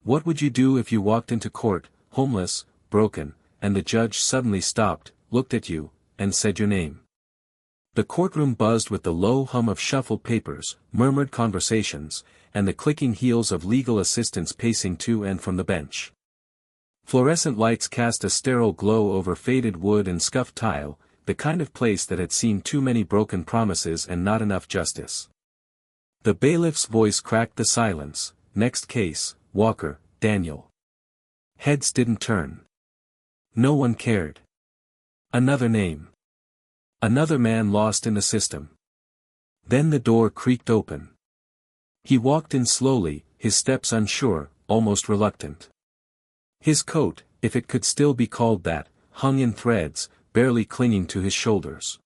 What would you do if you walked into court, homeless, broken, and the judge suddenly stopped, looked at you, and said your name? The courtroom buzzed with the low hum of shuffled papers, murmured conversations, and the clicking heels of legal assistants pacing to and from the bench. Fluorescent lights cast a sterile glow over faded wood and scuffed tile, the kind of place that had seen too many broken promises and not enough justice. The bailiff's voice cracked the silence. Next case, Walker, Daniel. Heads didn't turn. No one cared. Another name. Another man lost in the system. Then the door creaked open. He walked in slowly, his steps unsure, almost reluctant. His coat, if it could still be called that, hung in threads, barely clinging to his shoulders.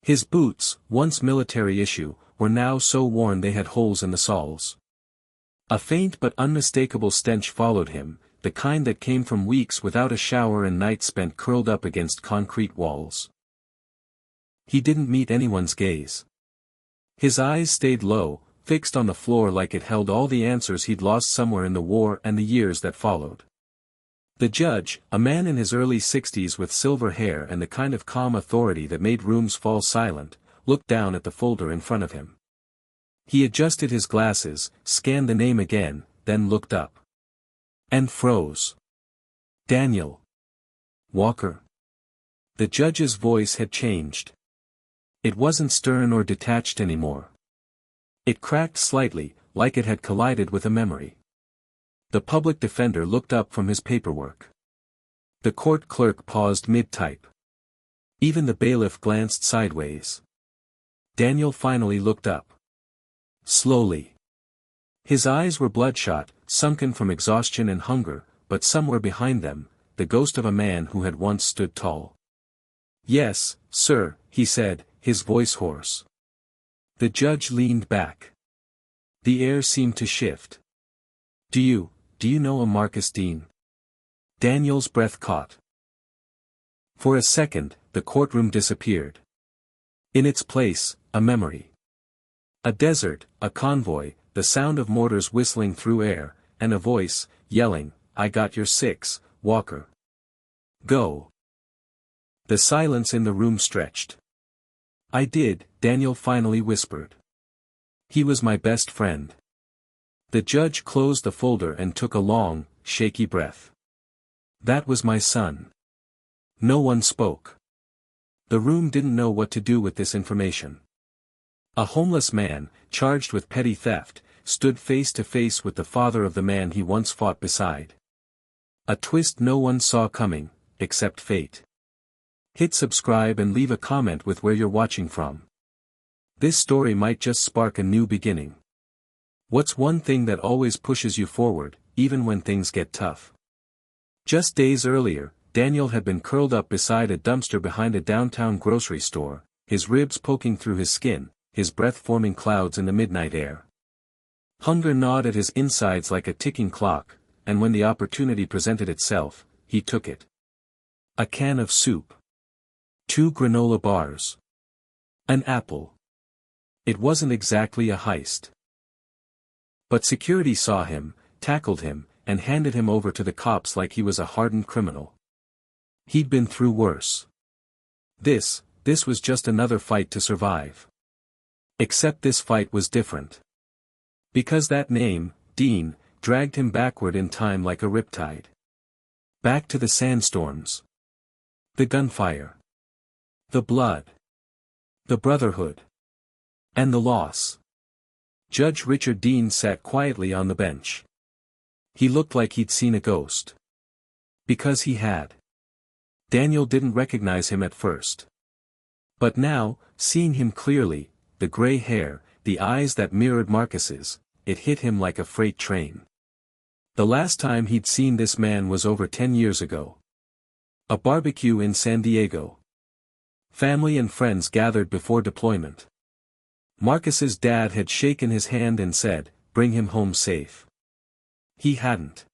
His boots, once military issue, were now so worn they had holes in the soles. A faint but unmistakable stench followed him, the kind that came from weeks without a shower and nights spent curled up against concrete walls. He didn't meet anyone's gaze. His eyes stayed low, fixed on the floor like it held all the answers he'd lost somewhere in the war and the years that followed. The judge, a man in his early 60s with silver hair and the kind of calm authority that made rooms fall silent, looked down at the folder in front of him. He adjusted his glasses, scanned the name again, then looked up. And froze. Daniel Walker. The judge's voice had changed. It wasn't stern or detached anymore. It cracked slightly, like it had collided with a memory. The public defender looked up from his paperwork. The court clerk paused mid-type. Even the bailiff glanced sideways. Daniel finally looked up. Slowly. His eyes were bloodshot, sunken from exhaustion and hunger, but somewhere behind them, the ghost of a man who had once stood tall. "Yes, sir," he said, his voice hoarse. The judge leaned back. The air seemed to shift. Do you know a Marcus Dean?" Daniel's breath caught. For a second, the courtroom disappeared. In its place, a memory. A desert, a convoy, the sound of mortars whistling through air, and a voice, yelling, "I got your 6, Walker. Go." The silence in the room stretched. "I did," Daniel finally whispered. "He was my best friend." The judge closed the folder and took a long, shaky breath. "That was my son." No one spoke. The room didn't know what to do with this information. A homeless man, charged with petty theft, stood face to face with the father of the man he once fought beside. A twist no one saw coming, except fate. Hit subscribe and leave a comment with where you're watching from. This story might just spark a new beginning. What's one thing that always pushes you forward, even when things get tough? Just days earlier, Daniel had been curled up beside a dumpster behind a downtown grocery store, his ribs poking through his skin, his breath forming clouds in the midnight air. Hunger gnawed at his insides like a ticking clock, and when the opportunity presented itself, he took it. A can of soup. 2 granola bars. An apple. It wasn't exactly a heist. But security saw him, tackled him, and handed him over to the cops like he was a hardened criminal. He'd been through worse. This was just another fight to survive. Except this fight was different. Because that name, Dean, dragged him backward in time like a riptide. Back to the sandstorms. The gunfire. The blood. The brotherhood. And the loss. Judge Richard Dean sat quietly on the bench. He looked like he'd seen a ghost. Because he had. Daniel didn't recognize him at first. But now, seeing him clearly, the gray hair, the eyes that mirrored Marcus's, it hit him like a freight train. The last time he'd seen this man was over 10 years ago. A barbecue in San Diego. Family and friends gathered before deployment. Marcus's dad had shaken his hand and said, "Bring him home safe." He hadn't.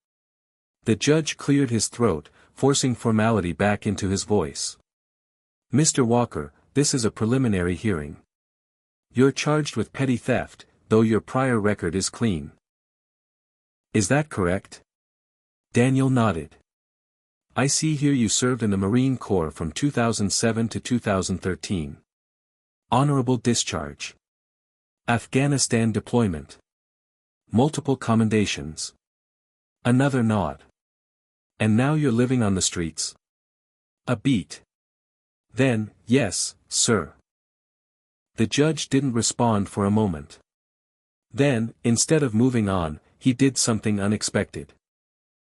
The judge cleared his throat, forcing formality back into his voice. "Mr. Walker, this is a preliminary hearing. You're charged with petty theft, though your prior record is clean." Is that correct? Daniel nodded. I see here you served in the Marine Corps from 2007 to 2013. Honorable discharge. Afghanistan deployment. Multiple commendations. Another nod. And now you're living on the streets? A beat. Then, yes, sir. The judge didn't respond for a moment. Then, instead of moving on, he did something unexpected.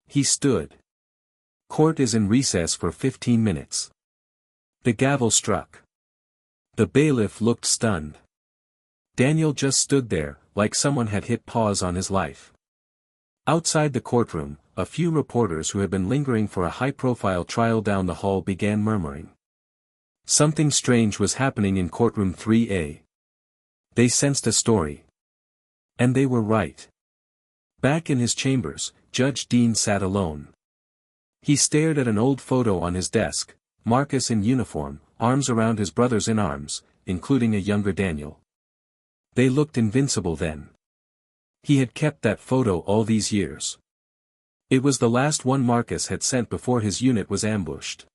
He stood. Court is in recess for 15 minutes. The gavel struck. The bailiff looked stunned. Daniel just stood there, like someone had hit pause on his life. Outside the courtroom, a few reporters who had been lingering for a high-profile trial down the hall began murmuring. Something strange was happening in courtroom 3A. They sensed a story. And they were right. Back in his chambers, Judge Dean sat alone. He stared at an old photo on his desk, Marcus in uniform, arms around his brothers in arms, including a younger Daniel. They looked invincible then. He had kept that photo all these years. It was the last one Marcus had sent before his unit was ambushed.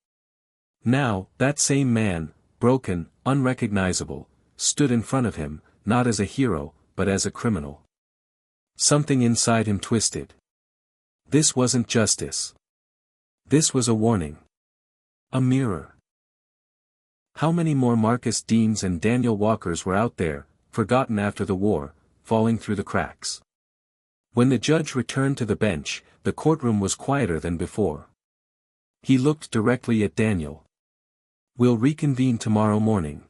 Now, that same man, broken, unrecognizable, stood in front of him, not as a hero, but as a criminal. Something inside him twisted. This wasn't justice. This was a warning. A mirror. How many more Marcus Deans and Daniel Walkers were out there, forgotten after the war, falling through the cracks? When the judge returned to the bench, the courtroom was quieter than before. He looked directly at Daniel. We'll reconvene tomorrow morning.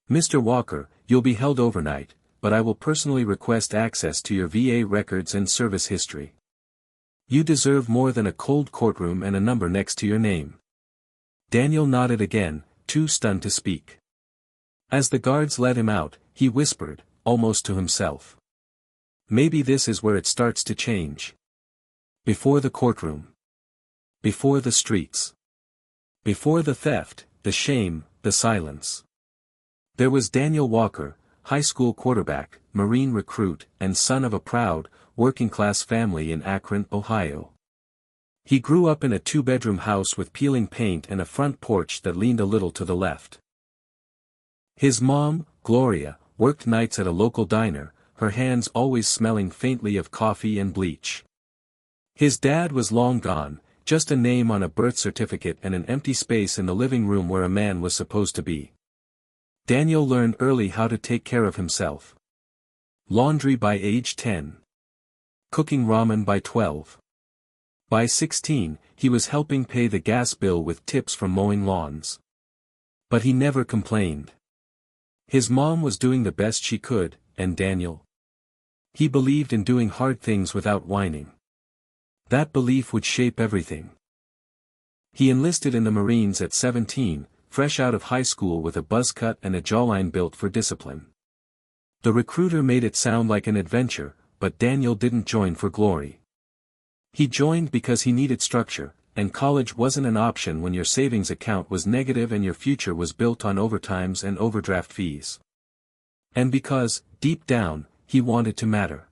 Mr. Walker, you'll be held overnight, but I will personally request access to your VA records and service history. You deserve more than a cold courtroom and a number next to your name. Daniel nodded again, too stunned to speak. As the guards let him out, he whispered, almost to himself. Maybe this is where it starts to change. Before the courtroom. Before the streets. Before the theft, the shame, the silence. There was Daniel Walker, high school quarterback, Marine recruit, and son of a proud, working-class family in Akron, Ohio. He grew up in a two-bedroom house with peeling paint and a front porch that leaned a little to the left. His mom, Gloria, worked nights at a local diner, her hands always smelling faintly of coffee and bleach. His dad was long gone, just a name on a birth certificate and an empty space in the living room where a man was supposed to be. Daniel learned early how to take care of himself. Laundry by age 10. Cooking ramen by 12. By 16, he was helping pay the gas bill with tips from mowing lawns. But he never complained. His mom was doing the best she could, and Daniel? He believed in doing hard things without whining. That belief would shape everything. He enlisted in the Marines at 17, fresh out of high school with a buzz cut and a jawline built for discipline. The recruiter made it sound like an adventure, but Daniel didn't join for glory. He joined because he needed structure, and college wasn't an option when your savings account was negative and your future was built on overtimes and overdraft fees. And because, deep down, he wanted to matter.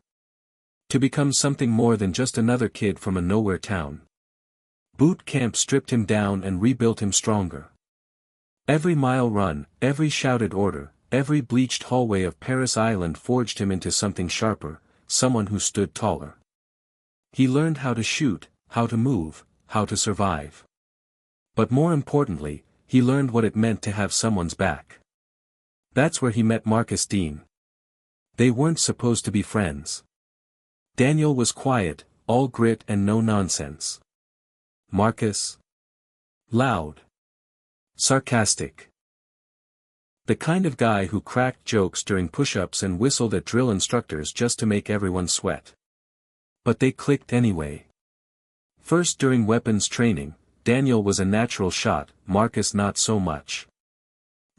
To become something more than just another kid from a nowhere town. Boot camp stripped him down and rebuilt him stronger. Every mile run, every shouted order, every bleached hallway of Paris Island forged him into something sharper, someone who stood taller. He learned how to shoot, how to move, how to survive. But more importantly, he learned what it meant to have someone's back. That's where he met Marcus Dean. They weren't supposed to be friends. Daniel was quiet, all grit and no nonsense. Marcus? Loud. Sarcastic. The kind of guy who cracked jokes during push-ups and whistled at drill instructors just to make everyone sweat. But they clicked anyway. First during weapons training, Daniel was a natural shot, Marcus not so much.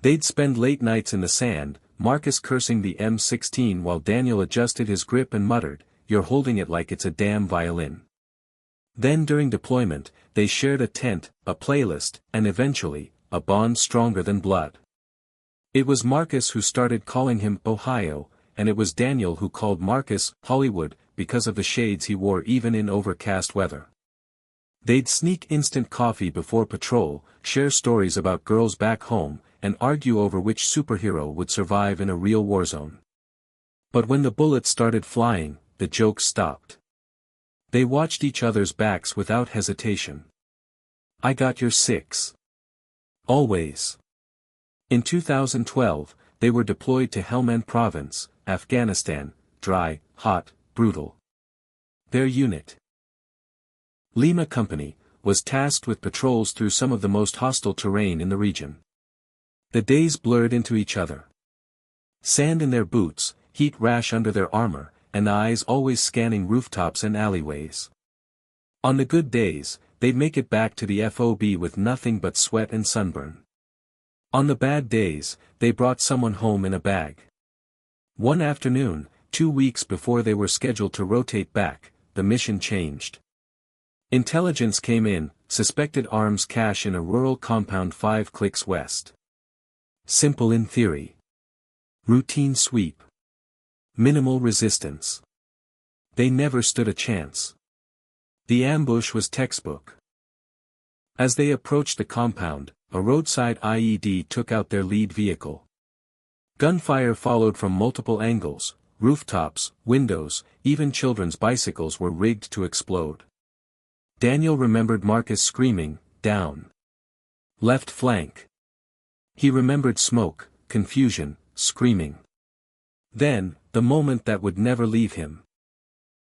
They'd spend late nights in the sand, Marcus cursing the M16 while Daniel adjusted his grip and muttered, "You're holding it like it's a damn violin." Then during deployment, they shared a tent, a playlist, and eventually, a bond stronger than blood. It was Marcus who started calling him Ohio, and it was Daniel who called Marcus Hollywood, because of the shades he wore even in overcast weather. They'd sneak instant coffee before patrol, share stories about girls back home, and argue over which superhero would survive in a real war zone. But when the bullets started flying, the jokes stopped. They watched each other's backs without hesitation. "I got your six." Always. In 2012, they were deployed to Helmand Province, Afghanistan, dry, hot, brutal. Their unit, Lima Company, was tasked with patrols through some of the most hostile terrain in the region. The days blurred into each other. Sand in their boots, heat rash under their armor, and eyes always scanning rooftops and alleyways. On the good days, they'd make it back to the FOB with nothing but sweat and sunburn. On the bad days, they brought someone home in a bag. One afternoon, 2 weeks before they were scheduled to rotate back, the mission changed. Intelligence came in, suspected arms cache in a rural compound 5 clicks west. Simple in theory. Routine sweep. Minimal resistance. They never stood a chance. The ambush was textbook. As they approached the compound, a roadside IED took out their lead vehicle. Gunfire followed from multiple angles, rooftops, windows, even children's bicycles were rigged to explode. Daniel remembered Marcus screaming, "Down! Left flank!" He remembered smoke, confusion, screaming. Then, the moment that would never leave him.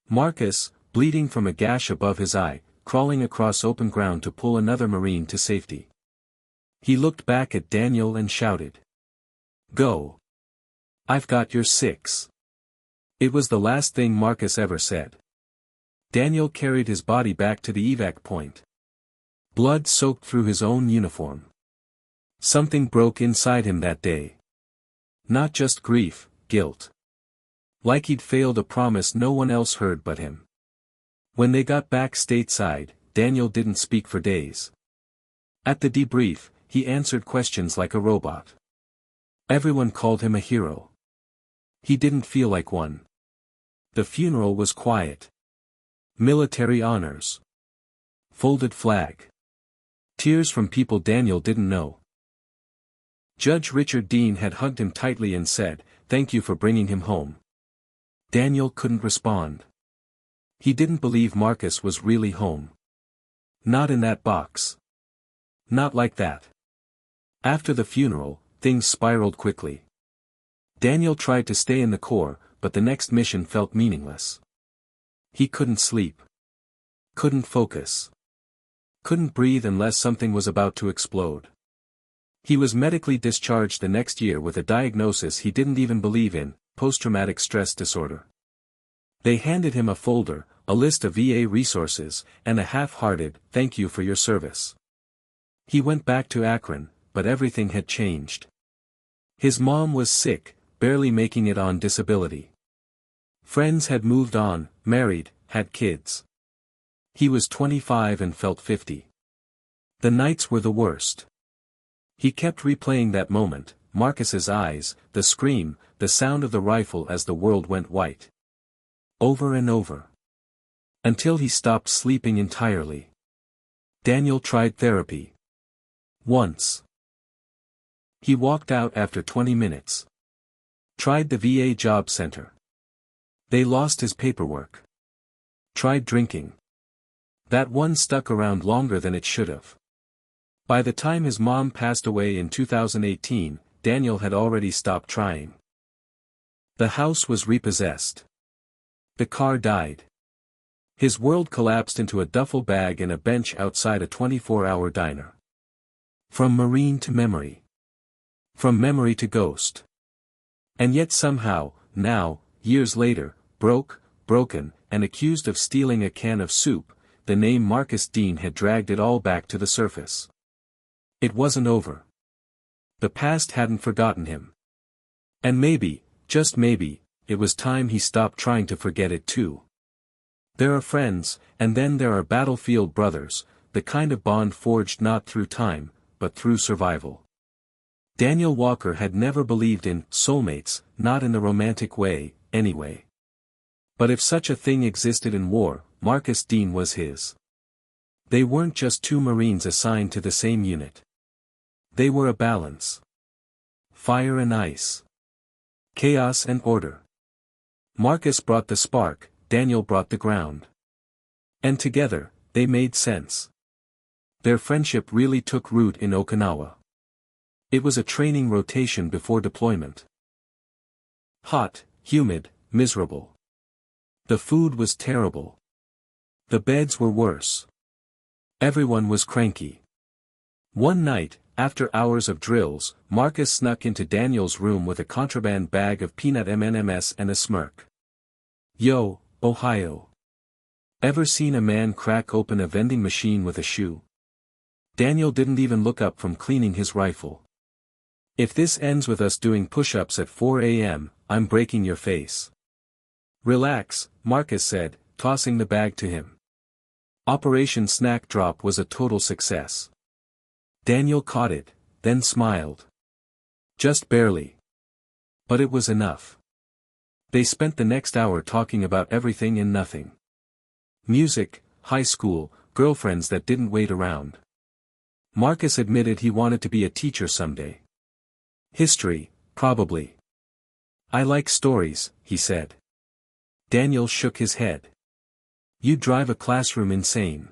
Marcus, bleeding from a gash above his eye, crawling across open ground to pull another Marine to safety. He looked back at Daniel and shouted, "Go! I've got your six." It was the last thing Marcus ever said. Daniel carried his body back to the evac point. Blood soaked through his own uniform. Something broke inside him that day. Not just grief, guilt. Like he'd failed a promise no one else heard but him. When they got back stateside, Daniel didn't speak for days. At the debrief, he answered questions like a robot. Everyone called him a hero. He didn't feel like one. The funeral was quiet. Military honors. Folded flag. Tears from people Daniel didn't know. Judge Richard Dean had hugged him tightly and said, "Thank you for bringing him home." Daniel couldn't respond. He didn't believe Marcus was really home. Not in that box. Not like that. After the funeral, things spiraled quickly. Daniel tried to stay in the Corps, but the next mission felt meaningless. He couldn't sleep. Couldn't focus. Couldn't breathe unless something was about to explode. He was medically discharged the next year with a diagnosis he didn't even believe in, post-traumatic stress disorder. They handed him a folder, a list of VA resources, and a half-hearted, "Thank you for your service." He went back to Akron, but everything had changed. His mom was sick, barely making it on disability. Friends had moved on, married, had kids. He was 25 and felt 50. The nights were the worst. He kept replaying that moment, Marcus's eyes, the scream, the sound of the rifle as the world went white. Over and over. Until he stopped sleeping entirely. Daniel tried therapy. Once. He walked out after 20 minutes. Tried the VA job center. They lost his paperwork. Tried drinking. That one stuck around longer than it should have. By the time his mom passed away in 2018, Daniel had already stopped trying. The house was repossessed. The car died. His world collapsed into a duffel bag and a bench outside a 24-hour diner. From Marine to memory. From memory to ghost. And yet somehow, now, years later, broken, and accused of stealing a can of soup, the name Marcus Dean had dragged it all back to the surface. It wasn't over. The past hadn't forgotten him. And maybe, just maybe, it was time he stopped trying to forget it too. There are friends, and then there are battlefield brothers, the kind of bond forged not through time, but through survival. Daniel Walker had never believed in soulmates, not in the romantic way, anyway. But if such a thing existed in war, Marcus Dean was his. They weren't just two Marines assigned to the same unit. They were a balance. Fire and ice. Chaos and order. Marcus brought the spark, Daniel brought the ground. And together, they made sense. Their friendship really took root in Okinawa. It was a training rotation before deployment. Hot, humid, miserable. The food was terrible. The beds were worse. Everyone was cranky. One night, after hours of drills, Marcus snuck into Daniel's room with a contraband bag of peanut M&Ms and a smirk. Yo, Ohio. Ever seen a man crack open a vending machine with a shoe? Daniel didn't even look up from cleaning his rifle. If this ends with us doing push-ups at 4 a.m., I'm breaking your face. Relax, Marcus said, tossing the bag to him. Operation Snack Drop was a total success. Daniel caught it, then smiled. Just barely. But it was enough. They spent the next hour talking about everything and nothing. Music, high school, girlfriends that didn't wait around. Marcus admitted he wanted to be a teacher someday. History, probably. I like stories, he said. Daniel shook his head. You drive a classroom insane.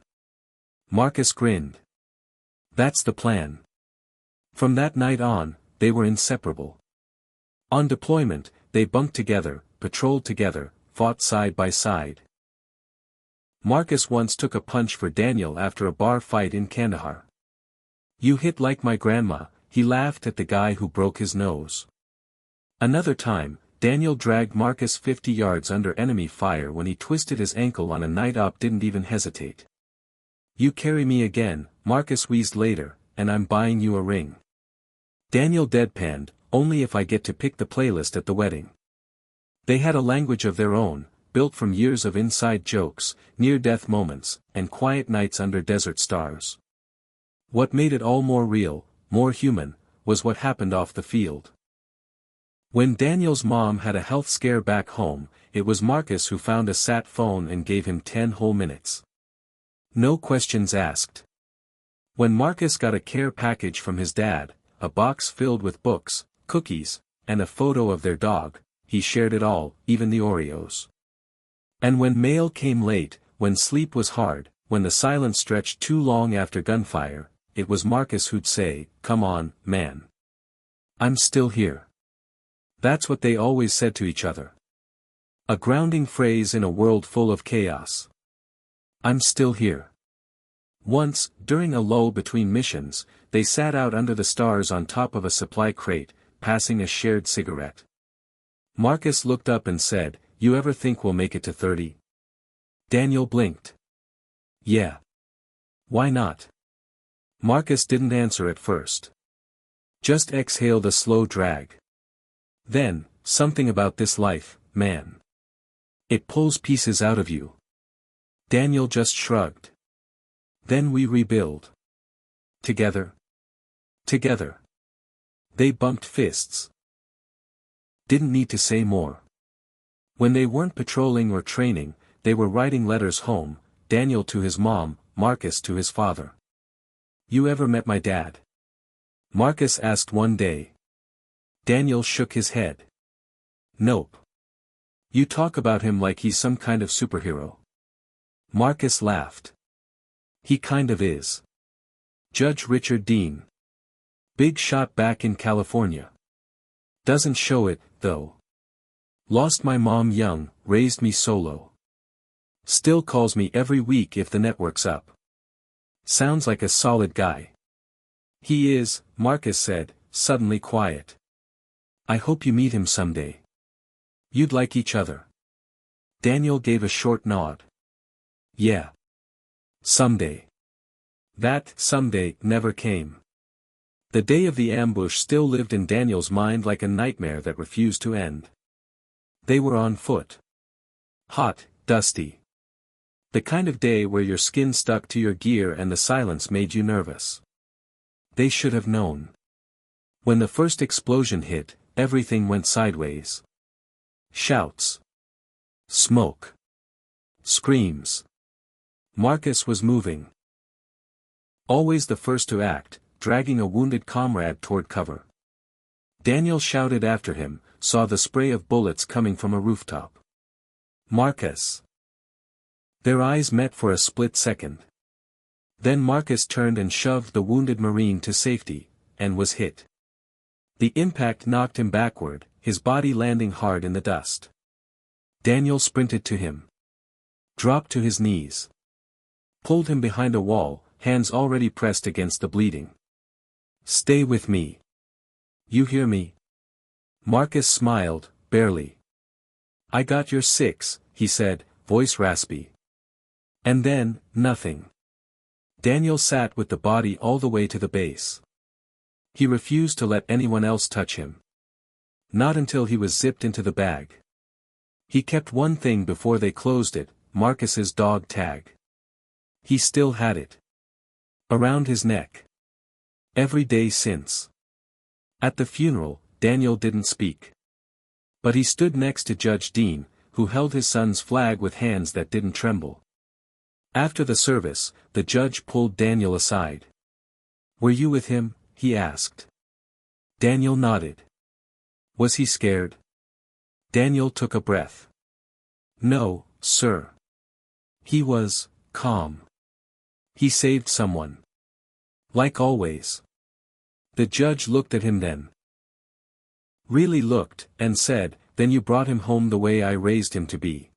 Marcus grinned. That's the plan. From that night on, they were inseparable. On deployment, they bunked together, patrolled together, fought side by side. Marcus once took a punch for Daniel after a bar fight in Kandahar. You hit like my grandma, he laughed at the guy who broke his nose. Another time, Daniel dragged Marcus 50 yards under enemy fire when he twisted his ankle on a night op. Didn't even hesitate. You carry me again, Marcus wheezed later, and I'm buying you a ring. Daniel deadpanned, only if I get to pick the playlist at the wedding. They had a language of their own, built from years of inside jokes, near-death moments, and quiet nights under desert stars. What made it all more real, more human, was what happened off the field. When Daniel's mom had a health scare back home, it was Marcus who found a sat phone and gave him 10 whole minutes. No questions asked. When Marcus got a care package from his dad, a box filled with books, cookies, and a photo of their dog, he shared it all, even the Oreos. And when mail came late, when sleep was hard, when the silence stretched too long after gunfire, it was Marcus who'd say, "Come on, man. I'm still here." That's what they always said to each other. A grounding phrase in a world full of chaos. I'm still here. Once, during a lull between missions, they sat out under the stars on top of a supply crate, passing a shared cigarette. Marcus looked up and said, "You ever think we'll make it to 30? Daniel blinked. Yeah. Why not? Marcus didn't answer at first. Just exhaled a slow drag. Then, something about this life, man. It pulls pieces out of you. Daniel just shrugged. Then we rebuild. Together. Together. They bumped fists. Didn't need to say more. When they weren't patrolling or training, they were writing letters home, Daniel to his mom, Marcus to his father. You ever met my dad? Marcus asked one day. Daniel shook his head. Nope. You talk about him like he's some kind of superhero. Marcus laughed. He kind of is. Judge Richard Dean. Big shot back in California. Doesn't show it, though. Lost my mom young, raised me solo. Still calls me every week if the network's up. Sounds like a solid guy. He is, Marcus said, suddenly quiet. I hope you meet him someday. You'd like each other. Daniel gave a short nod. Yeah. Someday. That someday never came. The day of the ambush still lived in Daniel's mind like a nightmare that refused to end. They were on foot. Hot, dusty. The kind of day where your skin stuck to your gear and the silence made you nervous. They should have known. When the first explosion hit, everything went sideways. Shouts. Smoke. Screams. Marcus was moving. Always the first to act, dragging a wounded comrade toward cover. Daniel shouted after him, saw the spray of bullets coming from a rooftop. Marcus. Their eyes met for a split second. Then Marcus turned and shoved the wounded Marine to safety, and was hit. The impact knocked him backward, his body landing hard in the dust. Daniel sprinted to him. Dropped to his knees. Pulled him behind a wall, hands already pressed against the bleeding. Stay with me. You hear me? Marcus smiled, barely. I got your 6, he said, voice raspy. And then, nothing. Daniel sat with the body all the way to the base. He refused to let anyone else touch him. Not until he was zipped into the bag. He kept one thing before they closed it, Marcus's dog tag. He still had it. Around his neck. Every day since. At the funeral, Daniel didn't speak. But he stood next to Judge Dean, who held his son's flag with hands that didn't tremble. After the service, the judge pulled Daniel aside. Were you with him? He asked. Daniel nodded. Was he scared? Daniel took a breath. No, sir. He was calm. He saved someone. Like always. The judge looked at him then. Really looked, and said, then you brought him home the way I raised him to be.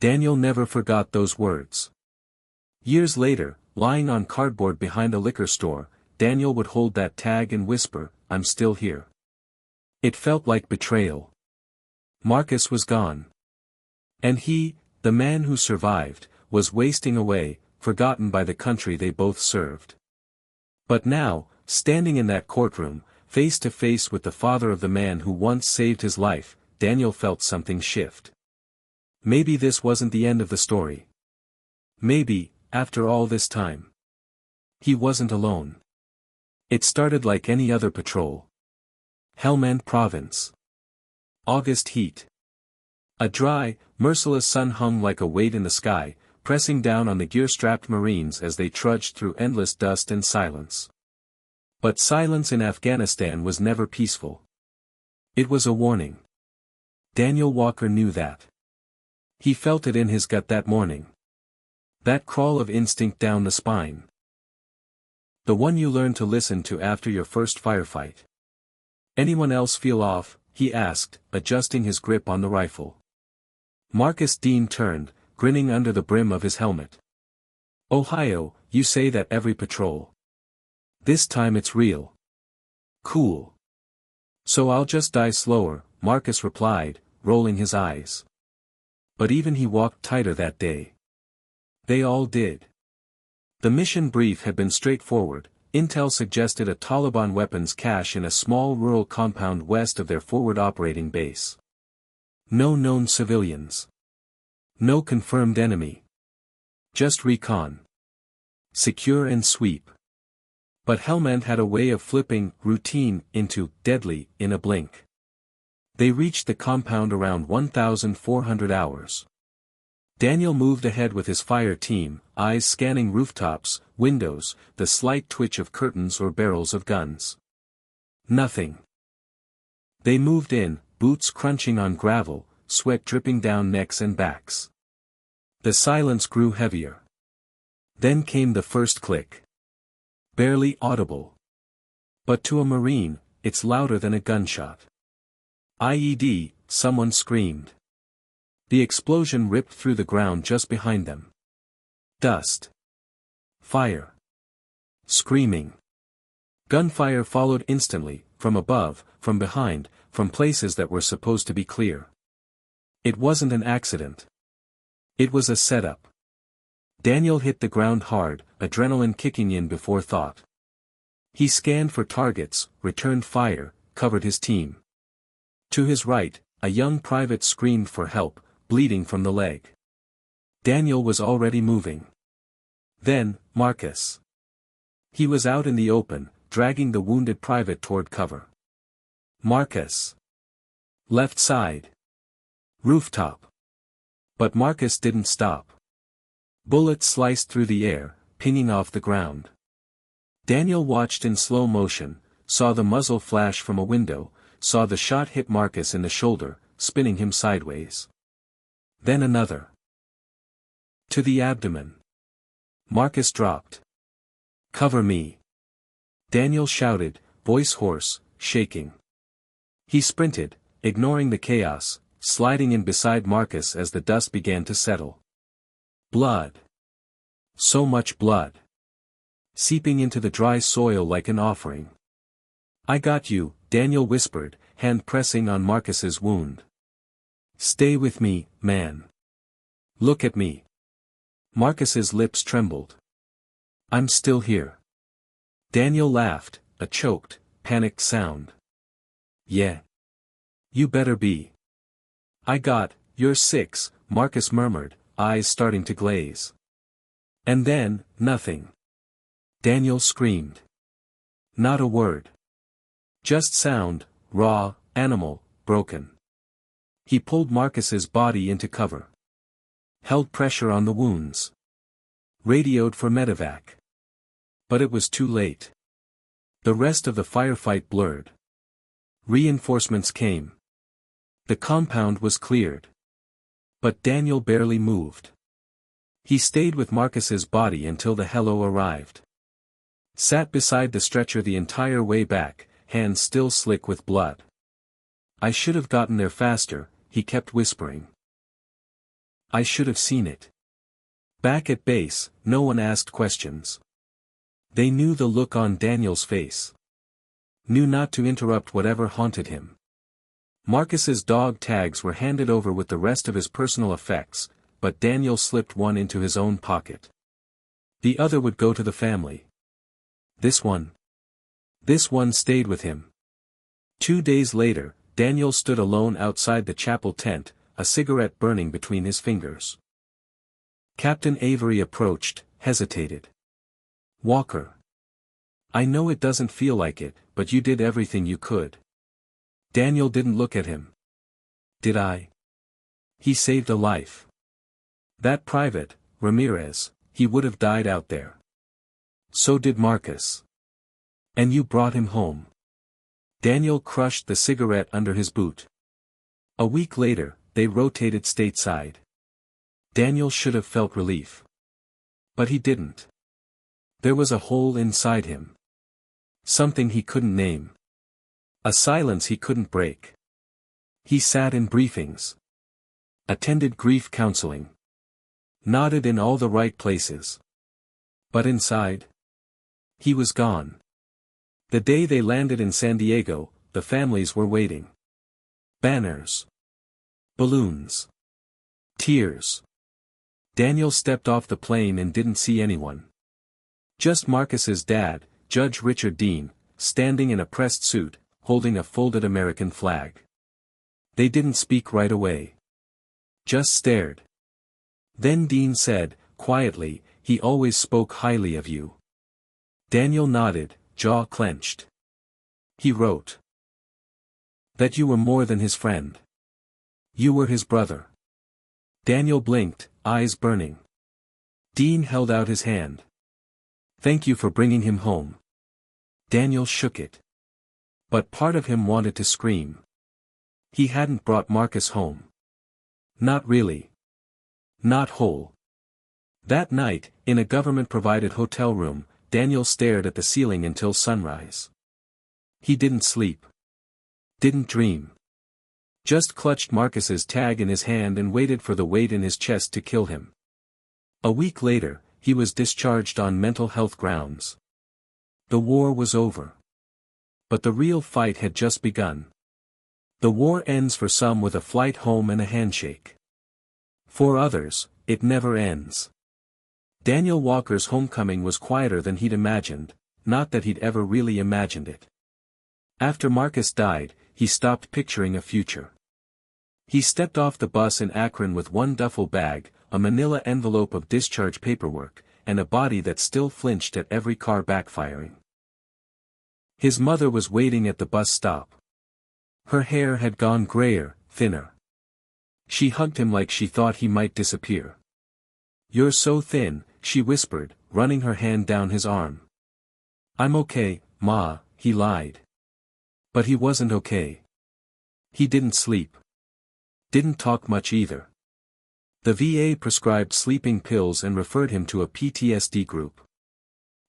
Daniel never forgot those words. Years later, lying on cardboard behind a liquor store, Daniel would hold that tag and whisper, I'm still here. It felt like betrayal. Marcus was gone. And he, the man who survived, was wasting away, forgotten by the country they both served. But now, standing in that courtroom, face to face with the father of the man who once saved his life, Daniel felt something shift. Maybe this wasn't the end of the story. Maybe, after all this time, he wasn't alone. It started like any other patrol. Helmand Province. August heat. A dry, merciless sun hung like a weight in the sky, pressing down on the gear-strapped Marines as they trudged through endless dust and silence. But silence in Afghanistan was never peaceful. It was a warning. Daniel Walker knew that. He felt it in his gut that morning. That crawl of instinct down the spine. The one you learn to listen to after your first firefight. Anyone else feel off? He asked, adjusting his grip on the rifle. Marcus Dean turned, grinning under the brim of his helmet. Ohio, you say that every patrol. This time it's real. Cool. So I'll just die slower, Marcus replied, rolling his eyes. But even he walked tighter that day. They all did. The mission brief had been straightforward. Intel suggested a Taliban weapons cache in a small rural compound west of their forward operating base. No known civilians. No confirmed enemy. Just recon. Secure and sweep. But Helmand had a way of flipping routine into deadly in a blink. They reached the compound around 1,400 hours. Daniel moved ahead with his fire team, eyes scanning rooftops, windows, the slight twitch of curtains or barrels of guns. Nothing. They moved in, boots crunching on gravel, sweat dripping down necks and backs. The silence grew heavier. Then came the first click. Barely audible. But to a Marine, it's louder than a gunshot. IED, someone screamed. The explosion ripped through the ground just behind them. Dust. Fire. Screaming. Gunfire followed instantly, from above, from behind, from places that were supposed to be clear. It wasn't an accident. It was a setup. Daniel hit the ground hard, adrenaline kicking in before thought. He scanned for targets, returned fire, covered his team. To his right, a young private screamed for help, bleeding from the leg. Daniel was already moving. Then, Marcus. He was out in the open, dragging the wounded private toward cover. Marcus. Left side. Rooftop. But Marcus didn't stop. Bullets sliced through the air, pinging off the ground. Daniel watched in slow motion, saw the muzzle flash from a window, saw the shot hit Marcus in the shoulder, spinning him sideways. Then another. To the abdomen. Marcus dropped. "Cover me!" Daniel shouted, voice hoarse, shaking. He sprinted, ignoring the chaos, sliding in beside Marcus as the dust began to settle. Blood. So much blood. Seeping into the dry soil like an offering. "I got you," Daniel whispered, hand pressing on Marcus's wound. "Stay with me, man. Look at me." Marcus's lips trembled. "I'm still here." Daniel laughed, a choked, panicked sound. "Yeah. You better be." "You're 6, Marcus murmured, eyes starting to glaze. And then, nothing. Daniel screamed. Not a word. Just sound, raw, animal, broken. He pulled Marcus's body into cover. Held pressure on the wounds. Radioed for medevac. But it was too late. The rest of the firefight blurred. Reinforcements came. The compound was cleared. But Daniel barely moved. He stayed with Marcus's body until the helo arrived. Sat beside the stretcher the entire way back, hands still slick with blood. "I should have gotten there faster," he kept whispering. "I should have seen it." Back at base, no one asked questions. They knew the look on Daniel's face. Knew not to interrupt whatever haunted him. Marcus's dog tags were handed over with the rest of his personal effects, but Daniel slipped one into his own pocket. The other would go to the family. This one stayed with him. 2 days later, Daniel stood alone outside the chapel tent, a cigarette burning between his fingers. Captain Avery approached, hesitated. "Walker. I know it doesn't feel like it, but you did everything you could." Daniel didn't look at him. "Did I?" "He saved a life. That private, Ramirez, he would have died out there. So did Marcus. And you brought him home." Daniel crushed the cigarette under his boot. A week later, they rotated stateside. Daniel should have felt relief. But he didn't. There was a hole inside him. Something he couldn't name. A silence he couldn't break. He sat in briefings. Attended grief counseling. Nodded in all the right places. But inside? He was gone. The day they landed in San Diego, the families were waiting. Banners. Balloons. Tears. Daniel stepped off the plane and didn't see anyone. Just Marcus's dad, Judge Richard Dean, standing in a pressed suit, holding a folded American flag. They didn't speak right away. Just stared. Then Dean said, quietly, "He always spoke highly of you." Daniel nodded, jaw clenched. "He wrote that you were more than his friend. You were his brother." Daniel blinked, eyes burning. Dean held out his hand. "Thank you for bringing him home." Daniel shook it. But part of him wanted to scream. He hadn't brought Marcus home. Not really. Not whole. That night, in a government-provided hotel room, Daniel stared at the ceiling until sunrise. He didn't sleep. Didn't dream. Just clutched Marcus's tag in his hand and waited for the weight in his chest to kill him. A week later, he was discharged on mental health grounds. The war was over. But the real fight had just begun. The war ends for some with a flight home and a handshake. For others, it never ends. Daniel Walker's homecoming was quieter than he'd imagined, not that he'd ever really imagined it. After Marcus died, he stopped picturing a future. He stepped off the bus in Akron with one duffel bag, a manila envelope of discharge paperwork, and a body that still flinched at every car backfiring. His mother was waiting at the bus stop. Her hair had gone grayer, thinner. She hugged him like she thought he might disappear. "You're so thin," she whispered, running her hand down his arm. "I'm okay, Ma," he lied. But he wasn't okay. He didn't sleep. Didn't talk much either. The VA prescribed sleeping pills and referred him to a PTSD group.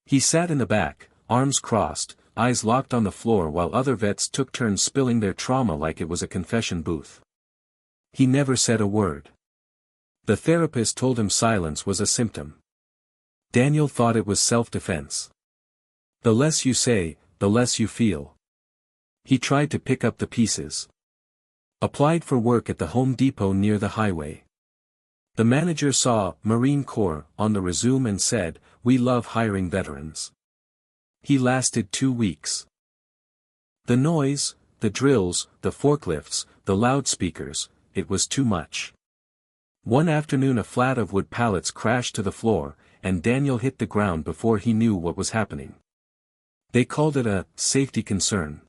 He sat in the back, arms crossed, eyes locked on the floor while other vets took turns spilling their trauma like it was a confession booth. He never said a word. The therapist told him silence was a symptom. Daniel thought it was self-defense. The less you say, the less you feel. He tried to pick up the pieces. Applied for work at the Home Depot near the highway. The manager saw Marine Corps on the resume and said, "We love hiring veterans." He lasted 2 weeks. The noise, the drills, the forklifts, the loudspeakers, it was too much. One afternoon a flat of wood pallets crashed to the floor, and Daniel hit the ground before he knew what was happening. They called it a safety concern.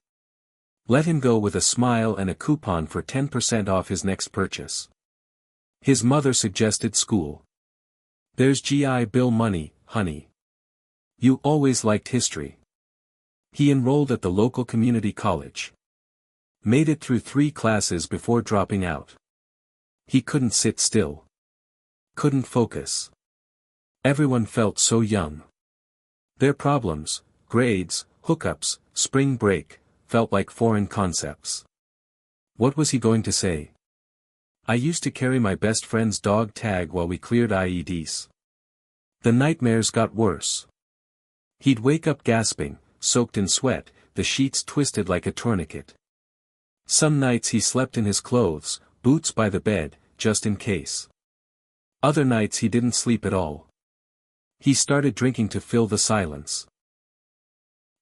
Let him go with a smile and a coupon for 10% off his next purchase. His mother suggested school. "There's GI Bill money, honey. You always liked history." He enrolled at the local community college. Made it through 3 classes before dropping out. He couldn't sit still. Couldn't focus. Everyone felt so young. Their problems, grades, hookups, spring break, felt like foreign concepts. What was he going to say? "I used to carry my best friend's dog tag while we cleared IEDs." The nightmares got worse. He'd wake up gasping, soaked in sweat, the sheets twisted like a tourniquet. Some nights he slept in his clothes, boots by the bed, just in case. Other nights he didn't sleep at all. He started drinking to fill the silence.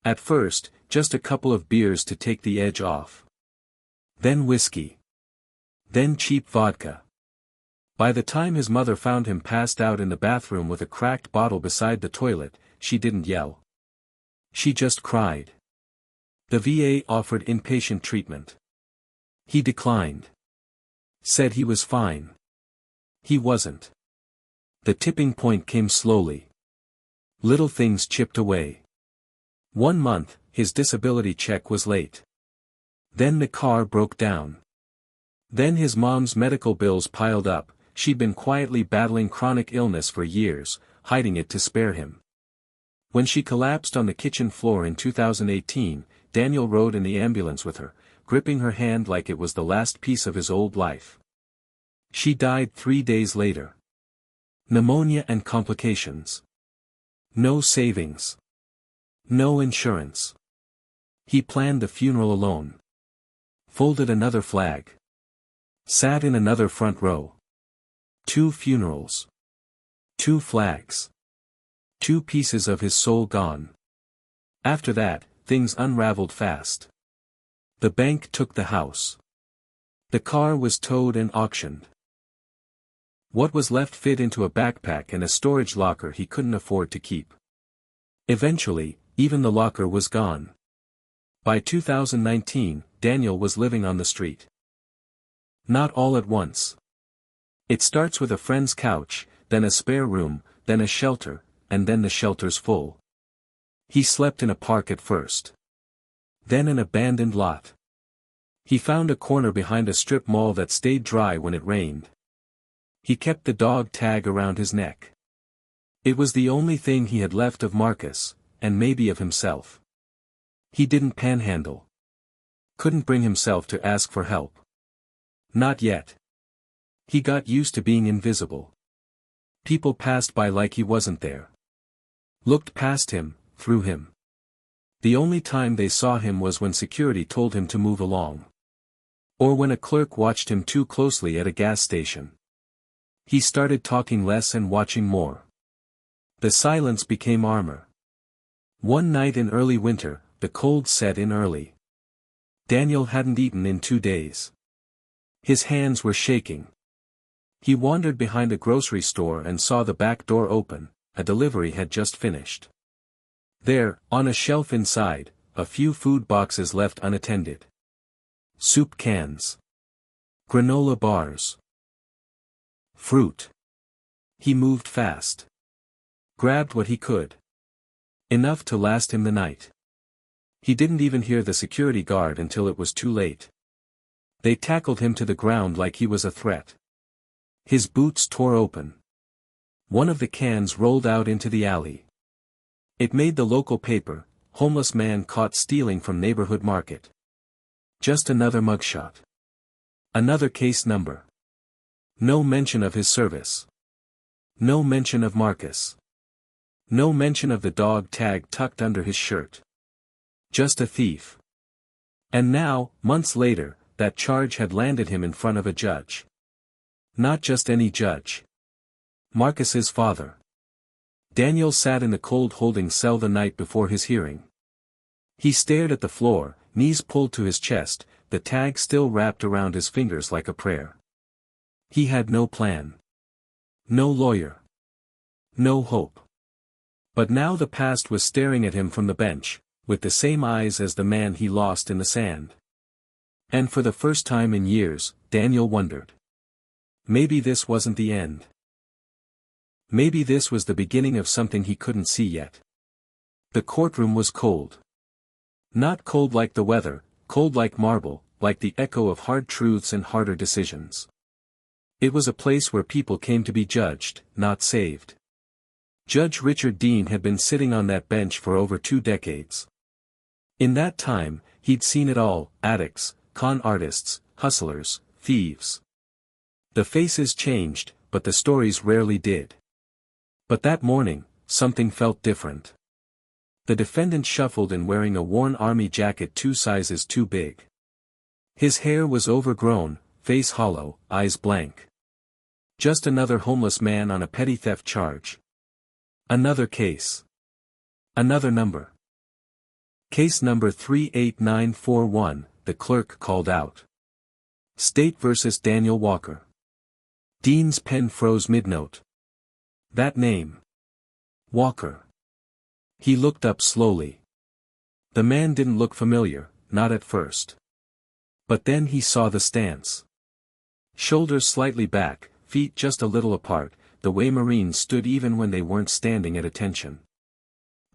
At first, just a couple of beers to take the edge off. Then whiskey. Then cheap vodka. By the time his mother found him passed out in the bathroom with a cracked bottle beside the toilet, she didn't yell. She just cried. The VA offered inpatient treatment. He declined. Said he was fine. He wasn't. The tipping point came slowly. Little things chipped away. 1 month, his disability check was late. Then the car broke down. Then his mom's medical bills piled up. She'd been quietly battling chronic illness for years, hiding it to spare him. When she collapsed on the kitchen floor in 2018, Daniel rode in the ambulance with her, gripping her hand like it was the last piece of his old life. She died 3 days later. Pneumonia and complications. No savings. No insurance. He planned the funeral alone. Folded another flag. Sat in another front row. 2 funerals. 2 flags. 2 pieces of his soul gone. After that, things unraveled fast. The bank took the house. The car was towed and auctioned. What was left fit into a backpack and a storage locker he couldn't afford to keep. Eventually, even the locker was gone. By 2019, Daniel was living on the street. Not all at once. It starts with a friend's couch, then a spare room, then a shelter, and then the shelter's full. He slept in a park at first. Then an abandoned lot. He found a corner behind a strip mall that stayed dry when it rained. He kept the dog tag around his neck. It was the only thing he had left of Marcus, and maybe of himself. He didn't panhandle. Couldn't bring himself to ask for help. Not yet. He got used to being invisible. People passed by like he wasn't there. Looked past him, through him. The only time they saw him was when security told him to move along. Or when a clerk watched him too closely at a gas station. He started talking less and watching more. The silence became armor. One night in early winter, the cold set in early. Daniel hadn't eaten in 2 days. His hands were shaking. He wandered behind a grocery store and saw the back door open. A delivery had just finished. There, on a shelf inside, a few food boxes left unattended. Soup cans. Granola bars. Fruit. He moved fast. Grabbed what he could. Enough to last him the night. He didn't even hear the security guard until it was too late. They tackled him to the ground like he was a threat. His boots tore open. One of the cans rolled out into the alley. It made the local paper, homeless man caught stealing from neighborhood market. Just another mugshot. Another case number. No mention of his service. No mention of Marcus. No mention of the dog tag tucked under his shirt. Just a thief. And now, months later, that charge had landed him in front of a judge. Not just any judge. Marcus's father. Daniel sat in the cold holding cell the night before his hearing. He stared at the floor, knees pulled to his chest, the tag still wrapped around his fingers like a prayer. He had no plan. No lawyer. No hope. But now the past was staring at him from the bench, with the same eyes as the man he lost in the sand. And for the first time in years, Daniel wondered. Maybe this wasn't the end. Maybe this was the beginning of something he couldn't see yet. The courtroom was cold. Not cold like the weather, cold like marble, like the echo of hard truths and harder decisions. It was a place where people came to be judged, not saved. Judge Richard Dean had been sitting on that bench for over 2 decades. In that time, he'd seen it all: addicts, con artists, hustlers, thieves. The faces changed, but the stories rarely did. But that morning, something felt different. The defendant shuffled in wearing a worn army jacket 2 sizes too big. His hair was overgrown, face hollow, eyes blank. Just another homeless man on a petty theft charge. Another case. Another number. Case number 38941, the clerk called out. State versus Daniel Walker. Dean's pen froze mid-note. That name. Walker. He looked up slowly. The man didn't look familiar, not at first. But then he saw the stance. Shoulders slightly back, feet just a little apart, the way Marines stood even when they weren't standing at attention.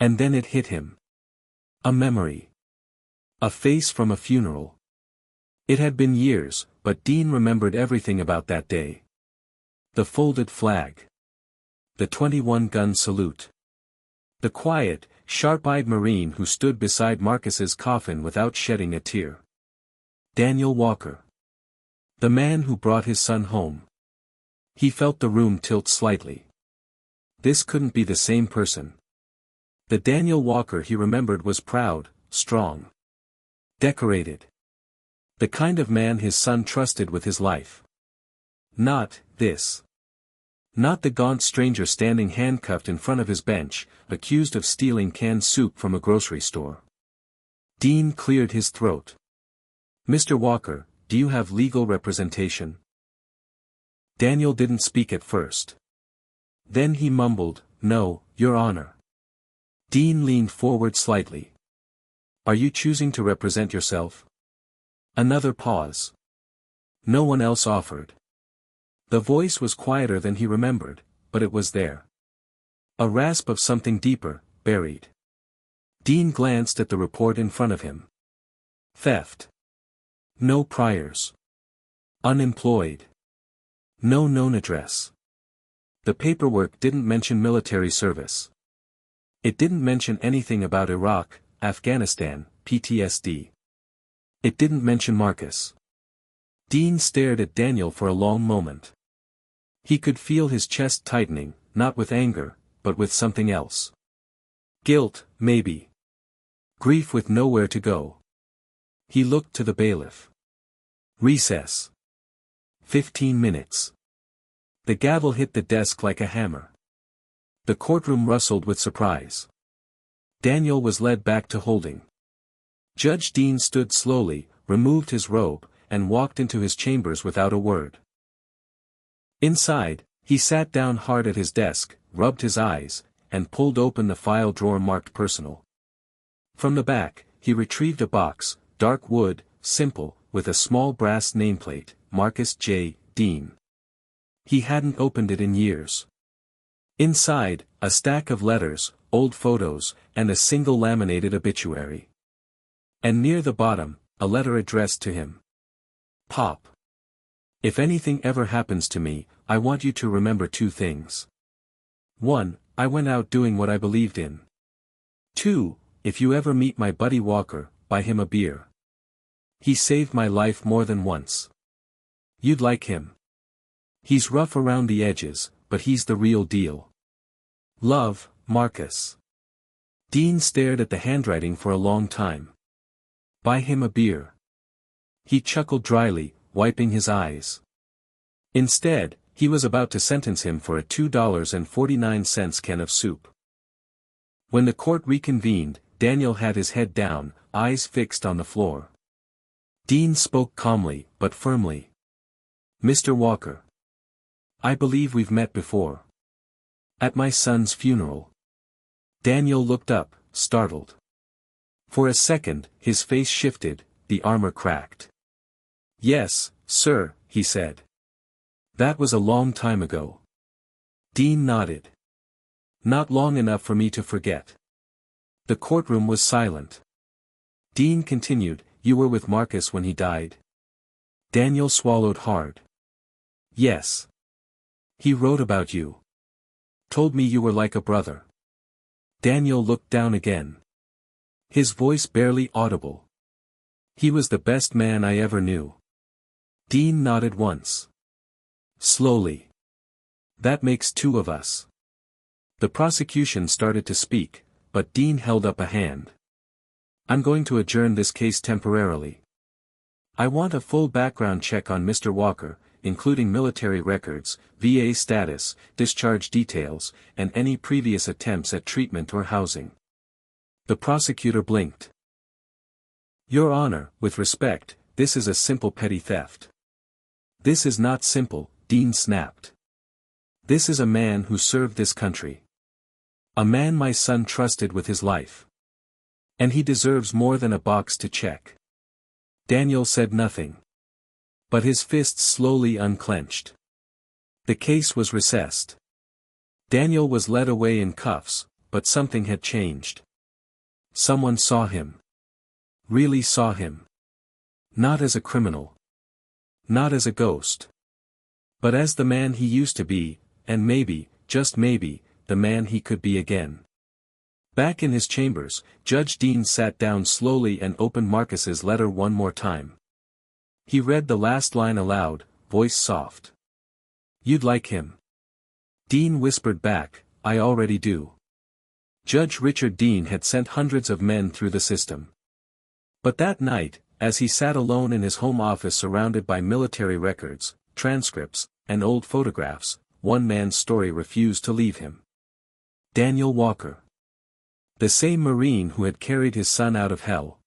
And then it hit him. A memory. A face from a funeral. It had been years, but Dean remembered everything about that day. The folded flag. The 21-gun salute. The quiet, sharp-eyed Marine who stood beside Marcus's coffin without shedding a tear. Daniel Walker. The man who brought his son home. He felt the room tilt slightly. This couldn't be the same person. The Daniel Walker he remembered was proud, strong. Decorated. The kind of man his son trusted with his life. Not this. Not the gaunt stranger standing handcuffed in front of his bench, accused of stealing canned soup from a grocery store. Dean cleared his throat. Mr. Walker, do you have legal representation? Daniel didn't speak at first. Then he mumbled, "No, Your Honor." Dean leaned forward slightly. "Are you choosing to represent yourself?" Another pause. No one else offered. The voice was quieter than he remembered, but it was there. A rasp of something deeper, buried. Dean glanced at the report in front of him. Theft. No priors. Unemployed. No known address. The paperwork didn't mention military service. It didn't mention anything about Iraq, Afghanistan, PTSD. It didn't mention Marcus. Dean stared at Daniel for a long moment. He could feel his chest tightening, not with anger, but with something else. Guilt, maybe. Grief with nowhere to go. He looked to the bailiff. Recess. 15 minutes. The gavel hit the desk like a hammer. The courtroom rustled with surprise. Daniel was led back to holding. Judge Dean stood slowly, removed his robe, and walked into his chambers without a word. Inside, he sat down hard at his desk, rubbed his eyes, and pulled open the file drawer marked personal. From the back, he retrieved a box, dark wood, simple, with a small brass nameplate, Marcus J. Dean. He hadn't opened it in years. Inside, a stack of letters, old photos, and a single laminated obituary. And near the bottom, a letter addressed to him. Pop. If anything ever happens to me, I want you to remember 2 things. 1. I went out doing what I believed in. 2. If you ever meet my buddy Walker, buy him a beer. He saved my life more than once. You'd like him. He's rough around the edges, but he's the real deal. Love, Marcus. Dean stared at the handwriting for a long time. Buy him a beer. He chuckled dryly, wiping his eyes. Instead, he was about to sentence him for a $2.49 can of soup. When the court reconvened, Daniel had his head down, eyes fixed on the floor. Dean spoke calmly, but firmly. Mr. Walker. I believe we've met before. At my son's funeral. Daniel looked up, startled. For a second, his face shifted, the armor cracked. Yes, sir, he said. That was a long time ago. Dean nodded. Not long enough for me to forget. The courtroom was silent. Dean continued, You were with Marcus when he died? Daniel swallowed hard. Yes. He wrote about you. Told me you were like a brother. Daniel looked down again. His voice barely audible. He was the best man I ever knew. Dean nodded once. Slowly. That makes 2 of us. The prosecution started to speak, but Dean held up a hand. I'm going to adjourn this case temporarily. I want a full background check on Mr. Walker, including military records, VA status, discharge details, and any previous attempts at treatment or housing. The prosecutor blinked. Your Honor, with respect, this is a simple petty theft. This is not simple, Dean snapped. This is a man who served this country. A man my son trusted with his life. And he deserves more than a box to check. Daniel said nothing. But his fists slowly unclenched. The case was recessed. Daniel was led away in cuffs, but something had changed. Someone saw him. Really saw him. Not as a criminal. Not as a ghost. But as the man he used to be, and maybe, just maybe, the man he could be again. Back in his chambers, Judge Dean sat down slowly and opened Marcus's letter one more time. He read the last line aloud, voice soft. You'd like him. Dean whispered back, I already do. Judge Richard Dean had sent hundreds of men through the system. But that night, as he sat alone in his home office surrounded by military records, transcripts, and old photographs, one man's story refused to leave him. Daniel Walker. The same Marine who had carried his son out of hell.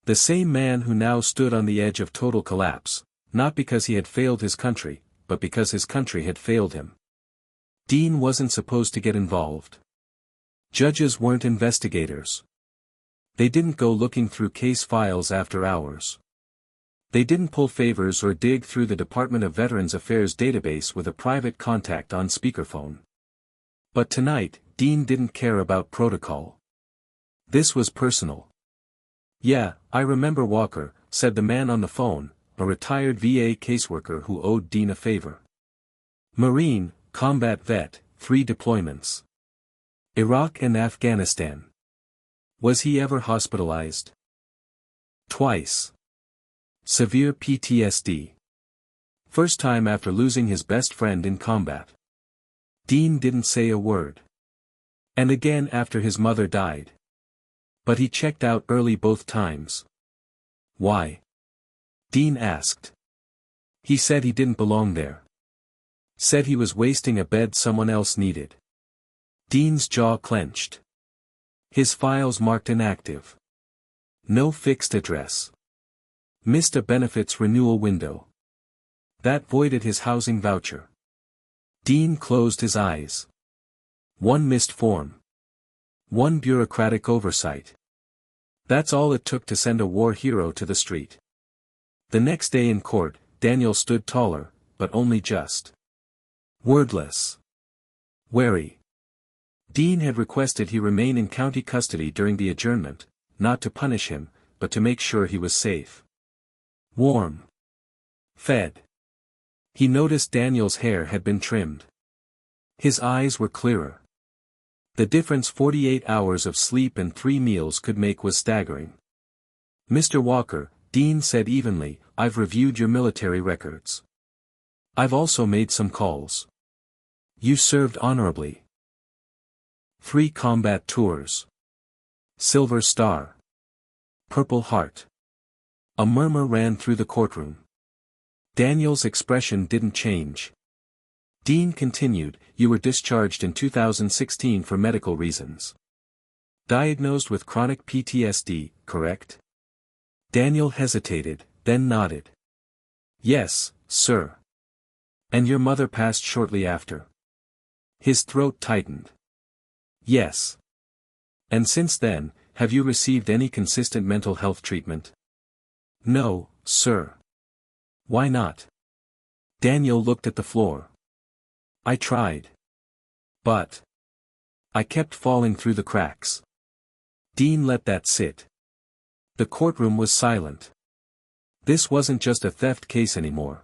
The same man who now stood on the edge of total collapse, not because he had failed his country, but because his country had failed him. Dean wasn't supposed to get involved. Judges weren't investigators. They didn't go looking through case files after hours. They didn't pull favors or dig through the Department of Veterans Affairs database with a private contact on speakerphone. But tonight, Dean didn't care about protocol. This was personal. Yeah, I remember Walker, said the man on the phone, a retired VA caseworker who owed Dean a favor. Marine, combat vet, 3 deployments. Iraq and Afghanistan. Was he ever hospitalized? Twice. Severe PTSD. First time after losing his best friend in combat. Dean didn't say a word. And again after his mother died. But he checked out early both times. Why? Dean asked. He said he didn't belong there. Said he was wasting a bed someone else needed. Dean's jaw clenched. His files marked inactive. No fixed address. Missed a benefits renewal window. That voided his housing voucher. Dean closed his eyes. One missed form. One bureaucratic oversight. That's all it took to send a war hero to the street. The next day in court, Daniel stood taller, but only just. Wordless. Wary. Dean had requested he remain in county custody during the adjournment, not to punish him, but to make sure he was safe. Warm. Fed. He noticed Daniel's hair had been trimmed. His eyes were clearer. The difference 48 hours of sleep and 3 meals could make was staggering. "Mr. Walker," Dean said evenly, "I've reviewed your military records. I've also made some calls. You served honorably. 3 combat tours. Silver Star. Purple Heart." A murmur ran through the courtroom. Daniel's expression didn't change. Dean continued, "You were discharged in 2016 for medical reasons. Diagnosed with chronic PTSD, correct?" Daniel hesitated, then nodded. "Yes, sir." "And your mother passed shortly after?" His throat tightened. "Yes." "And since then, have you received any consistent mental health treatment?" "No, sir." "Why not?" Daniel looked at the floor. "I tried. But I kept falling through the cracks." Dean let that sit. The courtroom was silent. This wasn't just a theft case anymore.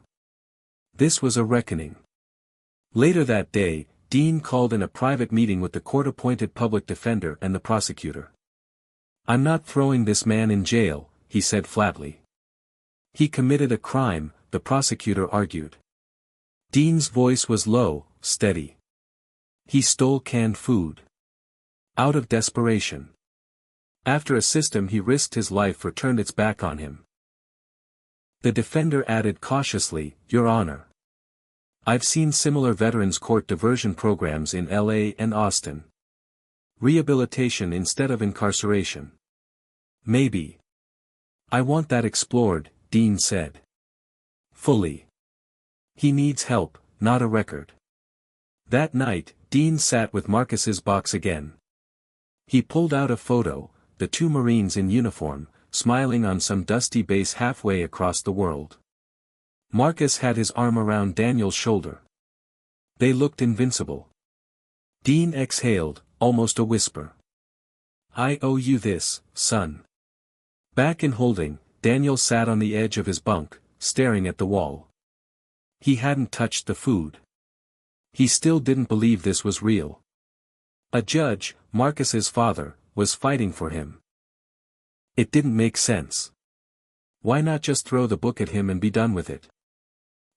This was a reckoning. Later that day, Dean called in a private meeting with the court-appointed public defender and the prosecutor. "I'm not throwing this man in jail," he said flatly. "He committed a crime," the prosecutor argued. Dean's voice was low, steady. "He stole canned food. Out of desperation. After a system he risked his life for turned its back on him." The defender added cautiously, "Your Honor. I've seen similar veterans court diversion programs in LA and Austin. Rehabilitation instead of incarceration. Maybe. I want that explored," Dean said. "Fully. He needs help, not a record." That night, Dean sat with Marcus's box again. He pulled out a photo, the 2 Marines in uniform, smiling on some dusty base halfway across the world. Marcus had his arm around Daniel's shoulder. They looked invincible. Dean exhaled, almost a whisper. "I owe you this, son." Back in holding, Daniel sat on the edge of his bunk, staring at the wall. He hadn't touched the food. He still didn't believe this was real. A judge, Marcus's father, was fighting for him. It didn't make sense. Why not just throw the book at him and be done with it?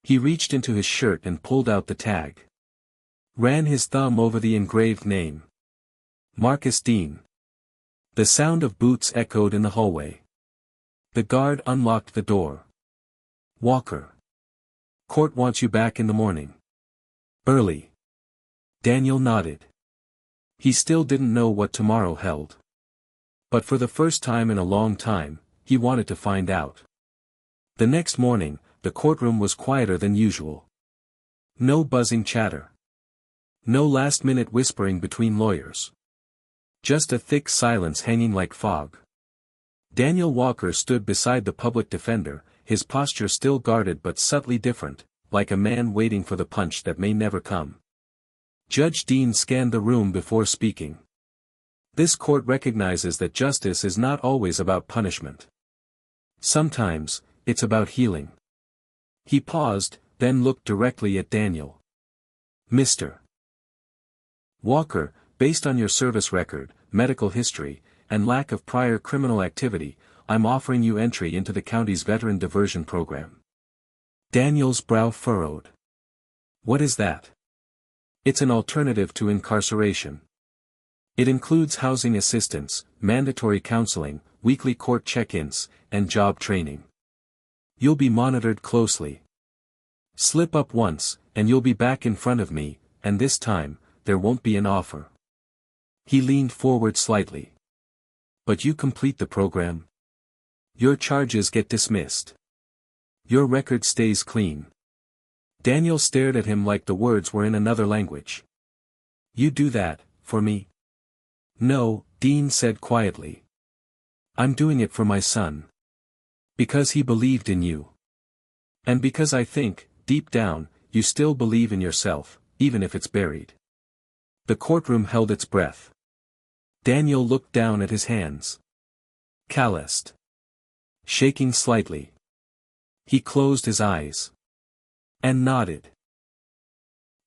He reached into his shirt and pulled out the tag. Ran his thumb over the engraved name. Marcus Dean. The sound of boots echoed in the hallway. The guard unlocked the door. "Walker. Court wants you back in the morning. Early." Daniel nodded. He still didn't know what tomorrow held. But for the first time in a long time, he wanted to find out. The next morning, the courtroom was quieter than usual. No buzzing chatter. No last-minute whispering between lawyers. Just a thick silence hanging like fog. Daniel Walker stood beside the public defender, his posture still guarded but subtly different, like a man waiting for the punch that may never come. Judge Dean scanned the room before speaking. This court recognizes that justice is not always about punishment. Sometimes, it's about healing. He paused, then looked directly at Daniel. "Mr. Walker, based on your service record, medical history, and lack of prior criminal activity, I'm offering you entry into the county's veteran diversion program." Daniel's brow furrowed. "What is that?" "It's an alternative to incarceration. It includes housing assistance, mandatory counseling, weekly court check-ins, and job training. You'll be monitored closely. Slip up once, and you'll be back in front of me, and this time, there won't be an offer." He leaned forward slightly. "But you complete the program. Your charges get dismissed. Your record stays clean." Daniel stared at him like the words were in another language. "You do that, for me?" "No," Dean said quietly. "I'm doing it for my son. Because he believed in you. And because I think, deep down, you still believe in yourself, even if it's buried. The courtroom held its breath. Daniel looked down at his hands. Calloused. Shaking slightly. He closed his eyes. And nodded.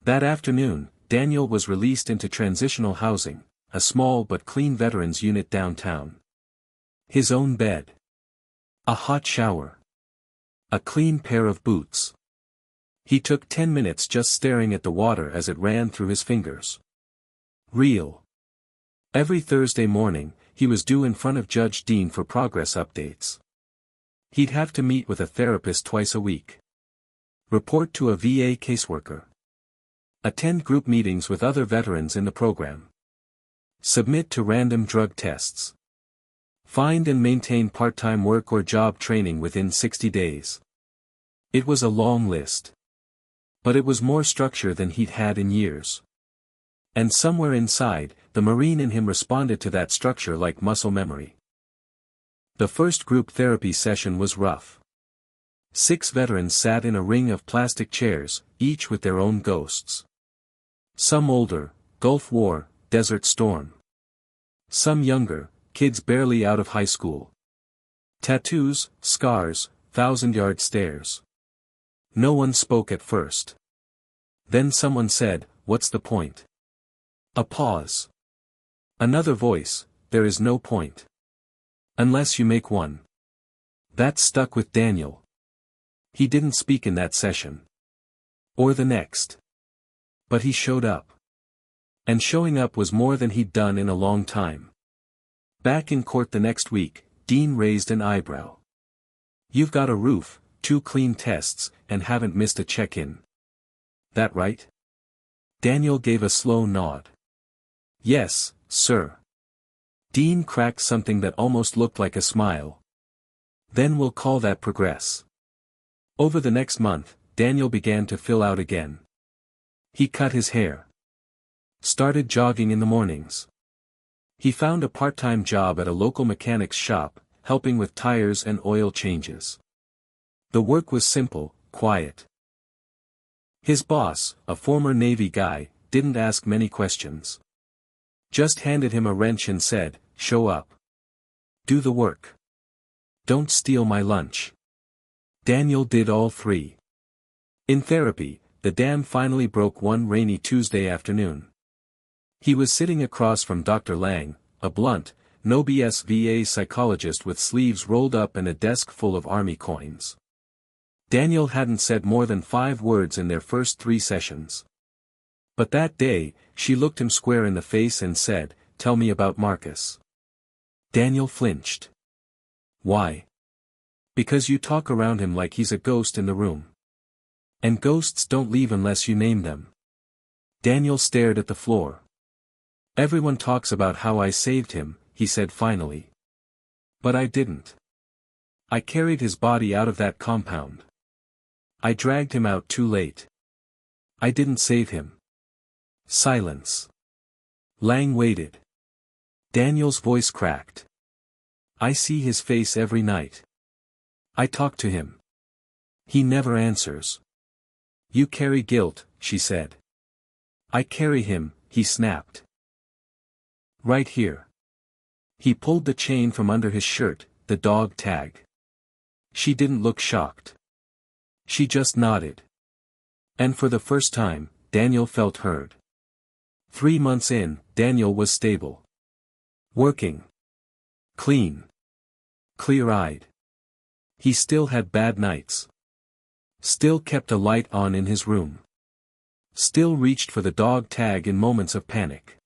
That afternoon, Daniel was released into transitional housing, a small but clean veterans unit downtown. His own bed. A hot shower. A clean pair of boots. He took 10 minutes just staring at the water as it ran through his fingers. Real. Every Thursday morning, he was due in front of Judge Dean for progress updates. He'd have to meet with a therapist twice a week. Report to a VA caseworker. Attend group meetings with other veterans in the program. Submit to random drug tests. Find and maintain part-time work or job training within 60 days. It was a long list. But it was more structure than he'd had in years. And somewhere inside, the Marine in him responded to that structure like muscle memory. The first group therapy session was rough. 6 veterans sat in a ring of plastic chairs, each with their own ghosts. Some older, Gulf War, Desert Storm. Some younger, kids barely out of high school. Tattoos, scars, 1,000-yard stares. No one spoke at first. Then someone said, "What's the point?" A pause. Another voice, "There is no point. Unless you make one." That stuck with Daniel. He didn't speak in that session. Or the next. But he showed up. And showing up was more than he'd done in a long time. Back in court the next week, Dean raised an eyebrow. "You've got a roof, 2 clean tests, and haven't missed a check-in. That right?" Daniel gave a slow nod. "Yes, sir." Dean cracked something that almost looked like a smile. "Then we'll call that progress." Over the next month, Daniel began to fill out again. He cut his hair. Started jogging in the mornings. He found a part-time job at a local mechanic's shop, helping with tires and oil changes. The work was simple, quiet. His boss, a former Navy guy, didn't ask many questions. Just handed him a wrench and said, "Show up. Do the work. Don't steal my lunch." Daniel did all 3. In therapy, the dam finally broke one rainy Tuesday afternoon. He was sitting across from Dr. Lang, a blunt, no BS VA psychologist with sleeves rolled up and a desk full of army coins. Daniel hadn't said more than 5 words in their first 3 sessions. But that day, she looked him square in the face and said, "Tell me about Marcus." Daniel flinched. "Why?" "Because you talk around him like he's a ghost in the room. And ghosts don't leave unless you name them." Daniel stared at the floor. "Everyone talks about how I saved him," he said finally. "But I didn't. I carried his body out of that compound. I dragged him out too late. I didn't save him." Silence. Lang waited. Daniel's voice cracked. "I see his face every night. I talk to him. He never answers." "You carry guilt," she said. "I carry him," he snapped. "Right here." He pulled the chain from under his shirt, the dog tag. She didn't look shocked. She just nodded. And for the first time, Daniel felt heard. 3 months in, Daniel was stable. Working. Clean. Clear-eyed. He still had bad nights. Still kept a light on in his room. Still reached for the dog tag in moments of panic.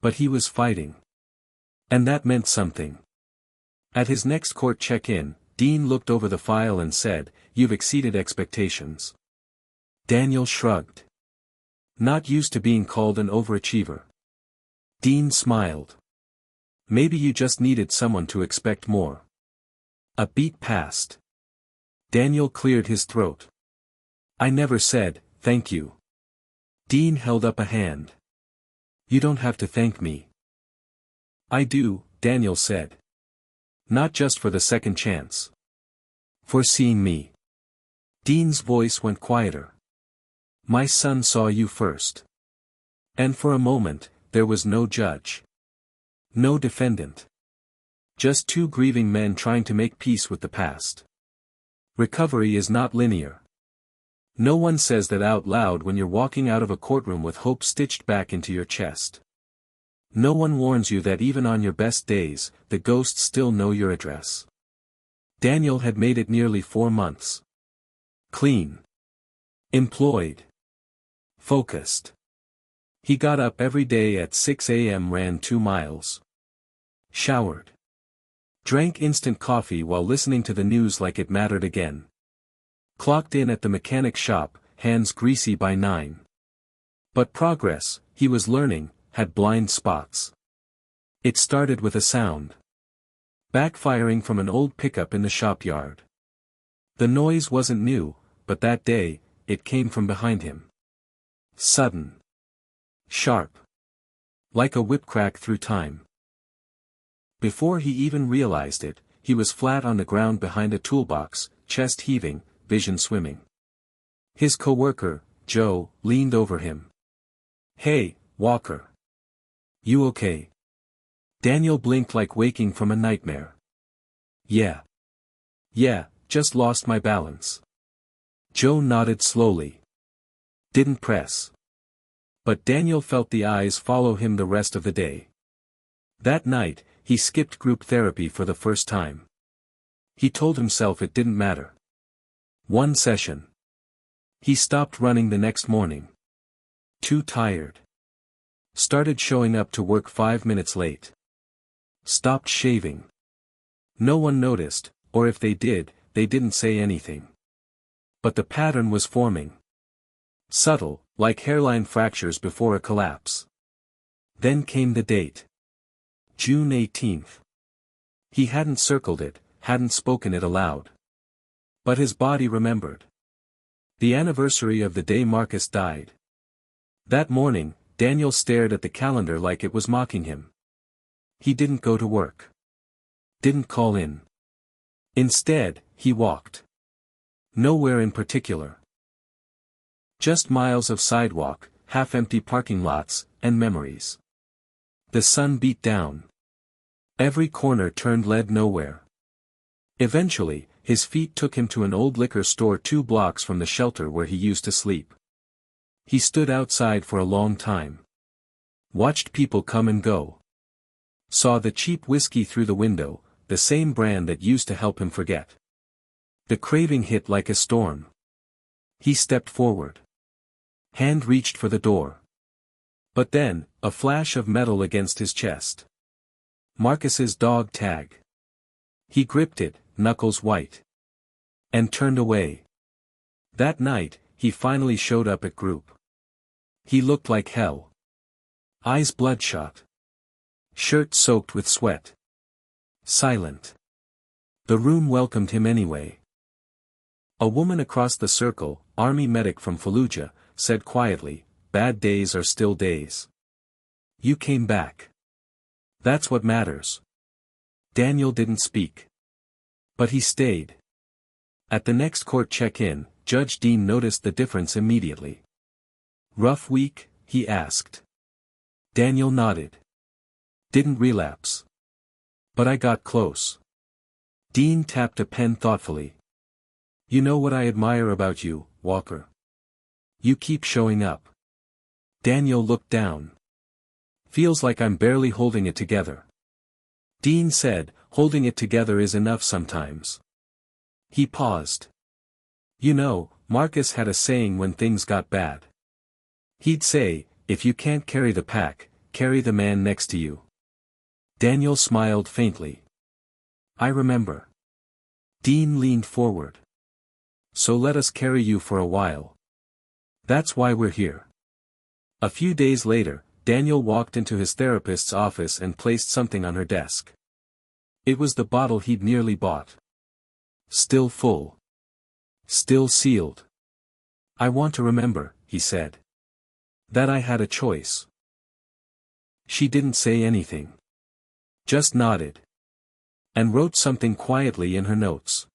But he was fighting. And that meant something. At his next court check-in, Dean looked over the file and said, "You've exceeded expectations." Daniel shrugged. Not used to being called an overachiever. Dean smiled. "Maybe you just needed someone to expect more." A beat passed. Daniel cleared his throat. "I never said, thank you." Dean held up a hand. "You don't have to thank me." "I do," Daniel said. "Not just for the second chance. For seeing me." Dean's voice went quieter. My son saw you first. And for a moment, there was no judge. No defendant. Just two grieving men trying to make peace with the past. Recovery is not linear. No one says that out loud when you're walking out of a courtroom with hope stitched back into your chest. No one warns you that even on your best days, the ghosts still know your address. Daniel had made it nearly 4 months. Clean. Employed. Focused. He got up every day at 6 a.m., ran 2 miles. Showered. Drank instant coffee while listening to the news like it mattered again. Clocked in at the mechanic shop, hands greasy by 9. But progress, he was learning, had blind spots. It started with a sound. Backfiring from an old pickup in the shopyard. The noise wasn't new, but that day, it came from behind him. Sudden. Sharp. Like a whip crack through time. Before he even realized it, he was flat on the ground behind a toolbox, chest heaving, vision swimming. His coworker, Joe, leaned over him. "Hey, Walker. You okay?" Daniel blinked like waking from a nightmare. Yeah, just lost my balance." Joe nodded slowly. Didn't press. But Daniel felt the eyes follow him the rest of the day. That night, he skipped group therapy for the first time. He told himself it didn't matter. 1 session. He stopped running the next morning. Too tired. Started showing up to work 5 minutes late. Stopped shaving. No one noticed, or if they did, they didn't say anything. But the pattern was forming. Subtle, like hairline fractures before a collapse. Then came the date. June 18th. He hadn't circled it, hadn't spoken it aloud. But his body remembered. The anniversary of the day Marcus died. That morning, Daniel stared at the calendar like it was mocking him. He didn't go to work. Didn't call in. Instead, he walked. Nowhere in particular. Just miles of sidewalk, half-empty parking lots, and memories. The sun beat down. Every corner turned led nowhere. Eventually, his feet took him to an old liquor store 2 blocks from the shelter where he used to sleep. He stood outside for a long time. Watched people come and go. Saw the cheap whiskey through the window, the same brand that used to help him forget. The craving hit like a storm. He stepped forward. Hand reached for the door. But then, a flash of metal against his chest. Marcus's dog tag. He gripped it, knuckles white. And turned away. That night, he finally showed up at group. He looked like hell. Eyes bloodshot. Shirt soaked with sweat. Silent. The room welcomed him anyway. A woman across the circle, army medic from Fallujah, said quietly, "Bad days are still days. You came back. That's what matters." Daniel didn't speak. But he stayed. At the next court check-in, Judge Dean noticed the difference immediately. "Rough week?" he asked. Daniel nodded. "Didn't relapse. But I got close." Dean tapped a pen thoughtfully. "You know what I admire about you, Walker? You keep showing up." Daniel looked down. "Feels like I'm barely holding it together." Dean said, "Holding it together is enough sometimes." He paused. "You know, Marcus had a saying when things got bad. He'd say, if you can't carry the pack, carry the man next to you." Daniel smiled faintly. "I remember." Dean leaned forward. "So let us carry you for a while. That's why we're here." A few days later, Daniel walked into his therapist's office and placed something on her desk. It was the bottle he'd nearly bought. Still full. Still sealed. "I want to remember," he said. "That I had a choice." She didn't say anything. Just nodded. And wrote something quietly in her notes.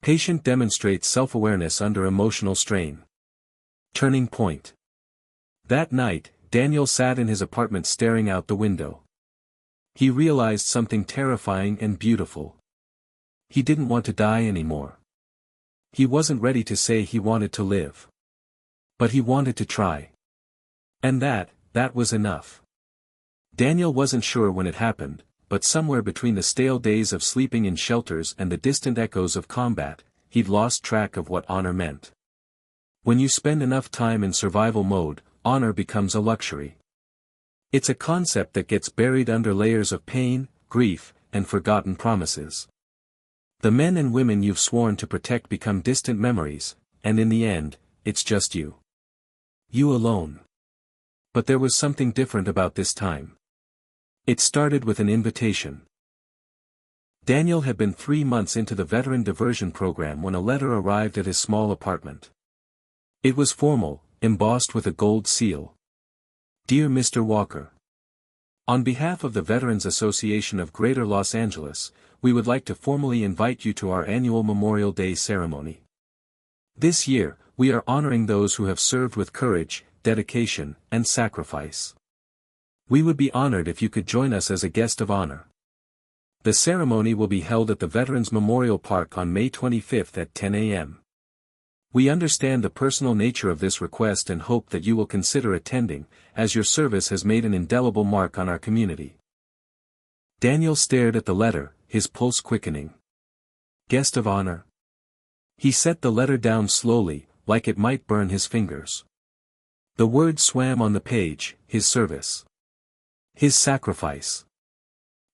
"Patient demonstrates self-awareness under emotional strain. Turning point. That night, Daniel sat in his apartment staring out the window. He realized something terrifying and beautiful. He didn't want to die anymore. He wasn't ready to say he wanted to live. But he wanted to try. And that was enough. Daniel wasn't sure when it happened, but somewhere between the stale days of sleeping in shelters and the distant echoes of combat, he'd lost track of what honor meant. When you spend enough time in survival mode, honor becomes a luxury. It's a concept that gets buried under layers of pain, grief, and forgotten promises. The men and women you've sworn to protect become distant memories, and in the end, it's just you. You alone. But there was something different about this time. It started with an invitation. Daniel had been 3 months into the veteran diversion program when a letter arrived at his small apartment. It was formal, embossed with a gold seal. Dear Mr. Walker. On behalf of the Veterans Association of Greater Los Angeles, we would like to formally invite you to our annual Memorial Day ceremony. This year, we are honoring those who have served with courage, dedication, and sacrifice. We would be honored if you could join us as a guest of honor. The ceremony will be held at the Veterans Memorial Park on May 25 at 10 a.m. We understand the personal nature of this request and hope that you will consider attending, as your service has made an indelible mark on our community. Daniel stared at the letter, his pulse quickening. Guest of honor. He set the letter down slowly, like it might burn his fingers. The words swam on the page, his service. His sacrifice.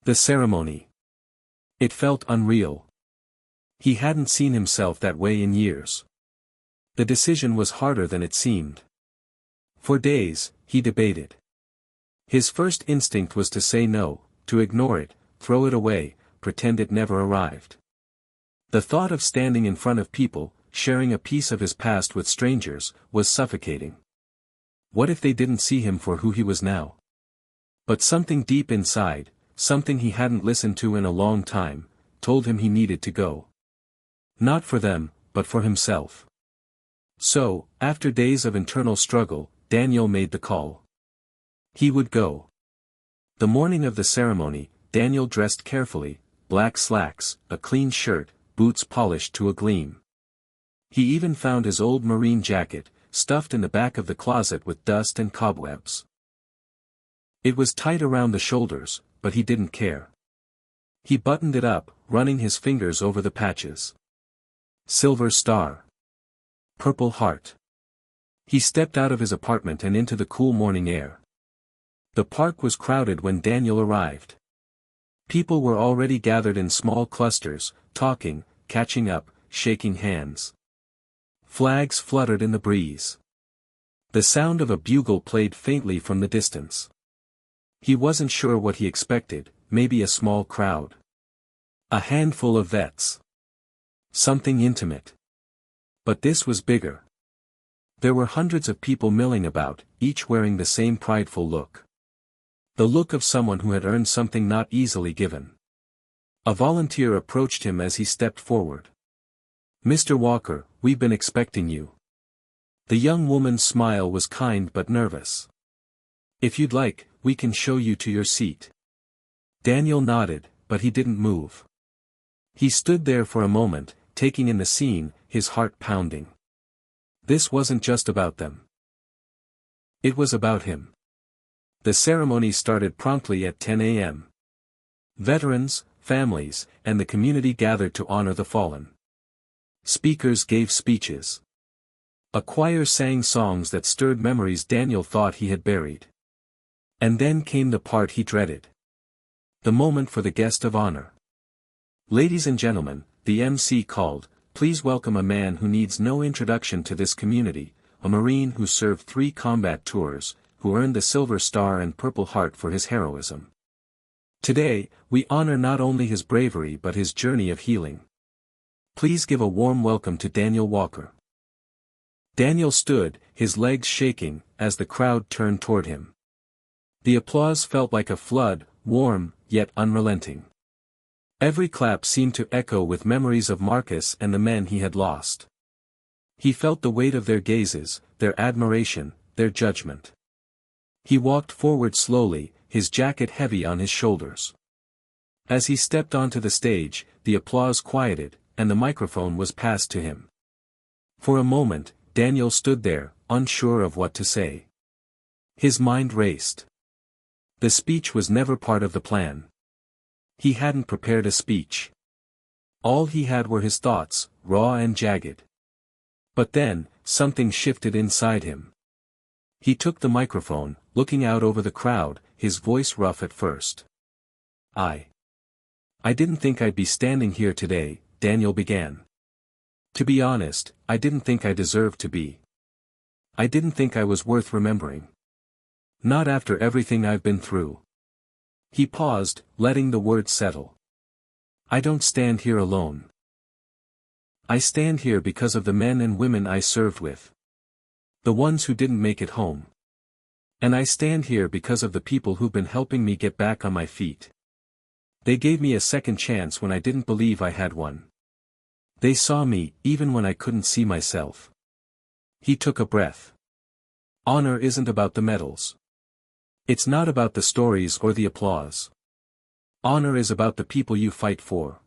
The ceremony. It felt unreal. He hadn't seen himself that way in years. The decision was harder than it seemed. For days, he debated. His first instinct was to say no, to ignore it, throw it away, pretend it never arrived. The thought of standing in front of people, sharing a piece of his past with strangers, was suffocating. What if they didn't see him for who he was now? But something deep inside, something he hadn't listened to in a long time, told him he needed to go. Not for them, but for himself. So, after days of internal struggle, Daniel made the call. He would go. The morning of the ceremony, Daniel dressed carefully, black slacks, a clean shirt, boots polished to a gleam. He even found his old Marine jacket, stuffed in the back of the closet with dust and cobwebs. It was tight around the shoulders, but he didn't care. He buttoned it up, running his fingers over the patches. Silver Star. Purple Heart. He stepped out of his apartment and into the cool morning air. The park was crowded when Daniel arrived. People were already gathered in small clusters, talking, catching up, shaking hands. Flags fluttered in the breeze. The sound of a bugle played faintly from the distance. He wasn't sure what he expected, maybe a small crowd. A handful of vets. Something intimate. But this was bigger. There were hundreds of people milling about, each wearing the same prideful look. The look of someone who had earned something not easily given. A volunteer approached him as he stepped forward. Mr. Walker, we've been expecting you. The young woman's smile was kind but nervous. If you'd like, we can show you to your seat. Daniel nodded, but he didn't move. He stood there for a moment, taking in the scene, his heart pounding. This wasn't just about them. It was about him. The ceremony started promptly at 10 a.m. Veterans, families, and the community gathered to honor the fallen. Speakers gave speeches. A choir sang songs that stirred memories Daniel thought he had buried. And then came the part he dreaded. The moment for the guest of honor. Ladies and gentlemen, the MC called, please welcome a man who needs no introduction to this community, a Marine who served 3 combat tours, who earned the Silver Star and Purple Heart for his heroism. Today, we honor not only his bravery but his journey of healing. Please give a warm welcome to Daniel Walker. Daniel stood, his legs shaking, as the crowd turned toward him. The applause felt like a flood, warm, yet unrelenting. Every clap seemed to echo with memories of Marcus and the men he had lost. He felt the weight of their gazes, their admiration, their judgment. He walked forward slowly, his jacket heavy on his shoulders. As he stepped onto the stage, the applause quieted, and the microphone was passed to him. For a moment, Daniel stood there, unsure of what to say. His mind raced. The speech was never part of the plan. He hadn't prepared a speech. All he had were his thoughts, raw and jagged. But then, something shifted inside him. He took the microphone, looking out over the crowd, his voice rough at first. I didn't think I'd be standing here today, Daniel began. To be honest, I didn't think I deserved to be. I didn't think I was worth remembering. Not after everything I've been through. He paused, letting the words settle. I don't stand here alone. I stand here because of the men and women I served with. The ones who didn't make it home. And I stand here because of the people who've been helping me get back on my feet. They gave me a second chance when I didn't believe I had one. They saw me, even when I couldn't see myself. He took a breath. Honor isn't about the medals. It's not about the stories or the applause. Honor is about the people you fight for.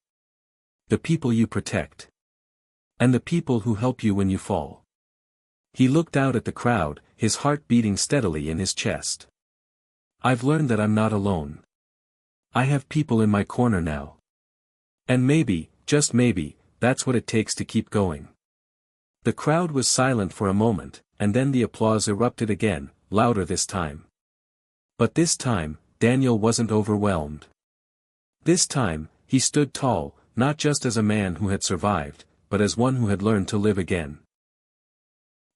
The people you protect. And the people who help you when you fall. He looked out at the crowd, his heart beating steadily in his chest. I've learned that I'm not alone. I have people in my corner now. And maybe, just maybe, that's what it takes to keep going. The crowd was silent for a moment, and then the applause erupted again, louder this time. But this time, Daniel wasn't overwhelmed. This time, he stood tall, not just as a man who had survived, but as one who had learned to live again.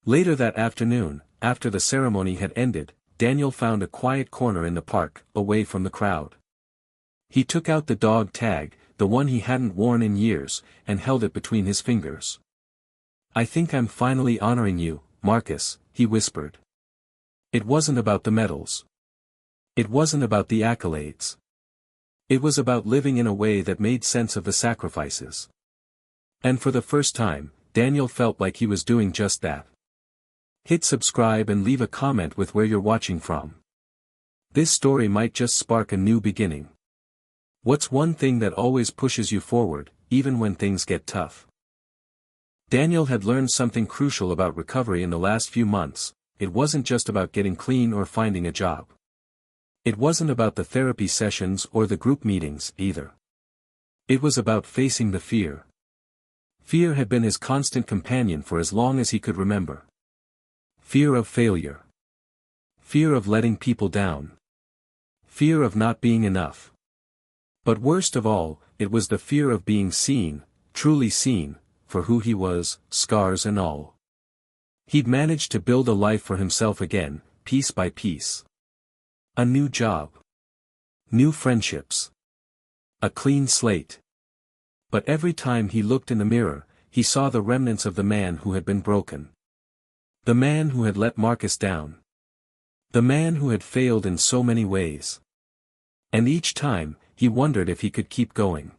Later that afternoon, after the ceremony had ended, Daniel found a quiet corner in the park, away from the crowd. He took out the dog tag, the one he hadn't worn in years, and held it between his fingers. I think I'm finally honoring you, Marcus, he whispered. It wasn't about the medals. It wasn't about the accolades. It was about living in a way that made sense of the sacrifices. And for the first time, Daniel felt like he was doing just that. Hit subscribe and leave a comment with where you're watching from. This story might just spark a new beginning. What's one thing that always pushes you forward, even when things get tough? Daniel had learned something crucial about recovery in the last few months. It wasn't just about getting clean or finding a job. It wasn't about the therapy sessions or the group meetings, either. It was about facing the fear. Fear had been his constant companion for as long as he could remember. Fear of failure. Fear of letting people down. Fear of not being enough. But worst of all, it was the fear of being seen, truly seen, for who he was, scars and all. He'd managed to build a life for himself again, piece by piece. A new job. New friendships. A clean slate. But every time he looked in the mirror, he saw the remnants of the man who had been broken. The man who had let Marcus down. The man who had failed in so many ways. And each time, he wondered if he could keep going.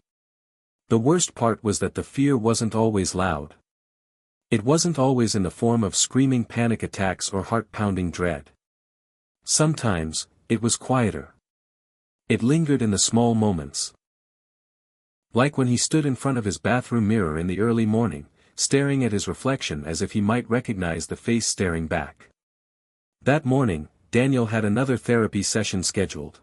The worst part was that the fear wasn't always loud. It wasn't always in the form of screaming panic attacks or heart-pounding dread. Sometimes, it was quieter. It lingered in the small moments. Like when he stood in front of his bathroom mirror in the early morning, staring at his reflection as if he might recognize the face staring back. That morning, Daniel had another therapy session scheduled.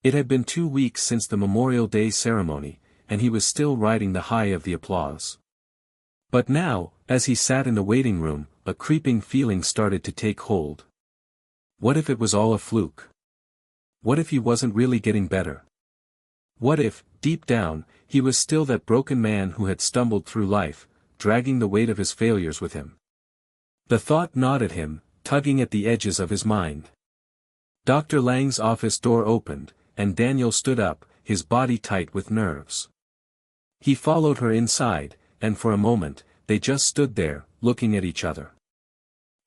It had been 2 weeks since the Memorial Day ceremony, and he was still riding the high of the applause. But now, as he sat in the waiting room, a creeping feeling started to take hold. What if it was all a fluke? What if he wasn't really getting better? What if, deep down, he was still that broken man who had stumbled through life, dragging the weight of his failures with him? The thought gnawed at him, tugging at the edges of his mind. Dr. Lang's office door opened, and Daniel stood up, his body tight with nerves. He followed her inside, and for a moment, they just stood there, looking at each other.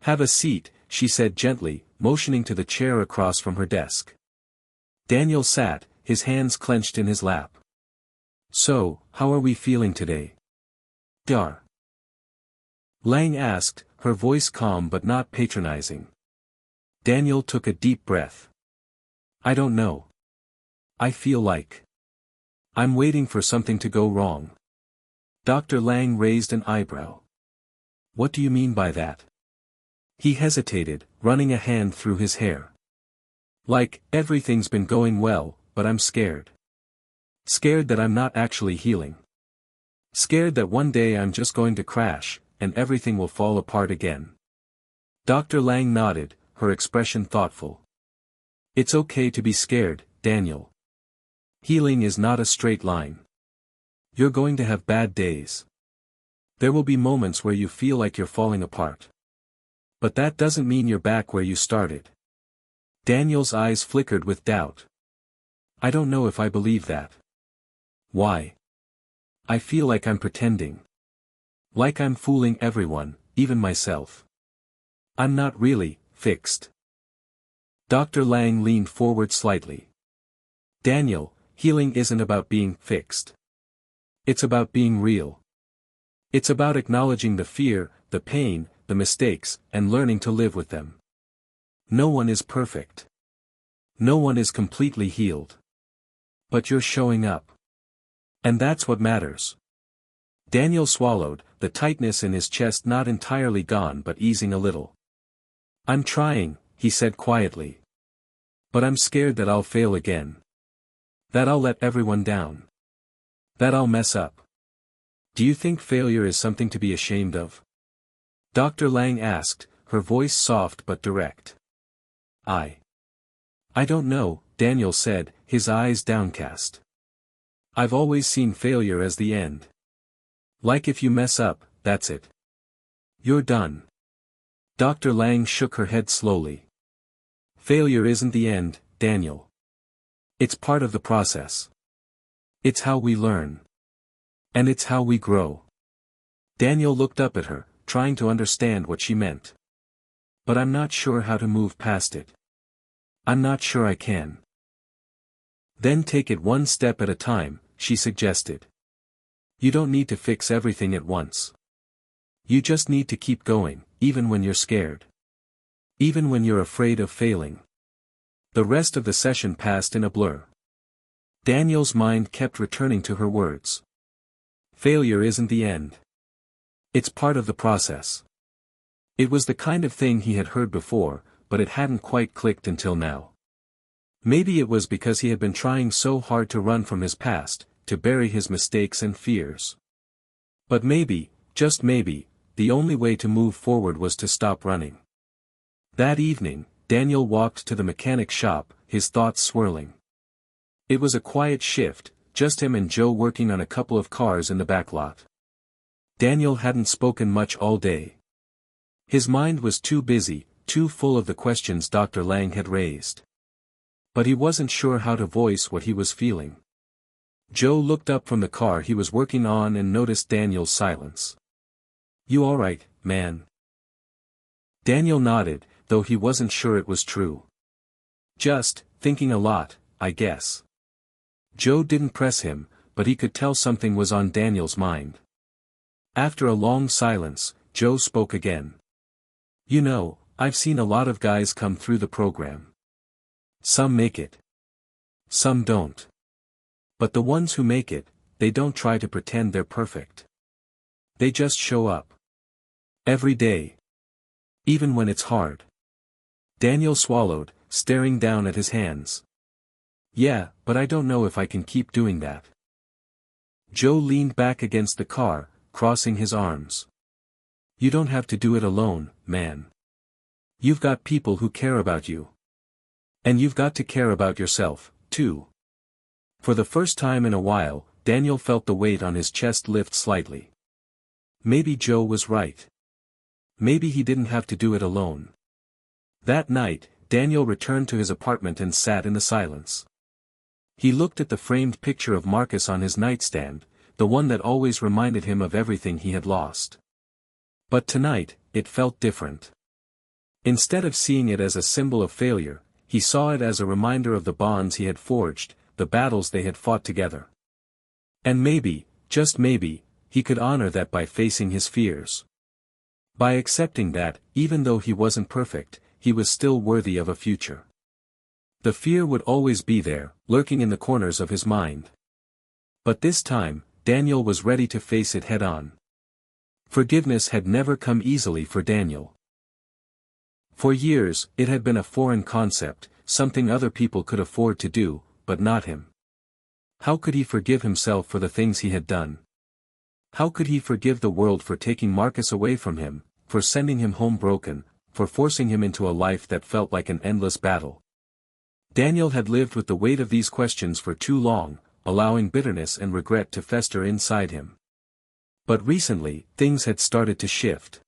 Have a seat, she said gently, motioning to the chair across from her desk. Daniel sat, his hands clenched in his lap. So, how are we feeling today? Dar. Lang asked, her voice calm but not patronizing. Daniel took a deep breath. I don't know. I feel like I'm waiting for something to go wrong. Dr. Lang raised an eyebrow. What do you mean by that? He hesitated, running a hand through his hair. Like, everything's been going well, but I'm scared. Scared that I'm not actually healing. Scared that one day I'm just going to crash, and everything will fall apart again. Dr. Lang nodded, her expression thoughtful. It's okay to be scared, Daniel. Healing is not a straight line. You're going to have bad days. There will be moments where you feel like you're falling apart. But that doesn't mean you're back where you started. Daniel's eyes flickered with doubt. I don't know if I believe that. Why? I feel like I'm pretending. Like I'm fooling everyone, even myself. I'm not really fixed. Dr. Lang leaned forward slightly. Daniel, healing isn't about being fixed. It's about being real. It's about acknowledging the fear, the pain, the mistakes, and learning to live with them. No one is perfect. No one is completely healed. But you're showing up. And that's what matters. Daniel swallowed, the tightness in his chest not entirely gone but easing a little. I'm trying, he said quietly. But I'm scared that I'll fail again. That I'll let everyone down. That I'll mess up. Do you think failure is something to be ashamed of? Dr. Lang asked, her voice soft but direct. I don't know, Daniel said, his eyes downcast. I've always seen failure as the end. Like if you mess up, that's it. You're done. Dr. Lang shook her head slowly. Failure isn't the end, Daniel. It's part of the process. It's how we learn. And it's how we grow. Daniel looked up at her, trying to understand what she meant. But I'm not sure how to move past it. I'm not sure I can. Then take it one step at a time, she suggested. You don't need to fix everything at once. You just need to keep going, even when you're scared. Even when you're afraid of failing. The rest of the session passed in a blur. Daniel's mind kept returning to her words. Failure isn't the end. It's part of the process. It was the kind of thing he had heard before, but it hadn't quite clicked until now. Maybe it was because he had been trying so hard to run from his past, to bury his mistakes and fears. But maybe, just maybe, the only way to move forward was to stop running. That evening, Daniel walked to the mechanic shop, his thoughts swirling. It was a quiet shift, just him and Joe working on a couple of cars in the back lot. Daniel hadn't spoken much all day. His mind was too busy, too full of the questions Dr. Lang had raised. But he wasn't sure how to voice what he was feeling. Joe looked up from the car he was working on and noticed Daniel's silence. You alright, man? Daniel nodded, though he wasn't sure it was true. Just, thinking a lot, I guess. Joe didn't press him, but he could tell something was on Daniel's mind. After a long silence, Joe spoke again. You know, I've seen a lot of guys come through the program. Some make it. Some don't. But the ones who make it, they don't try to pretend they're perfect. They just show up. Every day. Even when it's hard. Daniel swallowed, staring down at his hands. Yeah, but I don't know if I can keep doing that. Joe leaned back against the car, crossing his arms. You don't have to do it alone, man. You've got people who care about you. And you've got to care about yourself, too. For the first time in a while, Daniel felt the weight on his chest lift slightly. Maybe Joe was right. Maybe he didn't have to do it alone. That night, Daniel returned to his apartment and sat in the silence. He looked at the framed picture of Marcus on his nightstand, the one that always reminded him of everything he had lost. But tonight, it felt different. Instead of seeing it as a symbol of failure, he saw it as a reminder of the bonds he had forged, the battles they had fought together. And maybe, just maybe, he could honor that by facing his fears. By accepting that, even though he wasn't perfect, he was still worthy of a future. The fear would always be there, lurking in the corners of his mind. But this time, Daniel was ready to face it head-on. Forgiveness had never come easily for Daniel. For years, it had been a foreign concept, something other people could afford to do, but not him. How could he forgive himself for the things he had done? How could he forgive the world for taking Marcus away from him, for sending him home broken, for forcing him into a life that felt like an endless battle? Daniel had lived with the weight of these questions for too long, allowing bitterness and regret to fester inside him. But recently, things had started to shift.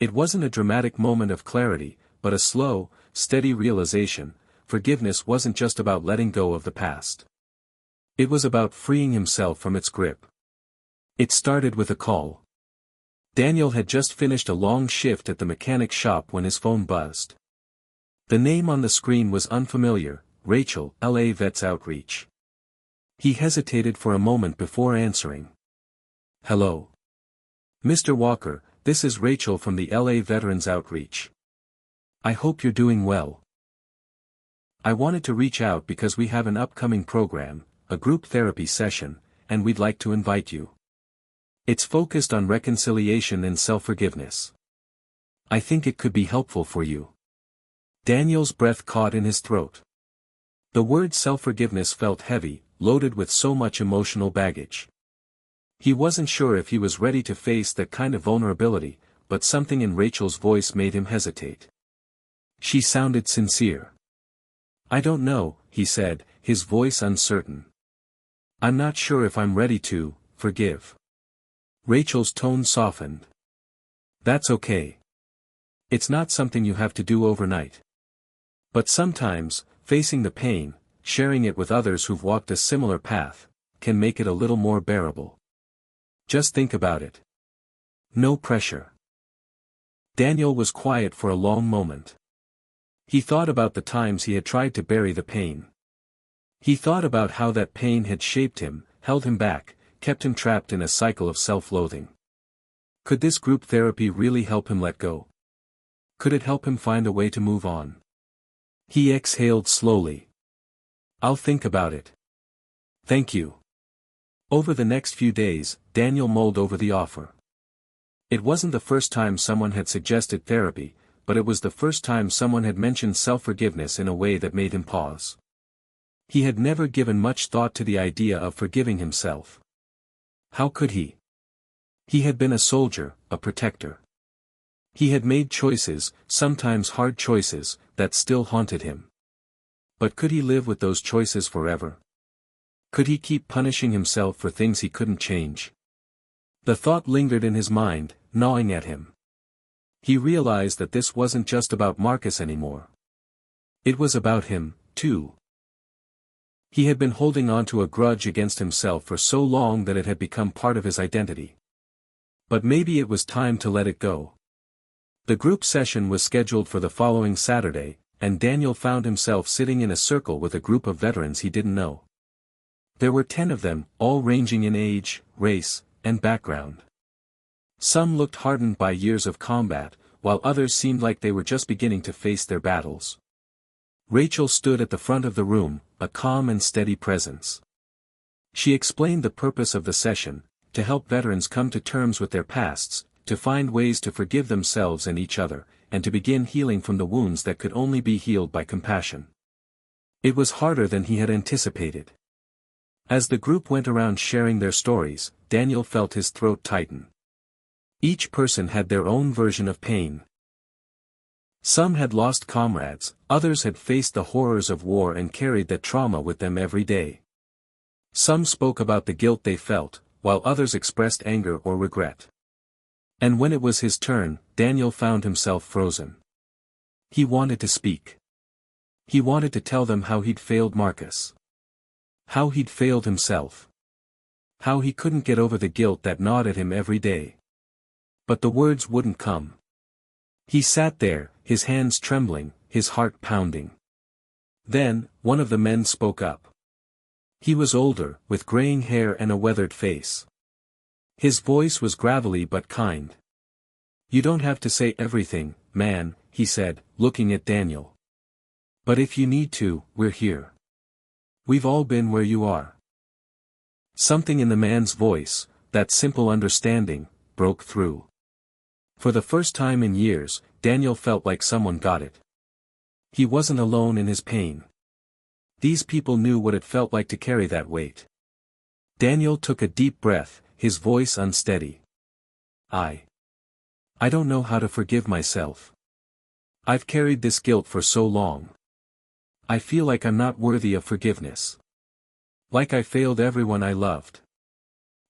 It wasn't a dramatic moment of clarity, but a slow, steady realization. Forgiveness wasn't just about letting go of the past. It was about freeing himself from its grip. It started with a call. Daniel had just finished a long shift at the mechanic shop when his phone buzzed. The name on the screen was unfamiliar, Rachel, LA Vets Outreach. He hesitated for a moment before answering. Hello. Mr. Walker, this is Rachel from the LA Veterans Outreach. I hope you're doing well. I wanted to reach out because we have an upcoming program, a group therapy session, and we'd like to invite you. It's focused on reconciliation and self-forgiveness. I think it could be helpful for you. Daniel's breath caught in his throat. The word self-forgiveness felt heavy, loaded with so much emotional baggage. He wasn't sure if he was ready to face that kind of vulnerability, but something in Rachel's voice made him hesitate. She sounded sincere. I don't know, he said, his voice uncertain. I'm not sure if I'm ready to forgive. Rachel's tone softened. That's okay. It's not something you have to do overnight. But sometimes, facing the pain, sharing it with others who've walked a similar path, can make it a little more bearable. Just think about it. No pressure. Daniel was quiet for a long moment. He thought about the times he had tried to bury the pain. He thought about how that pain had shaped him, held him back, kept him trapped in a cycle of self-loathing. Could this group therapy really help him let go? Could it help him find a way to move on? He exhaled slowly. I'll think about it. Thank you. Over the next few days, Daniel mulled over the offer. It wasn't the first time someone had suggested therapy, but it was the first time someone had mentioned self-forgiveness in a way that made him pause. He had never given much thought to the idea of forgiving himself. How could he? He had been a soldier, a protector. He had made choices, sometimes hard choices, that still haunted him. But could he live with those choices forever? Could he keep punishing himself for things he couldn't change? The thought lingered in his mind, gnawing at him. He realized that this wasn't just about Marcus anymore. It was about him, too. He had been holding on to a grudge against himself for so long that it had become part of his identity. But maybe it was time to let it go. The group session was scheduled for the following Saturday, and Daniel found himself sitting in a circle with a group of veterans he didn't know. There were 10 of them, all ranging in age, race, and background. Some looked hardened by years of combat, while others seemed like they were just beginning to face their battles. Rachel stood at the front of the room, a calm and steady presence. She explained the purpose of the session, to help veterans come to terms with their pasts, to find ways to forgive themselves and each other, and to begin healing from the wounds that could only be healed by compassion. It was harder than he had anticipated. As the group went around sharing their stories, Daniel felt his throat tighten. Each person had their own version of pain. Some had lost comrades, others had faced the horrors of war and carried that trauma with them every day. Some spoke about the guilt they felt, while others expressed anger or regret. And when it was his turn, Daniel found himself frozen. He wanted to speak. He wanted to tell them how he'd failed Marcus. How he'd failed himself. How he couldn't get over the guilt that gnawed at him every day. But the words wouldn't come. He sat there, his hands trembling, his heart pounding. Then, one of the men spoke up. He was older, with graying hair and a weathered face. His voice was gravelly but kind. You don't have to say everything, man, he said, looking at Daniel. But if you need to, we're here. We've all been where you are. Something in the man's voice, that simple understanding, broke through. For the first time in years, Daniel felt like someone got it. He wasn't alone in his pain. These people knew what it felt like to carry that weight. Daniel took a deep breath, his voice unsteady. I don't know how to forgive myself. I've carried this guilt for so long. I feel like I'm not worthy of forgiveness. Like I failed everyone I loved.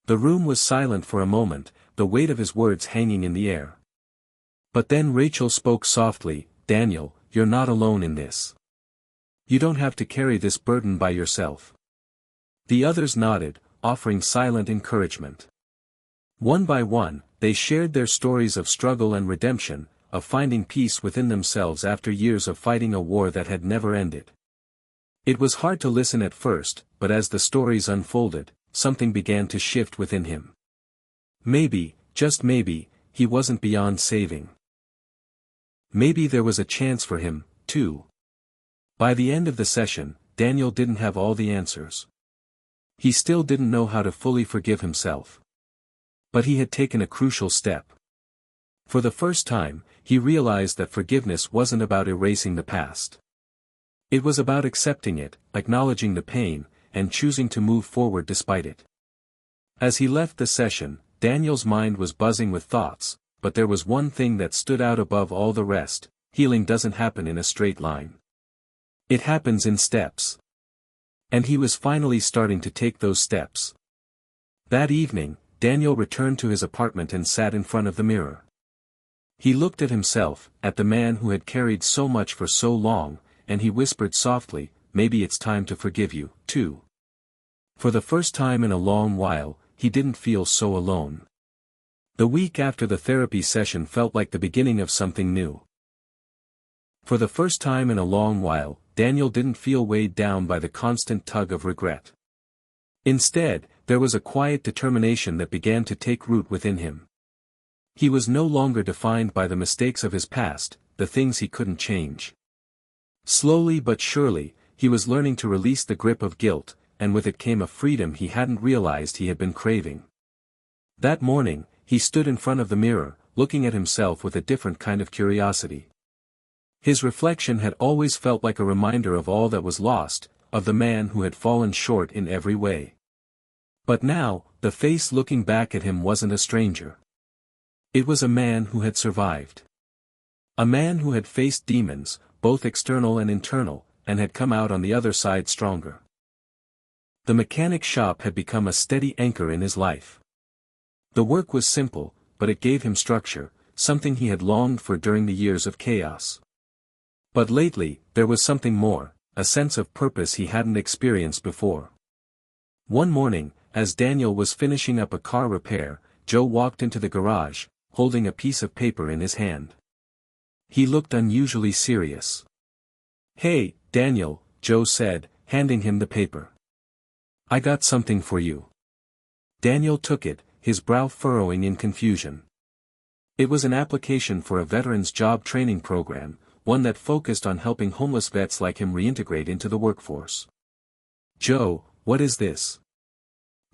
The room was silent for a moment, the weight of his words hanging in the air. But then Rachel spoke softly, Daniel, you're not alone in this. You don't have to carry this burden by yourself. The others nodded, offering silent encouragement. One by one, they shared their stories of struggle and redemption, of finding peace within themselves after years of fighting a war that had never ended. It was hard to listen at first, but as the stories unfolded, something began to shift within him. Maybe, just maybe, he wasn't beyond saving. Maybe there was a chance for him, too. By the end of the session, Daniel didn't have all the answers. He still didn't know how to fully forgive himself. But he had taken a crucial step. For the first time, he realized that forgiveness wasn't about erasing the past. It was about accepting it, acknowledging the pain, and choosing to move forward despite it. As he left the session, Daniel's mind was buzzing with thoughts, but there was one thing that stood out above all the rest: healing doesn't happen in a straight line. It happens in steps. And he was finally starting to take those steps. That evening, Daniel returned to his apartment and sat in front of the mirror. He looked at himself, at the man who had carried so much for so long, and he whispered softly, maybe it's time to forgive you, too. For the first time in a long while, he didn't feel so alone. The week after the therapy session felt like the beginning of something new. For the first time in a long while, Daniel didn't feel weighed down by the constant tug of regret. Instead, there was a quiet determination that began to take root within him. He was no longer defined by the mistakes of his past, the things he couldn't change. Slowly but surely, he was learning to release the grip of guilt, and with it came a freedom he hadn't realized he had been craving. That morning, he stood in front of the mirror, looking at himself with a different kind of curiosity. His reflection had always felt like a reminder of all that was lost, of the man who had fallen short in every way. But now, the face looking back at him wasn't a stranger. It was a man who had survived. A man who had faced demons, both external and internal, and had come out on the other side stronger. The mechanic shop had become a steady anchor in his life. The work was simple, but it gave him structure, something he had longed for during the years of chaos. But lately, there was something more, a sense of purpose he hadn't experienced before. One morning, as Daniel was finishing up a car repair, Joe walked into the garage, holding a piece of paper in his hand. He looked unusually serious. "Hey, Daniel," Joe said, handing him the paper. "I got something for you." Daniel took it, his brow furrowing in confusion. It was an application for a veterans job training program, one that focused on helping homeless vets like him reintegrate into the workforce. "Joe, what is this?"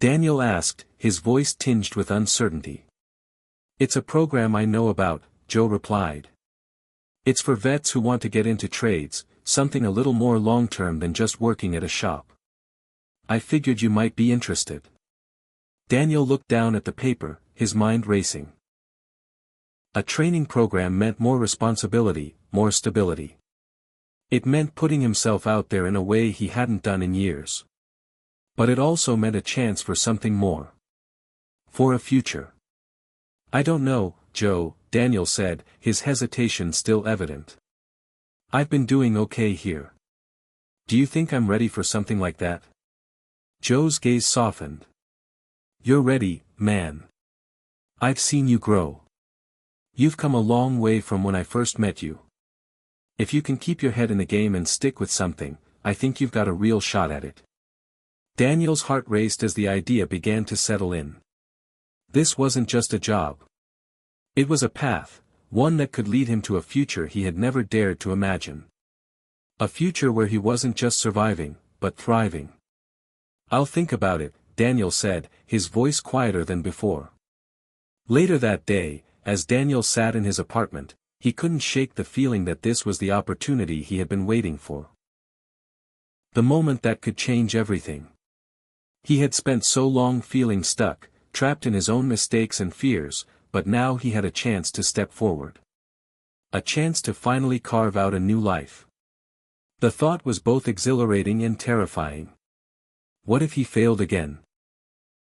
Daniel asked, his voice tinged with uncertainty. "It's a program I know about," Joe replied. "It's for vets who want to get into trades, something a little more long-term than just working at a shop. I figured you might be interested." Daniel looked down at the paper, his mind racing. A training program meant more responsibility, more stability. It meant putting himself out there in a way he hadn't done in years. But it also meant a chance for something more. For a future. "I don't know, Joe," Daniel said, his hesitation still evident. "I've been doing okay here. Do you think I'm ready for something like that?" Joe's gaze softened. "You're ready, man. I've seen you grow. You've come a long way from when I first met you. If you can keep your head in the game and stick with something, I think you've got a real shot at it." Daniel's heart raced as the idea began to settle in. This wasn't just a job. It was a path, one that could lead him to a future he had never dared to imagine. A future where he wasn't just surviving, but thriving. "I'll think about it," Daniel said, his voice quieter than before. Later that day, as Daniel sat in his apartment, he couldn't shake the feeling that this was the opportunity he had been waiting for. The moment that could change everything. He had spent so long feeling stuck, trapped in his own mistakes and fears, but now he had a chance to step forward. A chance to finally carve out a new life. The thought was both exhilarating and terrifying. What if he failed again?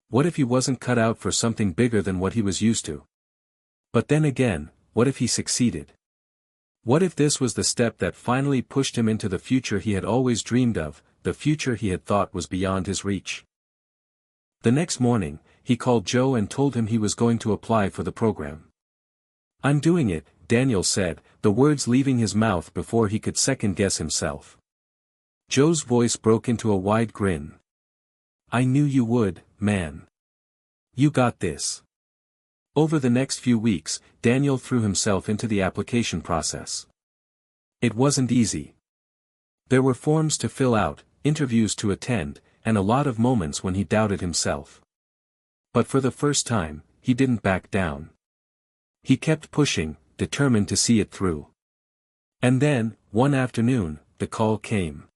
What if he wasn't cut out for something bigger than what he was used to? But then again, what if he succeeded? What if this was the step that finally pushed him into the future he had always dreamed of, the future he had thought was beyond his reach? The next morning, he called Joe and told him he was going to apply for the program. "I'm doing it," Daniel said, the words leaving his mouth before he could second-guess himself. Joe's voice broke into a wide grin. "I knew you would, man. You got this." Over the next few weeks, Daniel threw himself into the application process. It wasn't easy. There were forms to fill out, interviews to attend, and a lot of moments when he doubted himself. But for the first time, he didn't back down. He kept pushing, determined to see it through. And then, one afternoon, the call came.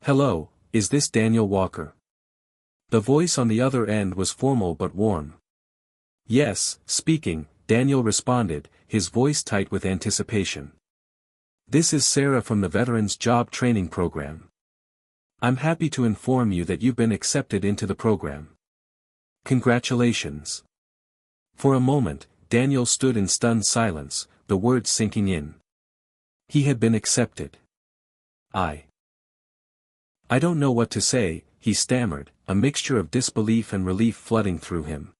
"Hello, is this Daniel Walker?" The voice on the other end was formal but warm. "Yes, speaking," Daniel responded, his voice tight with anticipation. "This is Sarah from the Veterans Job Training Program. I'm happy to inform you that you've been accepted into the program. Congratulations." For a moment, Daniel stood in stunned silence, the words sinking in. He had been accepted. I don't know what to say," he stammered, a mixture of disbelief and relief flooding through him.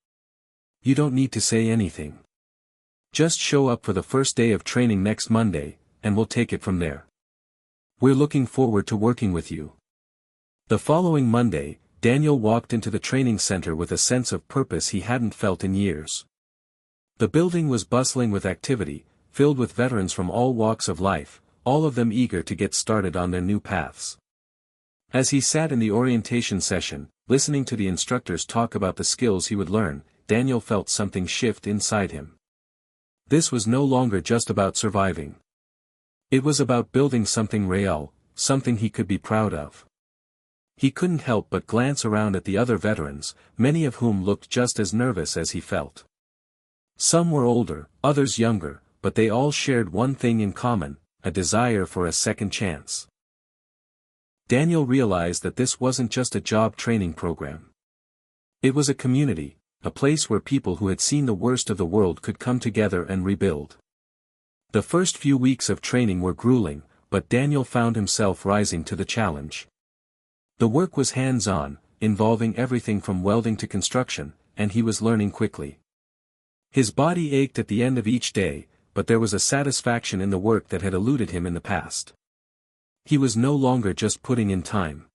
"You don't need to say anything. Just show up for the first day of training next Monday, and we'll take it from there. We're looking forward to working with you." The following Monday, Daniel walked into the training center with a sense of purpose he hadn't felt in years. The building was bustling with activity, filled with veterans from all walks of life, all of them eager to get started on their new paths. As he sat in the orientation session, listening to the instructors talk about the skills he would learn, Daniel felt something shift inside him. This was no longer just about surviving. It was about building something real, something he could be proud of. He couldn't help but glance around at the other veterans, many of whom looked just as nervous as he felt. Some were older, others younger, but they all shared one thing in common, a desire for a second chance. Daniel realized that this wasn't just a job training program. It was a community, a place where people who had seen the worst of the world could come together and rebuild. The first few weeks of training were grueling, but Daniel found himself rising to the challenge. The work was hands-on, involving everything from welding to construction, and he was learning quickly. His body ached at the end of each day, but there was a satisfaction in the work that had eluded him in the past. He was no longer just putting in time.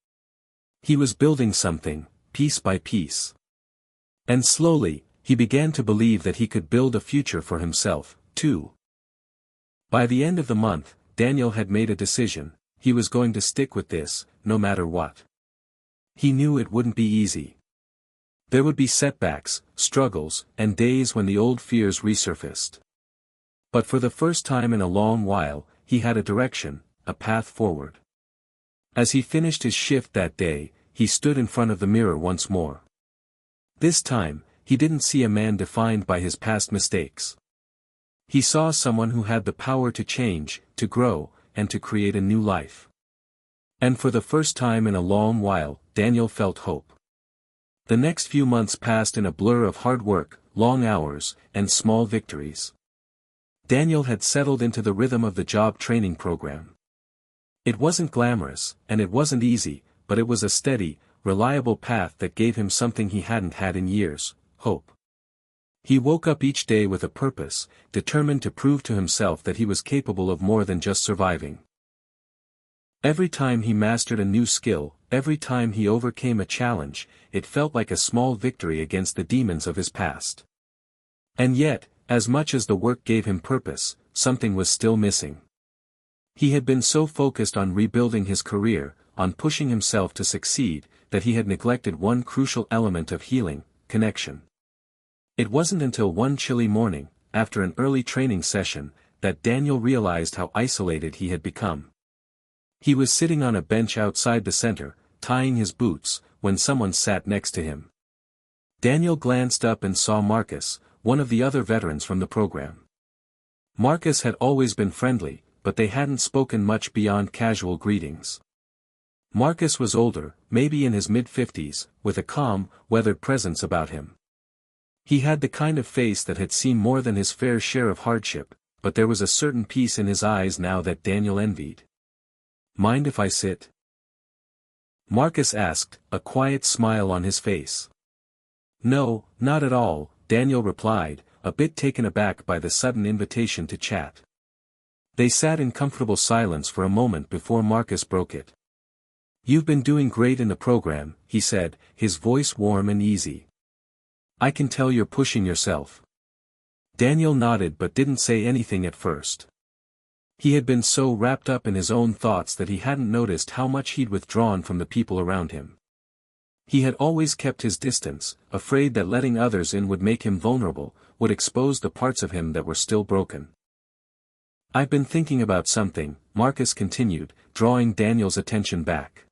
He was building something, piece by piece. And slowly, he began to believe that he could build a future for himself, too. By the end of the month, Daniel had made a decision: he was going to stick with this, no matter what. He knew it wouldn't be easy. There would be setbacks, struggles, and days when the old fears resurfaced. But for the first time in a long while, he had a direction, a path forward. As he finished his shift that day, he stood in front of the mirror once more. This time, he didn't see a man defined by his past mistakes. He saw someone who had the power to change, to grow, and to create a new life. And for the first time in a long while, Daniel felt hope. The next few months passed in a blur of hard work, long hours, and small victories. Daniel had settled into the rhythm of the job training program. It wasn't glamorous, and it wasn't easy, but it was a steady, reliable path that gave him something he hadn't had in years: hope. He woke up each day with a purpose, determined to prove to himself that he was capable of more than just surviving. Every time he mastered a new skill, every time he overcame a challenge, it felt like a small victory against the demons of his past. And yet, as much as the work gave him purpose, something was still missing. He had been so focused on rebuilding his career, on pushing himself to succeed, that he had neglected one crucial element of healing: connection. It wasn't until one chilly morning, after an early training session, that Daniel realized how isolated he had become. He was sitting on a bench outside the center, tying his boots, when someone sat next to him. Daniel glanced up and saw Marcus, one of the other veterans from the program. Marcus had always been friendly, but they hadn't spoken much beyond casual greetings. Marcus was older, maybe in his mid-50s, with a calm, weathered presence about him. He had the kind of face that had seen more than his fair share of hardship, but there was a certain peace in his eyes now that Daniel envied. "Mind if I sit?" Marcus asked, a quiet smile on his face. "No, not at all," Daniel replied, a bit taken aback by the sudden invitation to chat. They sat in comfortable silence for a moment before Marcus broke it. "You've been doing great in the program," he said, his voice warm and easy. "I can tell you're pushing yourself." Daniel nodded but didn't say anything at first. He had been so wrapped up in his own thoughts that he hadn't noticed how much he'd withdrawn from the people around him. He had always kept his distance, afraid that letting others in would make him vulnerable, would expose the parts of him that were still broken. "I've been thinking about something," Marcus continued, drawing Daniel's attention back.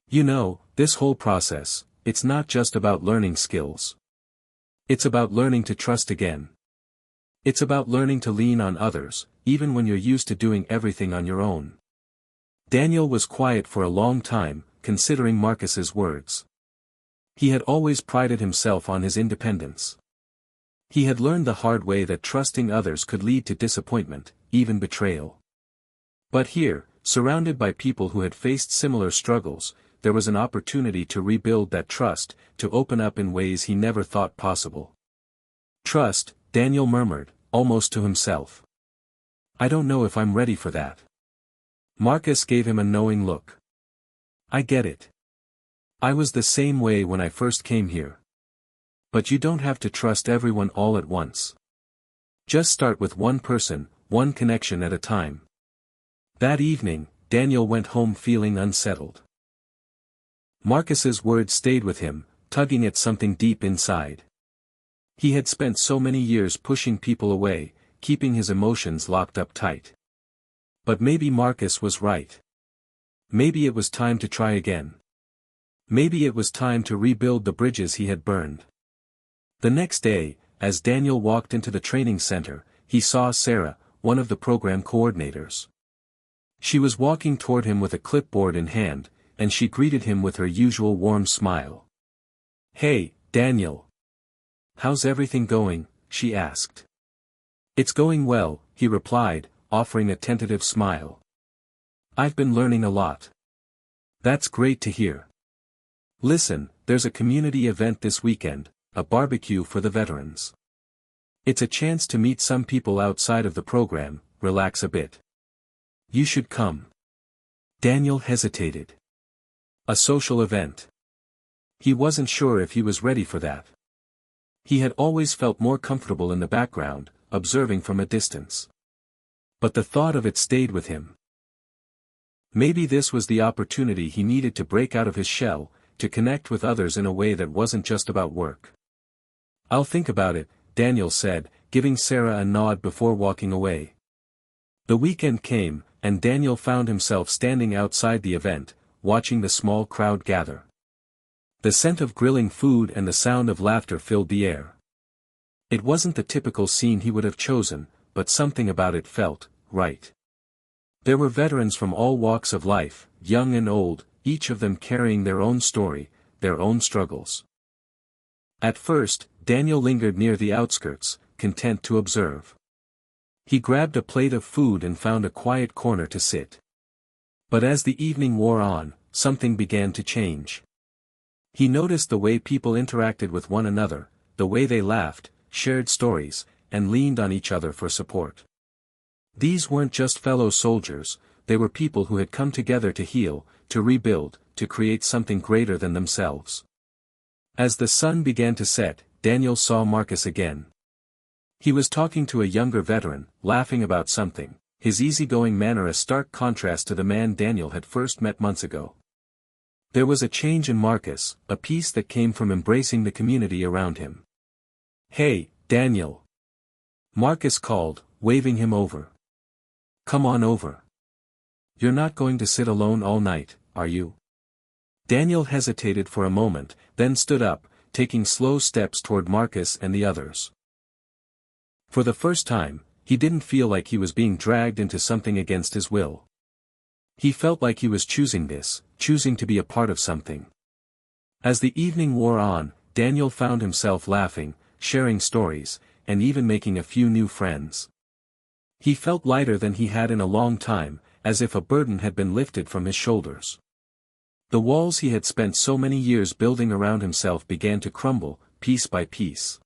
"You know, this whole process, it's not just about learning skills. It's about learning to trust again. It's about learning to lean on others, even when you're used to doing everything on your own." Daniel was quiet for a long time, considering Marcus's words. He had always prided himself on his independence. He had learned the hard way that trusting others could lead to disappointment, even betrayal. But here, surrounded by people who had faced similar struggles, there was an opportunity to rebuild that trust, to open up in ways he never thought possible. "Trust," Daniel murmured, almost to himself. "I don't know if I'm ready for that." Marcus gave him a knowing look. "I get it. I was the same way when I first came here. But you don't have to trust everyone all at once. Just start with one person, one connection at a time." That evening, Daniel went home feeling unsettled. Marcus's words stayed with him, tugging at something deep inside. He had spent so many years pushing people away, keeping his emotions locked up tight. But maybe Marcus was right. Maybe it was time to try again. Maybe it was time to rebuild the bridges he had burned. The next day, as Daniel walked into the training center, he saw Sarah, one of the program coordinators. She was walking toward him with a clipboard in hand, and she greeted him with her usual warm smile. "Hey, Daniel. How's everything going?" she asked. "It's going well," he replied, offering a tentative smile. "I've been learning a lot." "That's great to hear. Listen, there's a community event this weekend, a barbecue for the veterans. It's a chance to meet some people outside of the program, relax a bit. You should come." Daniel hesitated. A social event. He wasn't sure if he was ready for that. He had always felt more comfortable in the background, observing from a distance. But the thought of it stayed with him. Maybe this was the opportunity he needed to break out of his shell, to connect with others in a way that wasn't just about work. "I'll think about it," Daniel said, giving Sarah a nod before walking away. The weekend came, and Daniel found himself standing outside the event, watching the small crowd gather. The scent of grilling food and the sound of laughter filled the air. It wasn't the typical scene he would have chosen, but something about it felt right. There were veterans from all walks of life, young and old, each of them carrying their own story, their own struggles. At first, Daniel lingered near the outskirts, content to observe. He grabbed a plate of food and found a quiet corner to sit. But as the evening wore on, something began to change. He noticed the way people interacted with one another, the way they laughed, shared stories, and leaned on each other for support. These weren't just fellow soldiers, they were people who had come together to heal, to rebuild, to create something greater than themselves. As the sun began to set, Daniel saw Marcus again. He was talking to a younger veteran, laughing about something, his easygoing manner a stark contrast to the man Daniel had first met months ago. There was a change in Marcus, a peace that came from embracing the community around him. "Hey, Daniel!" Marcus called, waving him over. "Come on over. You're not going to sit alone all night, are you?" Daniel hesitated for a moment, then stood up, taking slow steps toward Marcus and the others. For the first time, he didn't feel like he was being dragged into something against his will. He felt like he was choosing this, choosing to be a part of something. As the evening wore on, Daniel found himself laughing, sharing stories, and even making a few new friends. He felt lighter than he had in a long time, as if a burden had been lifted from his shoulders. The walls he had spent so many years building around himself began to crumble, piece by piece.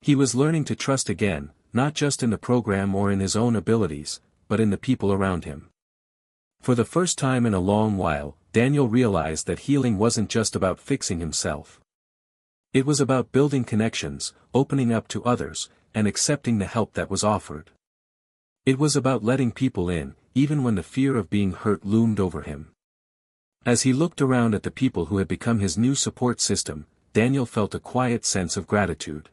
He was learning to trust again, not just in the program or in his own abilities, but in the people around him. For the first time in a long while, Daniel realized that healing wasn't just about fixing himself. It was about building connections, opening up to others, and accepting the help that was offered. It was about letting people in, even when the fear of being hurt loomed over him. As he looked around at the people who had become his new support system, Daniel felt a quiet sense of gratitude.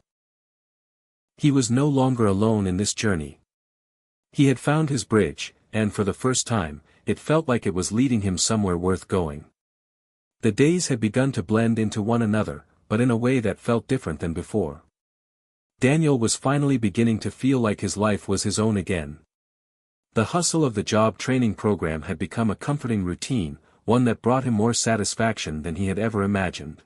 He was no longer alone in this journey. He had found his bridge, and for the first time, it felt like it was leading him somewhere worth going. The days had begun to blend into one another, but in a way that felt different than before. Daniel was finally beginning to feel like his life was his own again. The hustle of the job training program had become a comforting routine, one that brought him more satisfaction than he had ever imagined.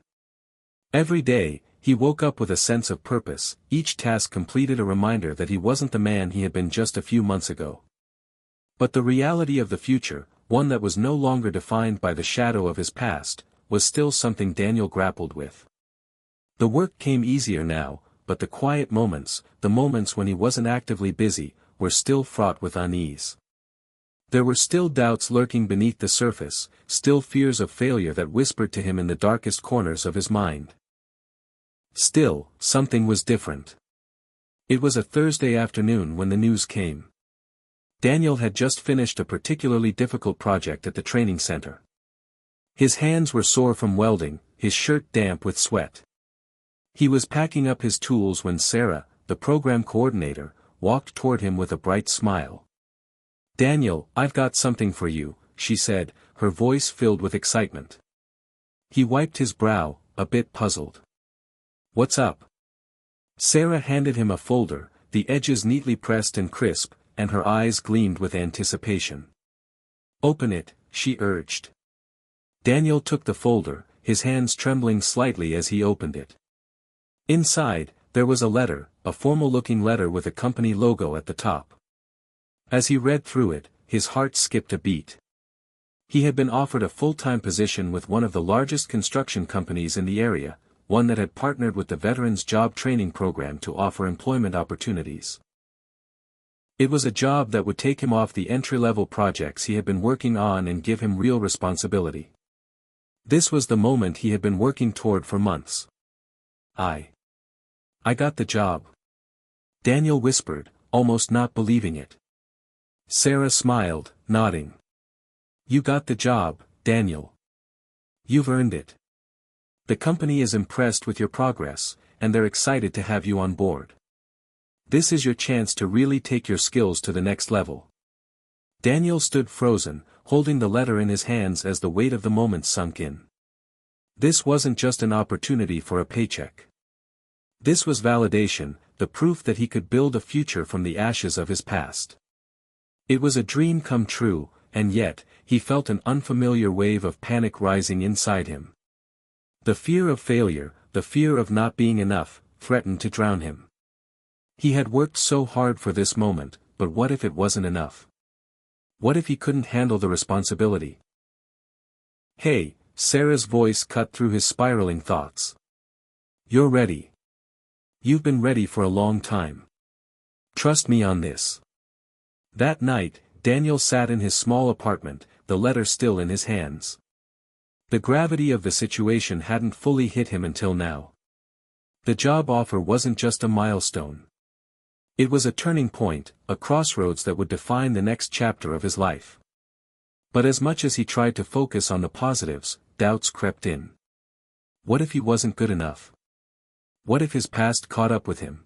Every day, he woke up with a sense of purpose, each task completed a reminder that he wasn't the man he had been just a few months ago. But the reality of the future, one that was no longer defined by the shadow of his past, was still something Daniel grappled with. The work came easier now, but the quiet moments, the moments when he wasn't actively busy, were still fraught with unease. There were still doubts lurking beneath the surface, still fears of failure that whispered to him in the darkest corners of his mind. Still, something was different. It was a Thursday afternoon when the news came. Daniel had just finished a particularly difficult project at the training center. His hands were sore from welding, his shirt damp with sweat. He was packing up his tools when Sarah, the program coordinator, walked toward him with a bright smile. "Daniel, I've got something for you," she said, her voice filled with excitement. He wiped his brow, a bit puzzled. "What's up?" Sarah handed him a folder, the edges neatly pressed and crisp, and her eyes gleamed with anticipation. "Open it," she urged. Daniel took the folder, his hands trembling slightly as he opened it. Inside, there was a letter, a formal-looking letter with a company logo at the top. As he read through it, his heart skipped a beat. He had been offered a full-time position with one of the largest construction companies in the area, one that had partnered with the Veterans Job Training Program to offer employment opportunities. It was a job that would take him off the entry-level projects he had been working on and give him real responsibility. This was the moment he had been working toward for months. I got the job," Daniel whispered, almost not believing it. Sarah smiled, nodding. "You got the job, Daniel. You've earned it. The company is impressed with your progress, and they're excited to have you on board. This is your chance to really take your skills to the next level." Daniel stood frozen, holding the letter in his hands as the weight of the moment sunk in. This wasn't just an opportunity for a paycheck. This was validation, the proof that he could build a future from the ashes of his past. It was a dream come true, and yet, he felt an unfamiliar wave of panic rising inside him. The fear of failure, the fear of not being enough, threatened to drown him. He had worked so hard for this moment, but what if it wasn't enough? What if he couldn't handle the responsibility? "Hey," Sarah's voice cut through his spiraling thoughts. "You're ready. You've been ready for a long time. Trust me on this." That night, Daniel sat in his small apartment, the letter still in his hands. The gravity of the situation hadn't fully hit him until now. The job offer wasn't just a milestone. It was a turning point, a crossroads that would define the next chapter of his life. But as much as he tried to focus on the positives, doubts crept in. What if he wasn't good enough? What if his past caught up with him?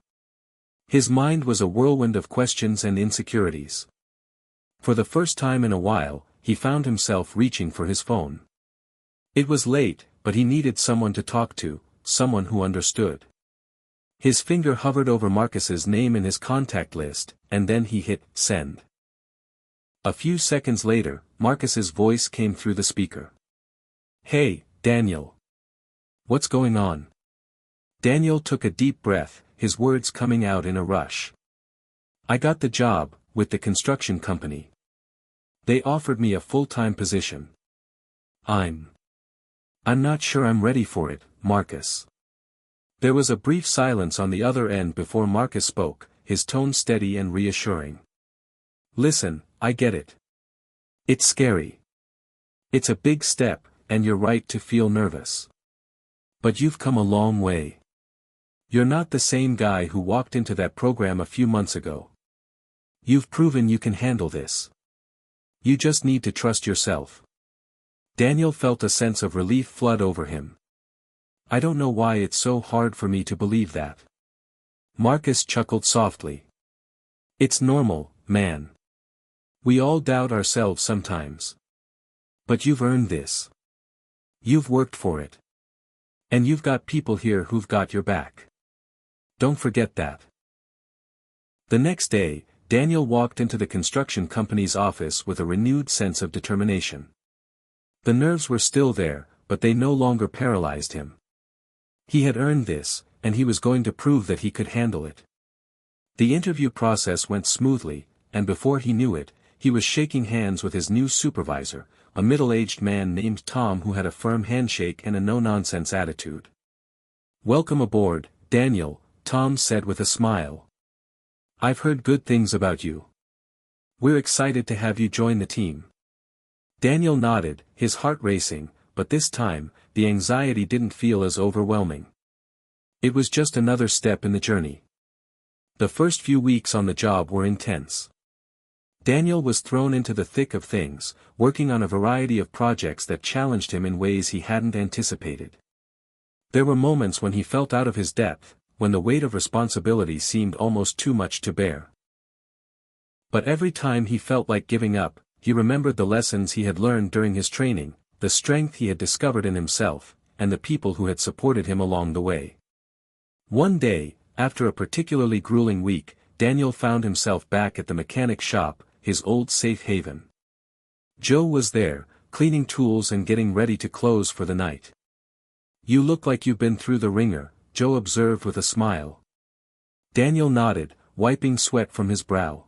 His mind was a whirlwind of questions and insecurities. For the first time in a while, he found himself reaching for his phone. It was late, but he needed someone to talk to, someone who understood. His finger hovered over Marcus's name in his contact list, and then he hit send. A few seconds later, Marcus's voice came through the speaker. "Hey, Daniel. What's going on?" Daniel took a deep breath, his words coming out in a rush. "I got the job, with the construction company. They offered me a full-time position. I'm not sure I'm ready for it, Marcus." There was a brief silence on the other end before Marcus spoke, his tone steady and reassuring. "Listen, I get it. It's scary. It's a big step, and you're right to feel nervous. But you've come a long way. You're not the same guy who walked into that program a few months ago. You've proven you can handle this. You just need to trust yourself." Daniel felt a sense of relief flood over him. "I don't know why it's so hard for me to believe that." Marcus chuckled softly. "It's normal, man. We all doubt ourselves sometimes. But you've earned this. You've worked for it. And you've got people here who've got your back. Don't forget that." The next day, Daniel walked into the construction company's office with a renewed sense of determination. The nerves were still there, but they no longer paralyzed him. He had earned this, and he was going to prove that he could handle it. The interview process went smoothly, and before he knew it, he was shaking hands with his new supervisor, a middle-aged man named Tom who had a firm handshake and a no-nonsense attitude. "Welcome aboard, Daniel," Tom said with a smile. "I've heard good things about you. We're excited to have you join the team." Daniel nodded, his heart racing, but this time, the anxiety didn't feel as overwhelming. It was just another step in the journey. The first few weeks on the job were intense. Daniel was thrown into the thick of things, working on a variety of projects that challenged him in ways he hadn't anticipated. There were moments when he felt out of his depth, when the weight of responsibility seemed almost too much to bear. But every time he felt like giving up, he remembered the lessons he had learned during his training, the strength he had discovered in himself, and the people who had supported him along the way. One day, after a particularly grueling week, Daniel found himself back at the mechanic shop, his old safe haven. Joe was there, cleaning tools and getting ready to close for the night. "You look like you've been through the ringer," Joe observed with a smile. Daniel nodded, wiping sweat from his brow.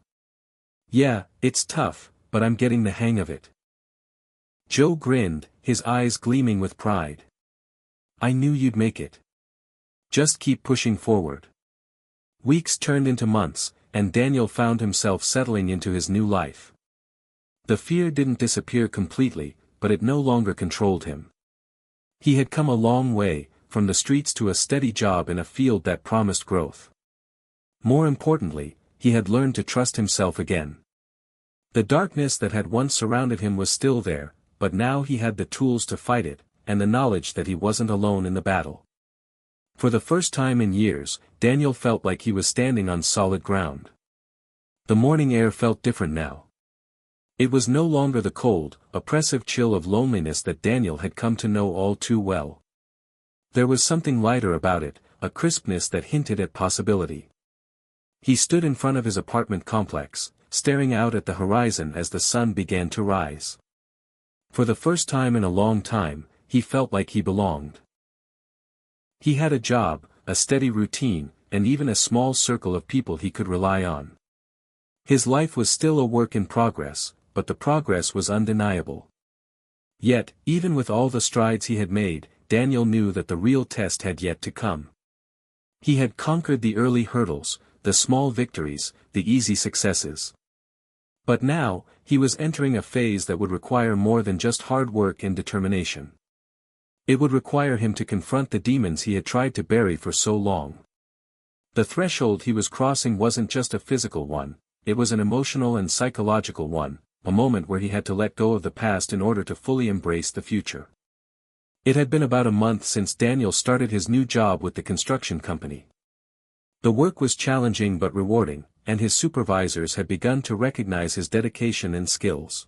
"Yeah, it's tough, but I'm getting the hang of it." Joe grinned, his eyes gleaming with pride. "I knew you'd make it. Just keep pushing forward." Weeks turned into months, and Daniel found himself settling into his new life. The fear didn't disappear completely, but it no longer controlled him. He had come a long way, from the streets to a steady job in a field that promised growth. More importantly, he had learned to trust himself again. The darkness that had once surrounded him was still there, but now he had the tools to fight it, and the knowledge that he wasn't alone in the battle. For the first time in years, Daniel felt like he was standing on solid ground. The morning air felt different now. It was no longer the cold, oppressive chill of loneliness that Daniel had come to know all too well. There was something lighter about it, a crispness that hinted at possibility. He stood in front of his apartment complex, staring out at the horizon as the sun began to rise. For the first time in a long time, he felt like he belonged. He had a job, a steady routine, and even a small circle of people he could rely on. His life was still a work in progress, but the progress was undeniable. Yet, even with all the strides he had made, Daniel knew that the real test had yet to come. He had conquered the early hurdles, the small victories, the easy successes. But now, he was entering a phase that would require more than just hard work and determination. It would require him to confront the demons he had tried to bury for so long. The threshold he was crossing wasn't just a physical one, it was an emotional and psychological one, a moment where he had to let go of the past in order to fully embrace the future. It had been about a month since Daniel started his new job with the construction company. The work was challenging but rewarding, and his supervisors had begun to recognize his dedication and skills.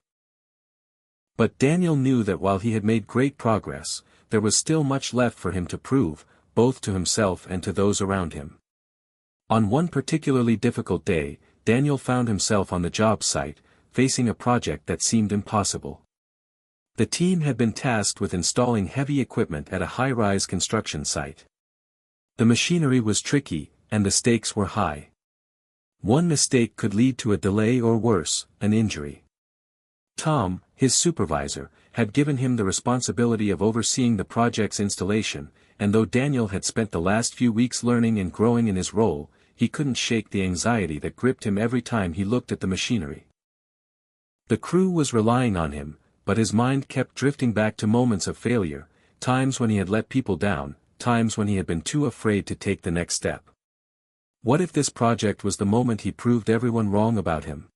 But Daniel knew that while he had made great progress, there was still much left for him to prove, both to himself and to those around him. On one particularly difficult day, Daniel found himself on the job site, facing a project that seemed impossible. The team had been tasked with installing heavy equipment at a high-rise construction site. The machinery was tricky, and the stakes were high. One mistake could lead to a delay or worse, an injury. Tom, his supervisor, had given him the responsibility of overseeing the project's installation, and though Daniel had spent the last few weeks learning and growing in his role, he couldn't shake the anxiety that gripped him every time he looked at the machinery. The crew was relying on him, but his mind kept drifting back to moments of failure, times when he had let people down, times when he had been too afraid to take the next step. What if this project was the moment he proved everyone wrong about him?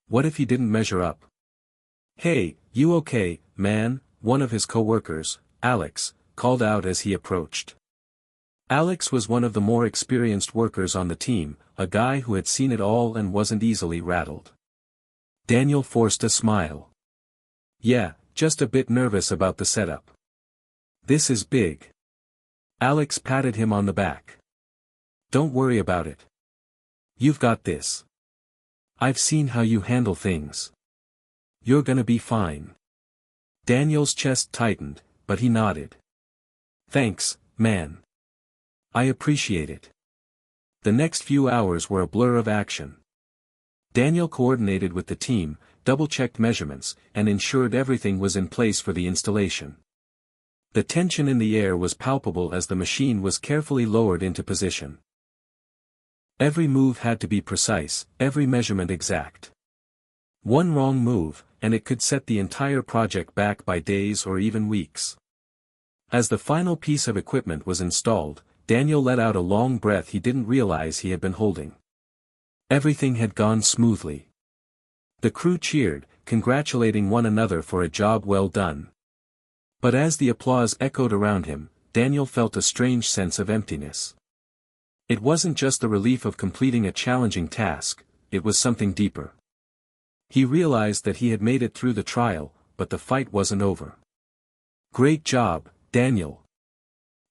What if he didn't measure up? "Hey, you okay, man?" one of his co-workers, Alex, called out as he approached. Alex was one of the more experienced workers on the team, a guy who had seen it all and wasn't easily rattled. Daniel forced a smile. "Yeah, just a bit nervous about the setup." "This is big." Alex patted him on the back. "Don't worry about it. You've got this. I've seen how you handle things. You're gonna be fine." Daniel's chest tightened, but he nodded. "Thanks, man. I appreciate it." The next few hours were a blur of action. Daniel coordinated with the team, double-checked measurements, and ensured everything was in place for the installation. The tension in the air was palpable as the machine was carefully lowered into position. Every move had to be precise, every measurement exact. One wrong move, and it could set the entire project back by days or even weeks. As the final piece of equipment was installed, Daniel let out a long breath he didn't realize he had been holding. Everything had gone smoothly. The crew cheered, congratulating one another for a job well done. But as the applause echoed around him, Daniel felt a strange sense of emptiness. It wasn't just the relief of completing a challenging task, it was something deeper. He realized that he had made it through the trial, but the fight wasn't over. "Great job, Daniel,"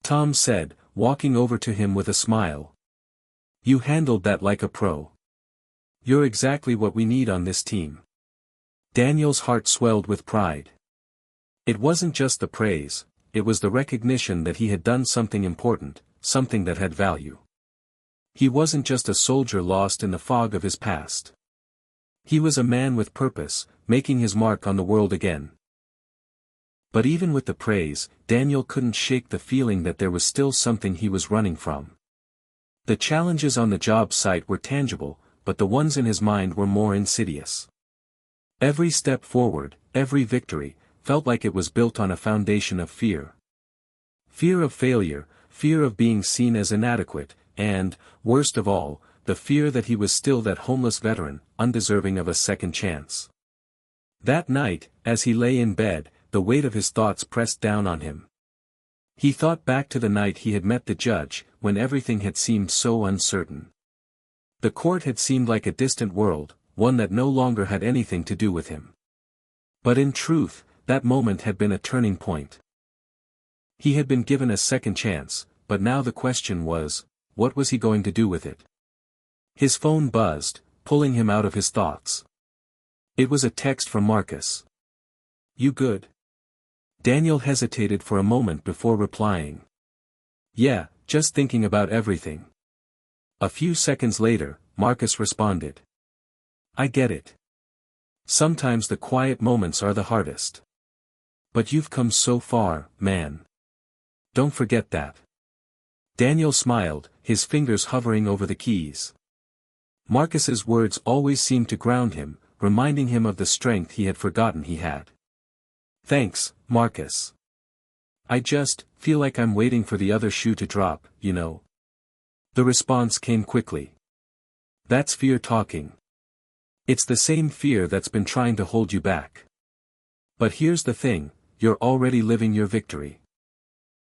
Tom said, walking over to him with a smile. "You handled that like a pro. You're exactly what we need on this team." Daniel's heart swelled with pride. It wasn't just the praise, it was the recognition that he had done something important, something that had value. He wasn't just a soldier lost in the fog of his past. He was a man with purpose, making his mark on the world again. But even with the praise, Daniel couldn't shake the feeling that there was still something he was running from. The challenges on the job site were tangible, but the ones in his mind were more insidious. Every step forward, every victory, felt like it was built on a foundation of fear. Fear of failure, fear of being seen as inadequate, and, worst of all, the fear that he was still that homeless veteran, undeserving of a second chance. That night, as he lay in bed, the weight of his thoughts pressed down on him. He thought back to the night he had met the judge, when everything had seemed so uncertain. The court had seemed like a distant world, one that no longer had anything to do with him. But in truth, that moment had been a turning point. He had been given a second chance, but now the question was, what was he going to do with it? His phone buzzed, pulling him out of his thoughts. It was a text from Marcus. "You good?" Daniel hesitated for a moment before replying. "Yeah, just thinking about everything." A few seconds later, Marcus responded. "I get it. Sometimes the quiet moments are the hardest. But you've come so far, man. Don't forget that." Daniel smiled, his fingers hovering over the keys. Marcus's words always seemed to ground him, reminding him of the strength he had forgotten he had. "Thanks, Marcus. I just feel like I'm waiting for the other shoe to drop, you know." The response came quickly. That's fear talking. It's the same fear that's been trying to hold you back. But here's the thing, you're already living your victory.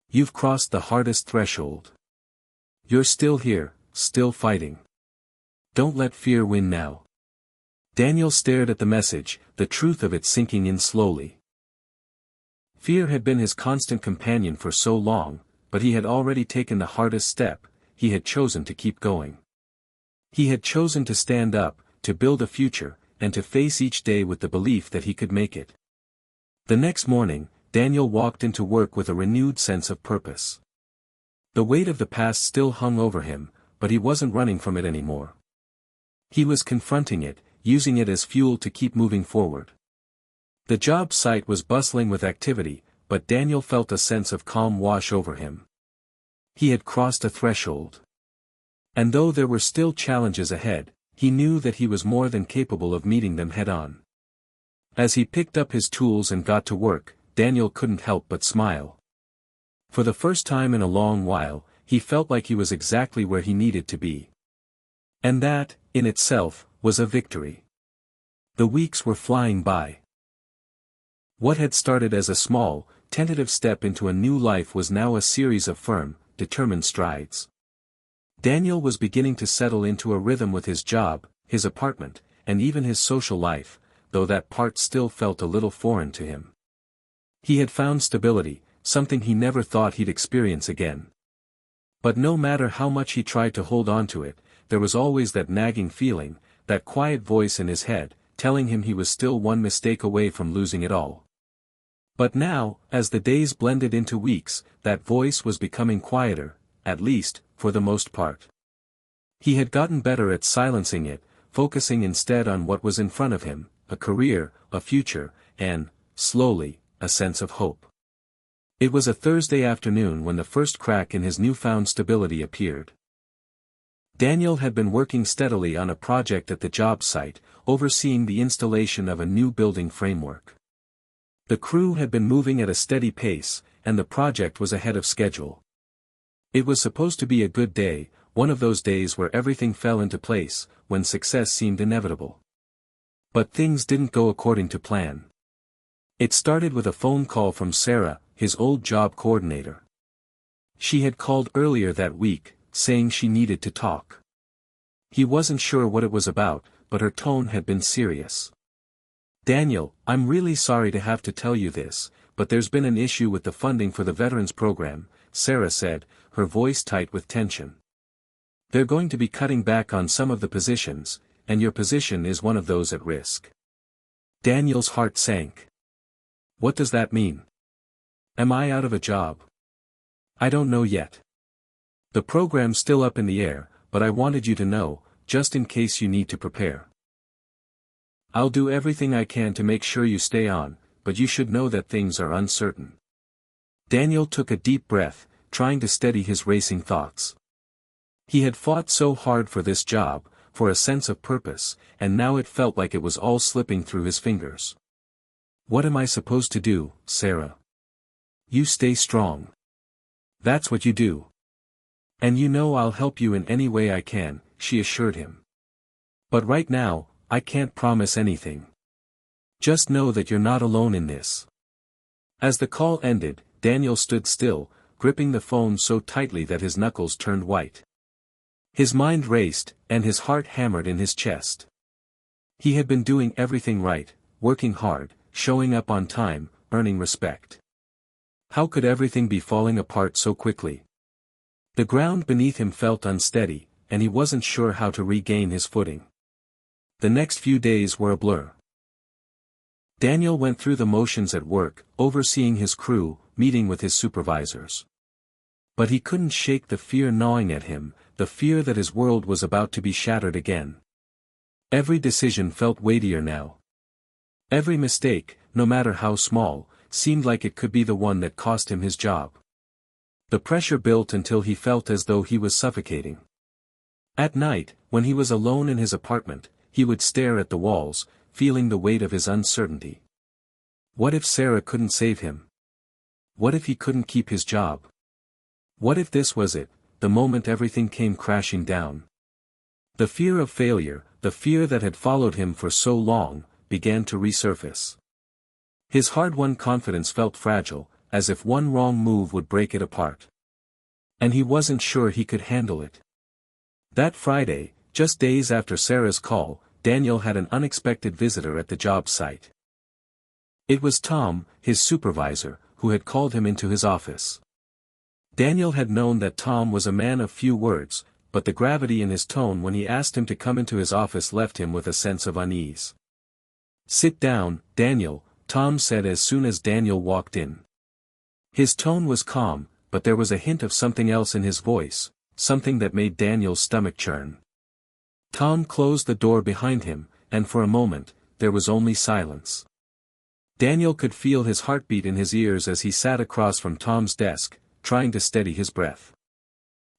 You've crossed the hardest threshold. You're still here, still fighting. Don't let fear win now. Daniel stared at the message, the truth of it sinking in slowly. Fear had been his constant companion for so long, but he had already taken the hardest step. He had chosen to keep going. He had chosen to stand up, to build a future, and to face each day with the belief that he could make it. The next morning, Daniel walked into work with a renewed sense of purpose. The weight of the past still hung over him, but he wasn't running from it anymore. He was confronting it, using it as fuel to keep moving forward. The job site was bustling with activity, but Daniel felt a sense of calm wash over him. He had crossed a threshold. And though there were still challenges ahead, he knew that he was more than capable of meeting them head-on. As he picked up his tools and got to work, Daniel couldn't help but smile. For the first time in a long while, he felt like he was exactly where he needed to be. And that, in itself, was a victory. The weeks were flying by. What had started as a small, tentative step into a new life was now a series of firm, determined strides. Daniel was beginning to settle into a rhythm with his job, his apartment, and even his social life, though that part still felt a little foreign to him. He had found stability, something he never thought he'd experience again. But no matter how much he tried to hold on to it, there was always that nagging feeling, that quiet voice in his head, telling him he was still one mistake away from losing it all. But now, as the days blended into weeks, that voice was becoming quieter, at least, for the most part. He had gotten better at silencing it, focusing instead on what was in front of him, a career, a future, and, slowly, a sense of hope. It was a Thursday afternoon when the first crack in his newfound stability appeared. Daniel had been working steadily on a project at the job site, overseeing the installation of a new building framework. The crew had been moving at a steady pace, and the project was ahead of schedule. It was supposed to be a good day, one of those days where everything fell into place, when success seemed inevitable. But things didn't go according to plan. It started with a phone call from Sarah, his old job coordinator. She had called earlier that week, saying she needed to talk. He wasn't sure what it was about, but her tone had been serious. "Daniel, I'm really sorry to have to tell you this, but there's been an issue with the funding for the Veterans Program," Sarah said, her voice tight with tension. "They're going to be cutting back on some of the positions, and your position is one of those at risk." Daniel's heart sank. "What does that mean? Am I out of a job?" "I don't know yet. The program's still up in the air, but I wanted you to know, just in case you need to prepare. I'll do everything I can to make sure you stay on, but you should know that things are uncertain." Daniel took a deep breath, trying to steady his racing thoughts. He had fought so hard for this job, for a sense of purpose, and now it felt like it was all slipping through his fingers. "What am I supposed to do, Sarah?" "You stay strong. That's what you do. And you know I'll help you in any way I can," she assured him. "But right now, I can't promise anything. Just know that you're not alone in this." As the call ended, Daniel stood still, gripping the phone so tightly that his knuckles turned white. His mind raced, and his heart hammered in his chest. He had been doing everything right, working hard, showing up on time, earning respect. How could everything be falling apart so quickly? The ground beneath him felt unsteady, and he wasn't sure how to regain his footing. The next few days were a blur. Daniel went through the motions at work, overseeing his crew, meeting with his supervisors. But he couldn't shake the fear gnawing at him, the fear that his world was about to be shattered again. Every decision felt weightier now. Every mistake, no matter how small, seemed like it could be the one that cost him his job. The pressure built until he felt as though he was suffocating. At night, when he was alone in his apartment, he would stare at the walls, feeling the weight of his uncertainty. What if Sarah couldn't save him? What if he couldn't keep his job? What if this was it, the moment everything came crashing down. The fear of failure, the fear that had followed him for so long, began to resurface. His hard-won confidence felt fragile, as if one wrong move would break it apart. And he wasn't sure he could handle it. That Friday, just days after Sarah's call, Daniel had an unexpected visitor at the job site. It was Tom, his supervisor, who had called him into his office. Daniel had known that Tom was a man of few words, but the gravity in his tone when he asked him to come into his office left him with a sense of unease. "Sit down, Daniel," Tom said as soon as Daniel walked in. His tone was calm, but there was a hint of something else in his voice, something that made Daniel's stomach churn. Tom closed the door behind him, and for a moment, there was only silence. Daniel could feel his heartbeat in his ears as he sat across from Tom's desk, trying to steady his breath.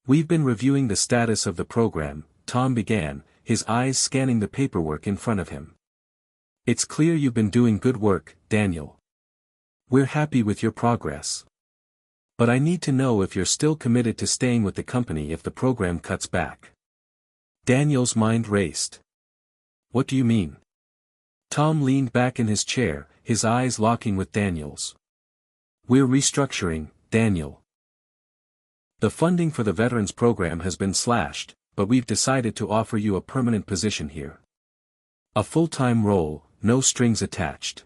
"We've been reviewing the status of the program," Tom began, his eyes scanning the paperwork in front of him. "It's clear you've been doing good work, Daniel. We're happy with your progress. But I need to know if you're still committed to staying with the company if the program cuts back." Daniel's mind raced. "What do you mean?" Tom leaned back in his chair, his eyes locking with Daniel's. "We're restructuring, Daniel. The funding for the veterans program has been slashed, but we've decided to offer you a permanent position here. A full-time role, no strings attached.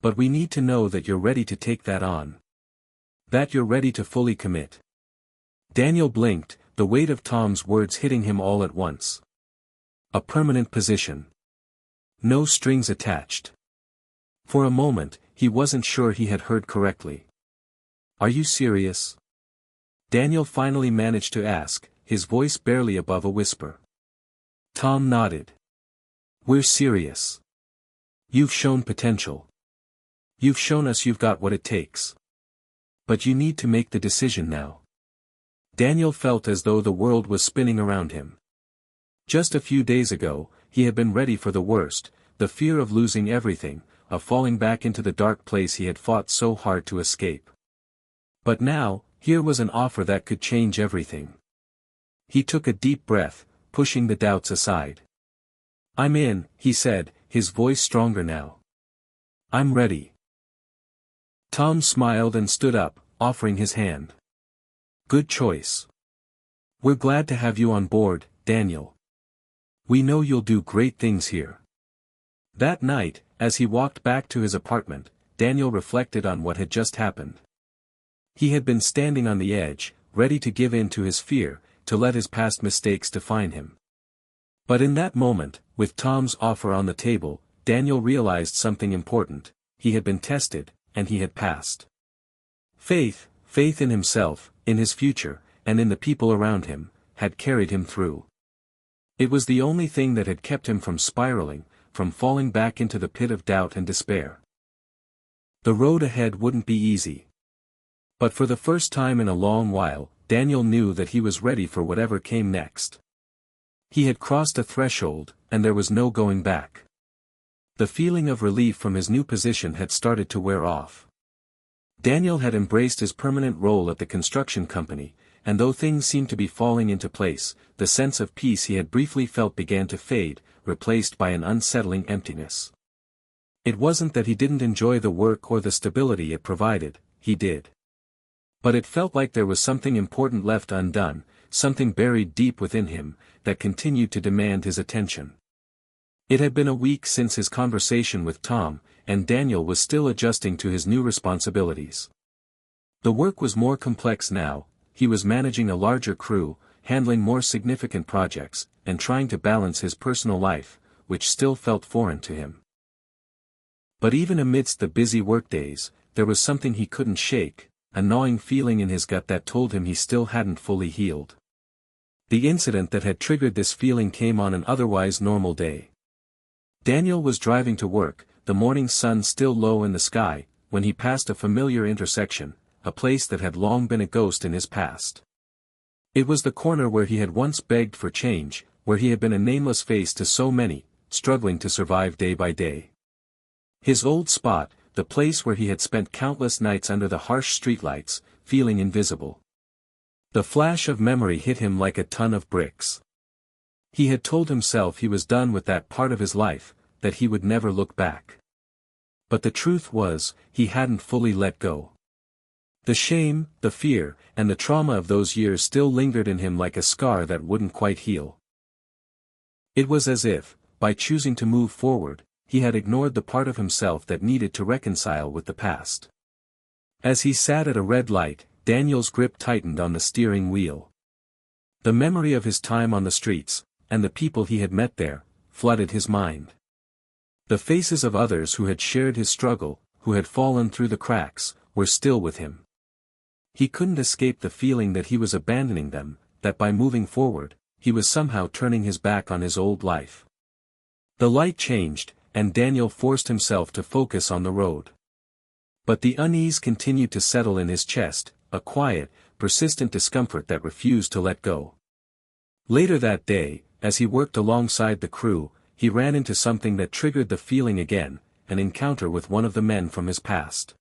But we need to know that you're ready to take that on. That you're ready to fully commit." Daniel blinked, the weight of Tom's words hitting him all at once. A permanent position. No strings attached. For a moment, he wasn't sure he had heard correctly. "Are you serious?" Daniel finally managed to ask, his voice barely above a whisper. Tom nodded. "We're serious. You've shown potential. You've shown us you've got what it takes. But you need to make the decision now." Daniel felt as though the world was spinning around him. Just a few days ago, he had been ready for the worst, the fear of losing everything, of falling back into the dark place he had fought so hard to escape. But now, here was an offer that could change everything. He took a deep breath, pushing the doubts aside. "I'm in," he said, his voice stronger now. "I'm ready." Tom smiled and stood up, offering his hand. "Good choice. We're glad to have you on board, Daniel. We know you'll do great things here." That night, as he walked back to his apartment, Daniel reflected on what had just happened. He had been standing on the edge, ready to give in to his fear, to let his past mistakes define him. But in that moment, with Tom's offer on the table, Daniel realized something important: he had been tested, and he had passed. Faith in himself, in his future, and in the people around him, had carried him through. It was the only thing that had kept him from spiraling, from falling back into the pit of doubt and despair. The road ahead wouldn't be easy. But for the first time in a long while, Daniel knew that he was ready for whatever came next. He had crossed a threshold, and there was no going back. The feeling of relief from his new position had started to wear off. Daniel had embraced his permanent role at the construction company, and though things seemed to be falling into place, the sense of peace he had briefly felt began to fade, replaced by an unsettling emptiness. It wasn't that he didn't enjoy the work or the stability it provided, he did. But it felt like there was something important left undone, something buried deep within him, that continued to demand his attention. It had been a week since his conversation with Tom, and Daniel was still adjusting to his new responsibilities. The work was more complex now, he was managing a larger crew, handling more significant projects, and trying to balance his personal life, which still felt foreign to him. But even amidst the busy workdays, there was something he couldn't shake, a gnawing feeling in his gut that told him he still hadn't fully healed. The incident that had triggered this feeling came on an otherwise normal day. Daniel was driving to work, the morning sun still low in the sky, when he passed a familiar intersection, a place that had long been a ghost in his past. It was the corner where he had once begged for change, where he had been a nameless face to so many, struggling to survive day by day. His old spot, the place where he had spent countless nights under the harsh streetlights, feeling invisible. The flash of memory hit him like a ton of bricks. He had told himself he was done with that part of his life, that he would never look back. But the truth was, he hadn't fully let go. The shame, the fear, and the trauma of those years still lingered in him like a scar that wouldn't quite heal. It was as if, by choosing to move forward, he had ignored the part of himself that needed to reconcile with the past. As he sat at a red light, Daniel's grip tightened on the steering wheel. The memory of his time on the streets, and the people he had met there, flooded his mind. The faces of others who had shared his struggle, who had fallen through the cracks, were still with him. He couldn't escape the feeling that he was abandoning them, that by moving forward, he was somehow turning his back on his old life. The light changed, and Daniel forced himself to focus on the road. But the unease continued to settle in his chest, a quiet, persistent discomfort that refused to let go. Later that day, as he worked alongside the crew, he ran into something that triggered the feeling again, an encounter with one of the men from his past.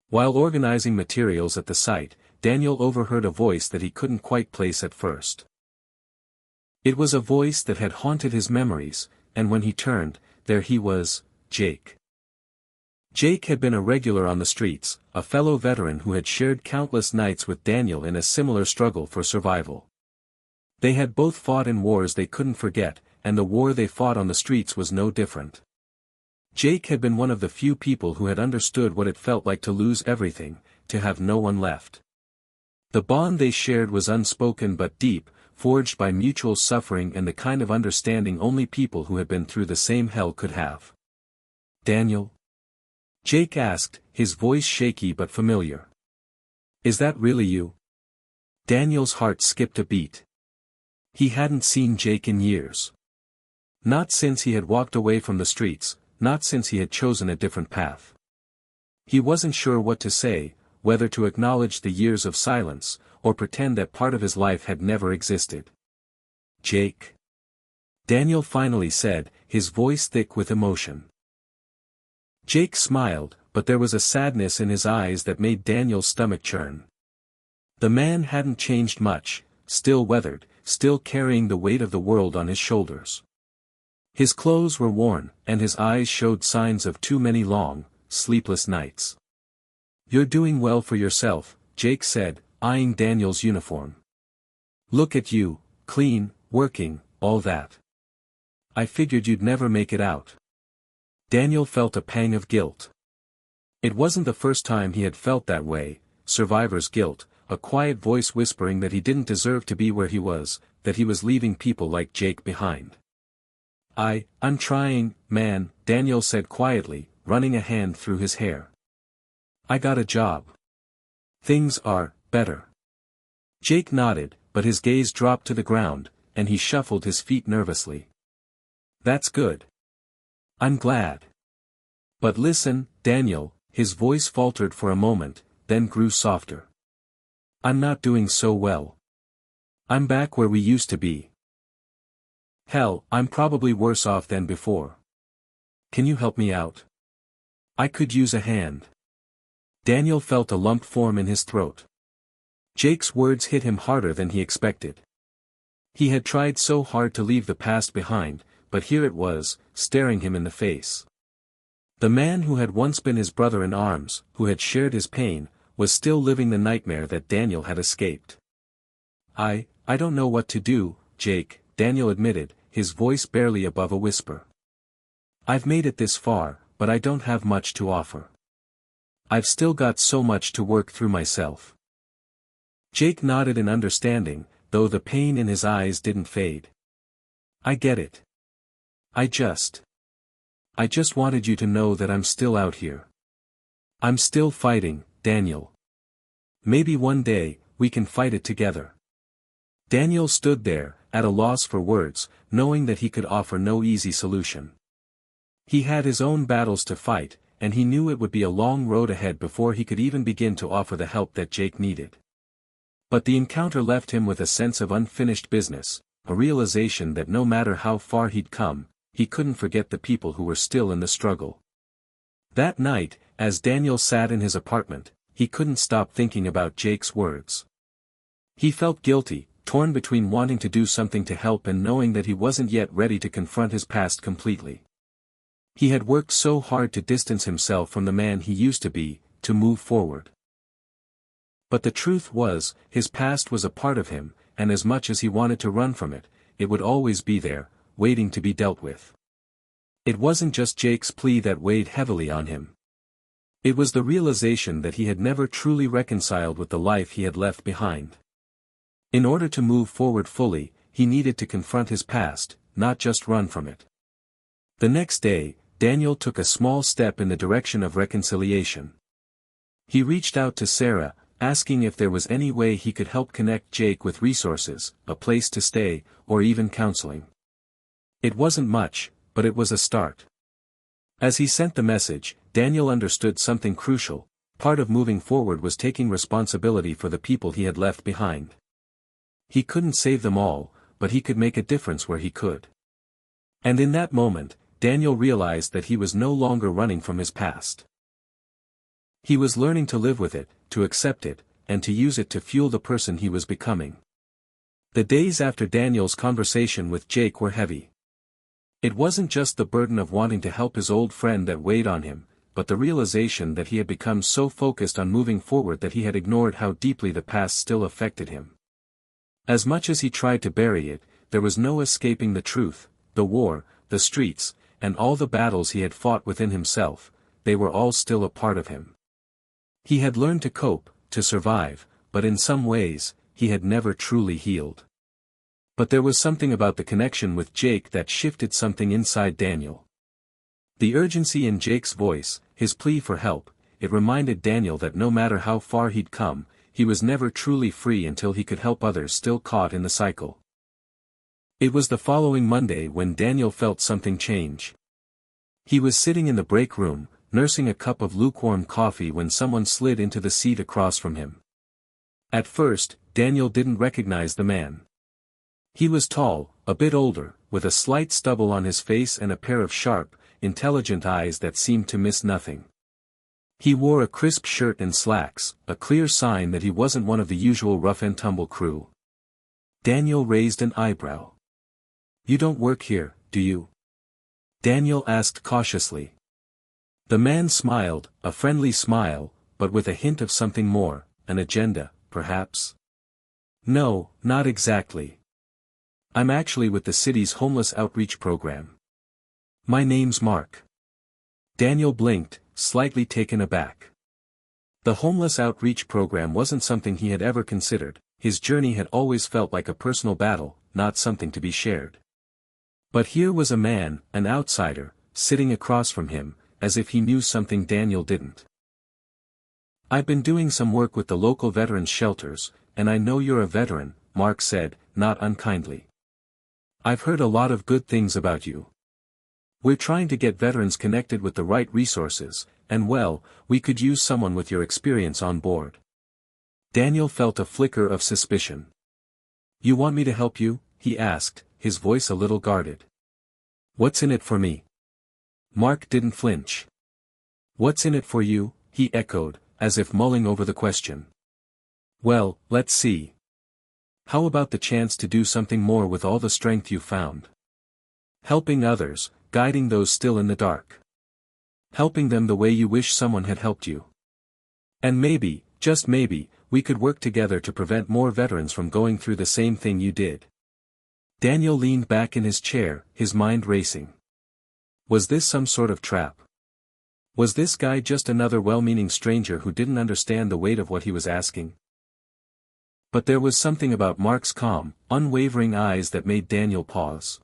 While organizing materials at the site, Daniel overheard a voice that he couldn't quite place at first. It was a voice that had haunted his memories, and when he turned, there he was, Jake. Jake had been a regular on the streets, a fellow veteran who had shared countless nights with Daniel in a similar struggle for survival. They had both fought in wars they couldn't forget, and the war they fought on the streets was no different. Jake had been one of the few people who had understood what it felt like to lose everything, to have no one left. The bond they shared was unspoken but deep, forged by mutual suffering and the kind of understanding only people who had been through the same hell could have. "Daniel?" Jake asked, his voice shaky but familiar. "Is that really you?" Daniel's heart skipped a beat. He hadn't seen Jake in years. Not since he had walked away from the streets, not since he had chosen a different path. He wasn't sure what to say, whether to acknowledge the years of silence, or pretend that part of his life had never existed. "Jake?" Daniel finally said, his voice thick with emotion. Jake smiled, but there was a sadness in his eyes that made Daniel's stomach churn. The man hadn't changed much, still weathered, still carrying the weight of the world on his shoulders. His clothes were worn, and his eyes showed signs of too many long, sleepless nights. "You're doing well for yourself," Jake said, eyeing Daniel's uniform. "Look at you, clean, working, all that. I figured you'd never make it out." Daniel felt a pang of guilt. It wasn't the first time he had felt that way, survivor's guilt, a quiet voice whispering that he didn't deserve to be where he was, that he was leaving people like Jake behind. I'm trying, man," Daniel said quietly, running a hand through his hair. "I got a job. Things are better." Jake nodded, but his gaze dropped to the ground, and he shuffled his feet nervously. "That's good. I'm glad. But listen, Daniel," his voice faltered for a moment, then grew softer. "I'm not doing so well. I'm back where we used to be. Hell, I'm probably worse off than before. Can you help me out? I could use a hand." Daniel felt a lump form in his throat. Jake's words hit him harder than he expected. He had tried so hard to leave the past behind, but here it was, staring him in the face. The man who had once been his brother in arms, who had shared his pain, was still living the nightmare that Daniel had escaped. I don't know what to do, Jake," Daniel admitted, his voice barely above a whisper. "I've made it this far, but I don't have much to offer. I've still got so much to work through myself." Jake nodded in understanding, though the pain in his eyes didn't fade. "I get it. I just wanted you to know that I'm still out here. I'm still fighting, Daniel. Maybe one day, we can fight it together." Daniel stood there, at a loss for words, knowing that he could offer no easy solution. He had his own battles to fight, and he knew it would be a long road ahead before he could even begin to offer the help that Jake needed. But the encounter left him with a sense of unfinished business, a realization that no matter how far he'd come, he couldn't forget the people who were still in the struggle. That night, as Daniel sat in his apartment, he couldn't stop thinking about Jake's words. He felt guilty, torn between wanting to do something to help and knowing that he wasn't yet ready to confront his past completely. He had worked so hard to distance himself from the man he used to be, to move forward. But the truth was, his past was a part of him, and as much as he wanted to run from it, it would always be there, waiting to be dealt with. It wasn't just Jake's plea that weighed heavily on him. It was the realization that he had never truly reconciled with the life he had left behind. In order to move forward fully, he needed to confront his past, not just run from it. The next day, Daniel took a small step in the direction of reconciliation. He reached out to Sarah, asking if there was any way he could help connect Jake with resources, a place to stay, or even counseling. It wasn't much, but it was a start. As he sent the message, Daniel understood something crucial. Part of moving forward was taking responsibility for the people he had left behind. He couldn't save them all, but he could make a difference where he could. And in that moment, Daniel realized that he was no longer running from his past. He was learning to live with it, to accept it, and to use it to fuel the person he was becoming. The days after Daniel's conversation with Jake were heavy. It wasn't just the burden of wanting to help his old friend that weighed on him, but the realization that he had become so focused on moving forward that he had ignored how deeply the past still affected him. As much as he tried to bury it, there was no escaping the truth. The war, the streets, and all the battles he had fought within himself, they were all still a part of him. He had learned to cope, to survive, but in some ways, he had never truly healed. But there was something about the connection with Jake that shifted something inside Daniel. The urgency in Jake's voice, his plea for help, it reminded Daniel that no matter how far he'd come, he was never truly free until he could help others still caught in the cycle. It was the following Monday when Daniel felt something change. He was sitting in the break room, nursing a cup of lukewarm coffee when someone slid into the seat across from him. At first, Daniel didn't recognize the man. He was tall, a bit older, with a slight stubble on his face and a pair of sharp, intelligent eyes that seemed to miss nothing. He wore a crisp shirt and slacks, a clear sign that he wasn't one of the usual rough-and-tumble crew. Daniel raised an eyebrow. "You don't work here, do you?" Daniel asked cautiously. The man smiled, a friendly smile, but with a hint of something more, an agenda, perhaps. "No, not exactly. I'm actually with the city's homeless outreach program. My name's Mark." Daniel blinked, slightly taken aback. The homeless outreach program wasn't something he had ever considered. His journey had always felt like a personal battle, not something to be shared. But here was a man, an outsider, sitting across from him, as if he knew something Daniel didn't. "I've been doing some work with the local veterans shelters, and I know you're a veteran," Mark said, not unkindly. "I've heard a lot of good things about you. We're trying to get veterans connected with the right resources, and well, we could use someone with your experience on board." Daniel felt a flicker of suspicion. "You want me to help you?" he asked, his voice a little guarded. "What's in it for me?" Mark didn't flinch. "What's in it for you?" he echoed, as if mulling over the question. "Well, let's see. How about the chance to do something more with all the strength you found? Helping others, guiding those still in the dark. Helping them the way you wish someone had helped you. And maybe, just maybe, we could work together to prevent more veterans from going through the same thing you did." Daniel leaned back in his chair, his mind racing. Was this some sort of trap? Was this guy just another well-meaning stranger who didn't understand the weight of what he was asking? But there was something about Mark's calm, unwavering eyes that made Daniel pause.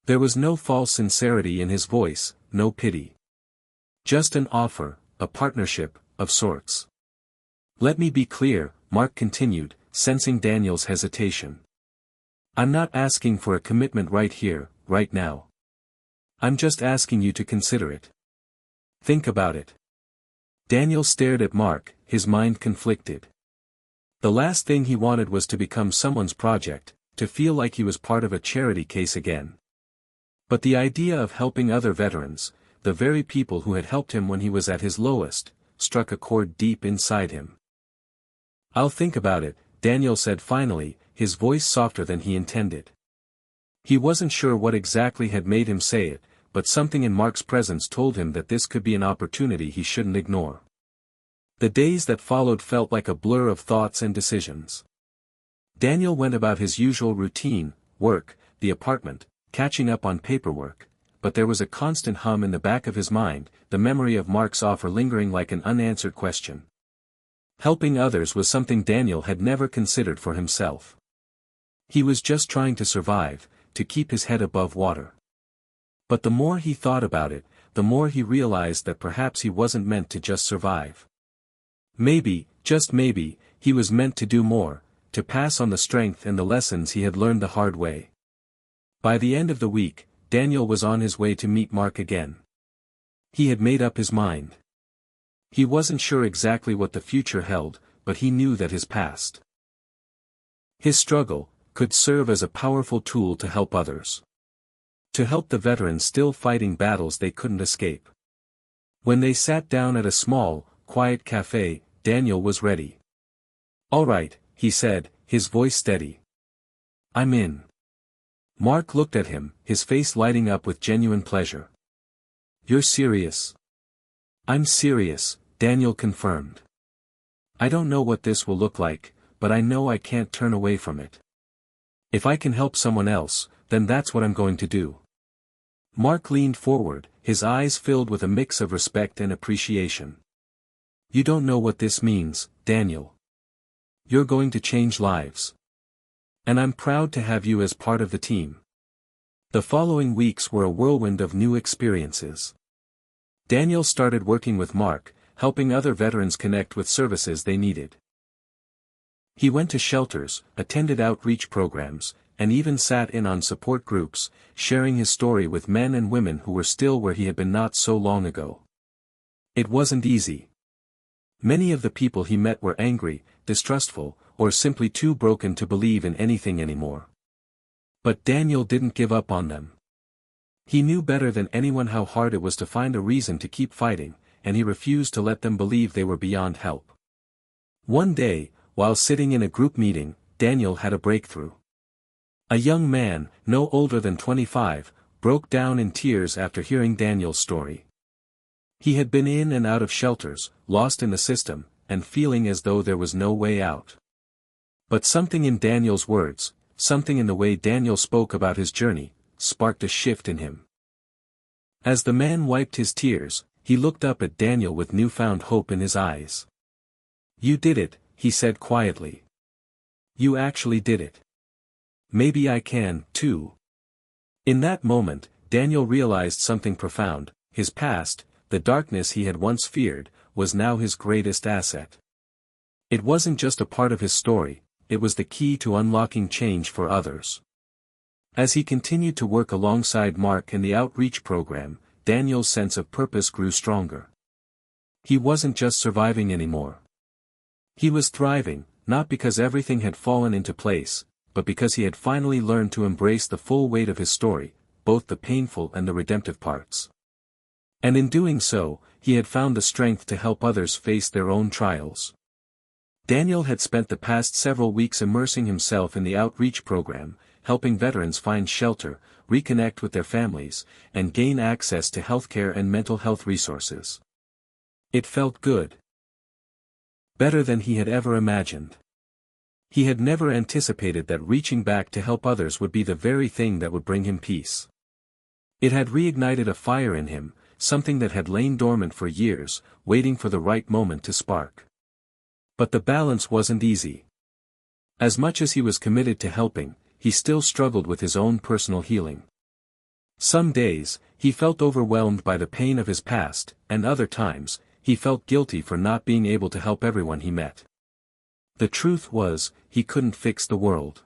There was no false sincerity in his voice, no pity. Just an offer, a partnership, of sorts. "Let me be clear," Mark continued, sensing Daniel's hesitation. "I'm not asking for a commitment right here, right now. I'm just asking you to consider it. Think about it." Daniel stared at Mark, his mind conflicted. The last thing he wanted was to become someone's project, to feel like he was part of a charity case again. But the idea of helping other veterans, the very people who had helped him when he was at his lowest, struck a chord deep inside him. "I'll think about it," Daniel said finally, his voice softer than he intended. He wasn't sure what exactly had made him say it, but something in Mark's presence told him that this could be an opportunity he shouldn't ignore. The days that followed felt like a blur of thoughts and decisions. Daniel went about his usual routine, work, the apartment, catching up on paperwork, but there was a constant hum in the back of his mind, the memory of Mark's offer lingering like an unanswered question. Helping others was something Daniel had never considered for himself. He was just trying to survive, to keep his head above water. But the more he thought about it, the more he realized that perhaps he wasn't meant to just survive. Maybe, just maybe, he was meant to do more, to pass on the strength and the lessons he had learned the hard way. By the end of the week, Daniel was on his way to meet Mark again. He had made up his mind. He wasn't sure exactly what the future held, but he knew that his past, his struggle, could serve as a powerful tool to help others. To help the veterans still fighting battles they couldn't escape. When they sat down at a small, quiet cafe, Daniel was ready. "All right," he said, his voice steady. "I'm in." Mark looked at him, his face lighting up with genuine pleasure. "You're serious?" "I'm serious," Daniel confirmed. "I don't know what this will look like, but I know I can't turn away from it. If I can help someone else, then that's what I'm going to do." Mark leaned forward, his eyes filled with a mix of respect and appreciation. "You don't know what this means, Daniel. You're going to change lives. And I'm proud to have you as part of the team." The following weeks were a whirlwind of new experiences. Daniel started working with Mark, helping other veterans connect with services they needed. He went to shelters, attended outreach programs, and even sat in on support groups, sharing his story with men and women who were still where he had been not so long ago. It wasn't easy. Many of the people he met were angry, distrustful, or simply too broken to believe in anything anymore. But Daniel didn't give up on them. He knew better than anyone how hard it was to find a reason to keep fighting, and he refused to let them believe they were beyond help. One day, while sitting in a group meeting, Daniel had a breakthrough. A young man, no older than 25, broke down in tears after hearing Daniel's story. He had been in and out of shelters, lost in the system, and feeling as though there was no way out. But something in Daniel's words, something in the way Daniel spoke about his journey, sparked a shift in him. As the man wiped his tears, he looked up at Daniel with newfound hope in his eyes. "You did it," he said quietly. "You actually did it. Maybe I can, too." In that moment, Daniel realized something profound. His past, the darkness he had once feared, was now his greatest asset. It wasn't just a part of his story, it was the key to unlocking change for others. As he continued to work alongside Mark in the outreach program, Daniel's sense of purpose grew stronger. He wasn't just surviving anymore. He was thriving, not because everything had fallen into place, but because he had finally learned to embrace the full weight of his story, both the painful and the redemptive parts. And in doing so, he had found the strength to help others face their own trials. Daniel had spent the past several weeks immersing himself in the outreach program, helping veterans find shelter, reconnect with their families, and gain access to healthcare and mental health resources. It felt good. Better than he had ever imagined. He had never anticipated that reaching back to help others would be the very thing that would bring him peace. It had reignited a fire in him, something that had lain dormant for years, waiting for the right moment to spark. But the balance wasn't easy. As much as he was committed to helping, he still struggled with his own personal healing. Some days, he felt overwhelmed by the pain of his past, and other times, he felt guilty for not being able to help everyone he met. The truth was, he couldn't fix the world.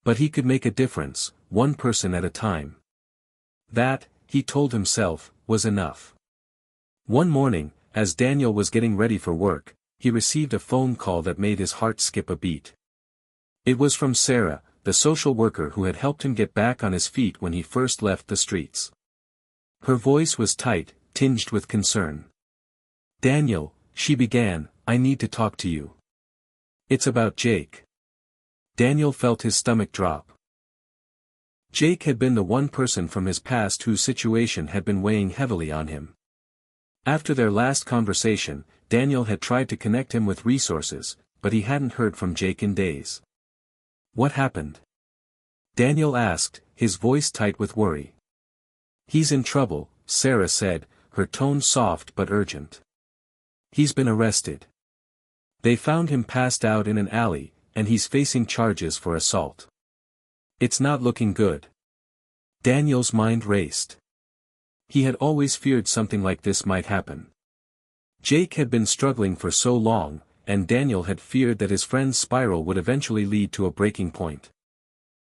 But he could make a difference, one person at a time. That, he told himself, was enough. One morning, as Daniel was getting ready for work, he received a phone call that made his heart skip a beat. It was from Sarah, the social worker who had helped him get back on his feet when he first left the streets. Her voice was tight, tinged with concern. "Daniel," she began, "I need to talk to you." It's about Jake. Daniel felt his stomach drop. Jake had been the one person from his past whose situation had been weighing heavily on him. After their last conversation, Daniel had tried to connect him with resources, but he hadn't heard from Jake in days. What happened? Daniel asked, his voice tight with worry. He's in trouble, Sarah said, her tone soft but urgent. He's been arrested. They found him passed out in an alley, and he's facing charges for assault. It's not looking good. Daniel's mind raced. He had always feared something like this might happen. Jake had been struggling for so long, and Daniel had feared that his friend's spiral would eventually lead to a breaking point.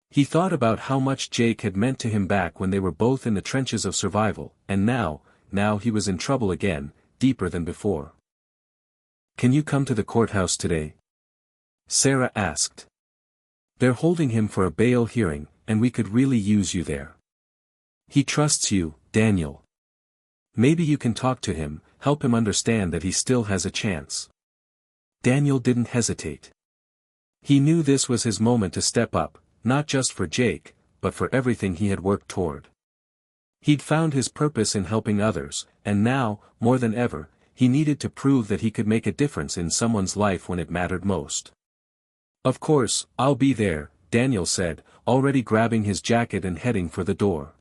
He thought about how much Jake had meant to him back when they were both in the trenches of survival, and now he was in trouble again, deeper than before. Can you come to the courthouse today? Sarah asked. They're holding him for a bail hearing, and we could really use you there. He trusts you, Daniel. Maybe you can talk to him, help him understand that he still has a chance. Daniel didn't hesitate. He knew this was his moment to step up, not just for Jake, but for everything he had worked toward. He'd found his purpose in helping others, and now, more than ever, he needed to prove that he could make a difference in someone's life when it mattered most. Of course, I'll be there, Daniel said, already grabbing his jacket and heading for the door.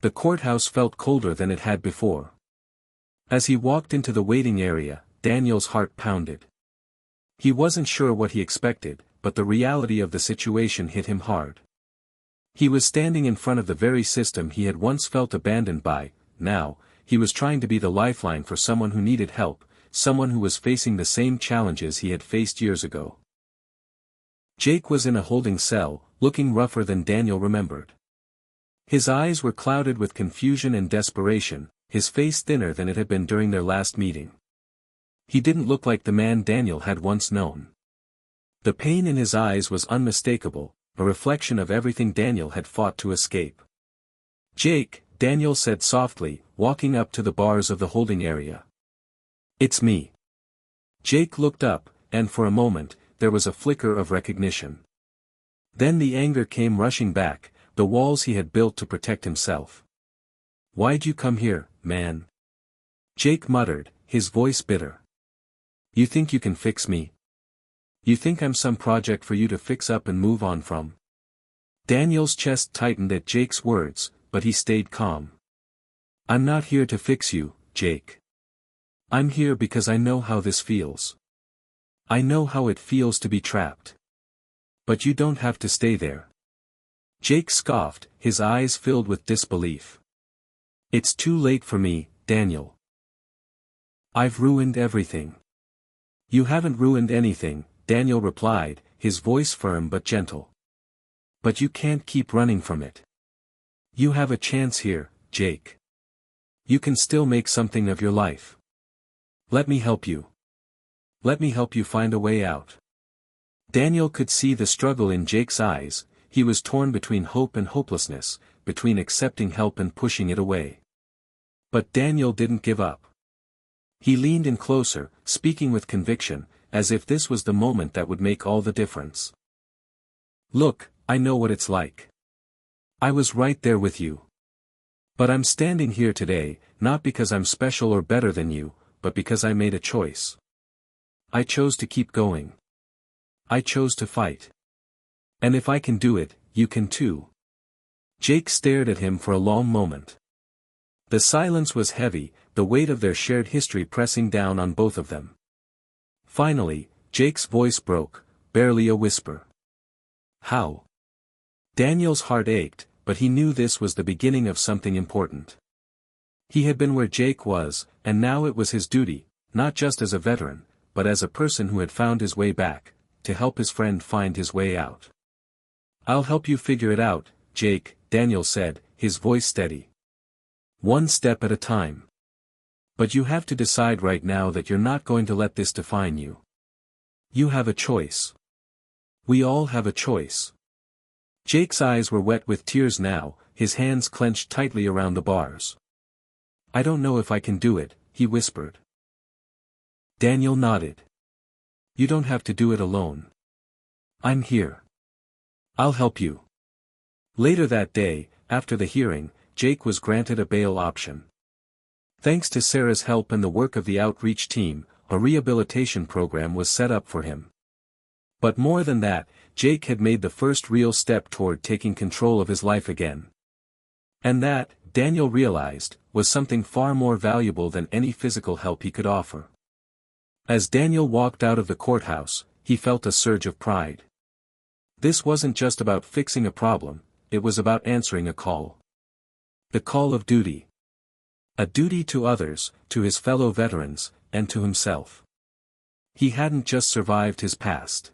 The courthouse felt colder than it had before. As he walked into the waiting area, Daniel's heart pounded. He wasn't sure what he expected, but the reality of the situation hit him hard. He was standing in front of the very system he had once felt abandoned by. Now, he was trying to be the lifeline for someone who needed help, someone who was facing the same challenges he had faced years ago. Jake was in a holding cell, looking rougher than Daniel remembered. His eyes were clouded with confusion and desperation, his face thinner than it had been during their last meeting. He didn't look like the man Daniel had once known. The pain in his eyes was unmistakable, a reflection of everything Daniel had fought to escape. Jake, Daniel said softly, walking up to the bars of the holding area. It's me. Jake looked up, and for a moment, there was a flicker of recognition. Then the anger came rushing back, the walls he had built to protect himself. Why'd you come here, man? Jake muttered, his voice bitter. You think you can fix me? You think I'm some project for you to fix up and move on from? Daniel's chest tightened at Jake's words, but he stayed calm. I'm not here to fix you, Jake. I'm here because I know how this feels. I know how it feels to be trapped. But you don't have to stay there. Jake scoffed, his eyes filled with disbelief. It's too late for me, Daniel. I've ruined everything. You haven't ruined anything, Daniel replied, his voice firm but gentle. But you can't keep running from it. You have a chance here, Jake. You can still make something of your life. Let me help you. Let me help you find a way out. Daniel could see the struggle in Jake's eyes. He was torn between hope and hopelessness, between accepting help and pushing it away. But Daniel didn't give up. He leaned in closer, speaking with conviction, as if this was the moment that would make all the difference. Look, I know what it's like. I was right there with you. But I'm standing here today, not because I'm special or better than you, but because I made a choice. I chose to keep going. I chose to fight. And if I can do it, you can too. Jake stared at him for a long moment. The silence was heavy, the weight of their shared history pressing down on both of them. Finally, Jake's voice broke, barely a whisper. How? Daniel's heart ached, but he knew this was the beginning of something important. He had been where Jake was, and now it was his duty, not just as a veteran, but as a person who had found his way back, to help his friend find his way out. I'll help you figure it out, Jake, Daniel said, his voice steady. One step at a time. But you have to decide right now that you're not going to let this define you. You have a choice. We all have a choice. Jake's eyes were wet with tears now, his hands clenched tightly around the bars. I don't know if I can do it, he whispered. Daniel nodded. You don't have to do it alone. I'm here. I'll help you. Later that day, after the hearing, Jake was granted a bail option. Thanks to Sarah's help and the work of the outreach team, a rehabilitation program was set up for him. But more than that, Jake had made the first real step toward taking control of his life again. And that, Daniel realized, was something far more valuable than any physical help he could offer. As Daniel walked out of the courthouse, he felt a surge of pride. This wasn't just about fixing a problem, it was about answering a call. The call of duty. A duty to others, to his fellow veterans, and to himself. He hadn't just survived his past.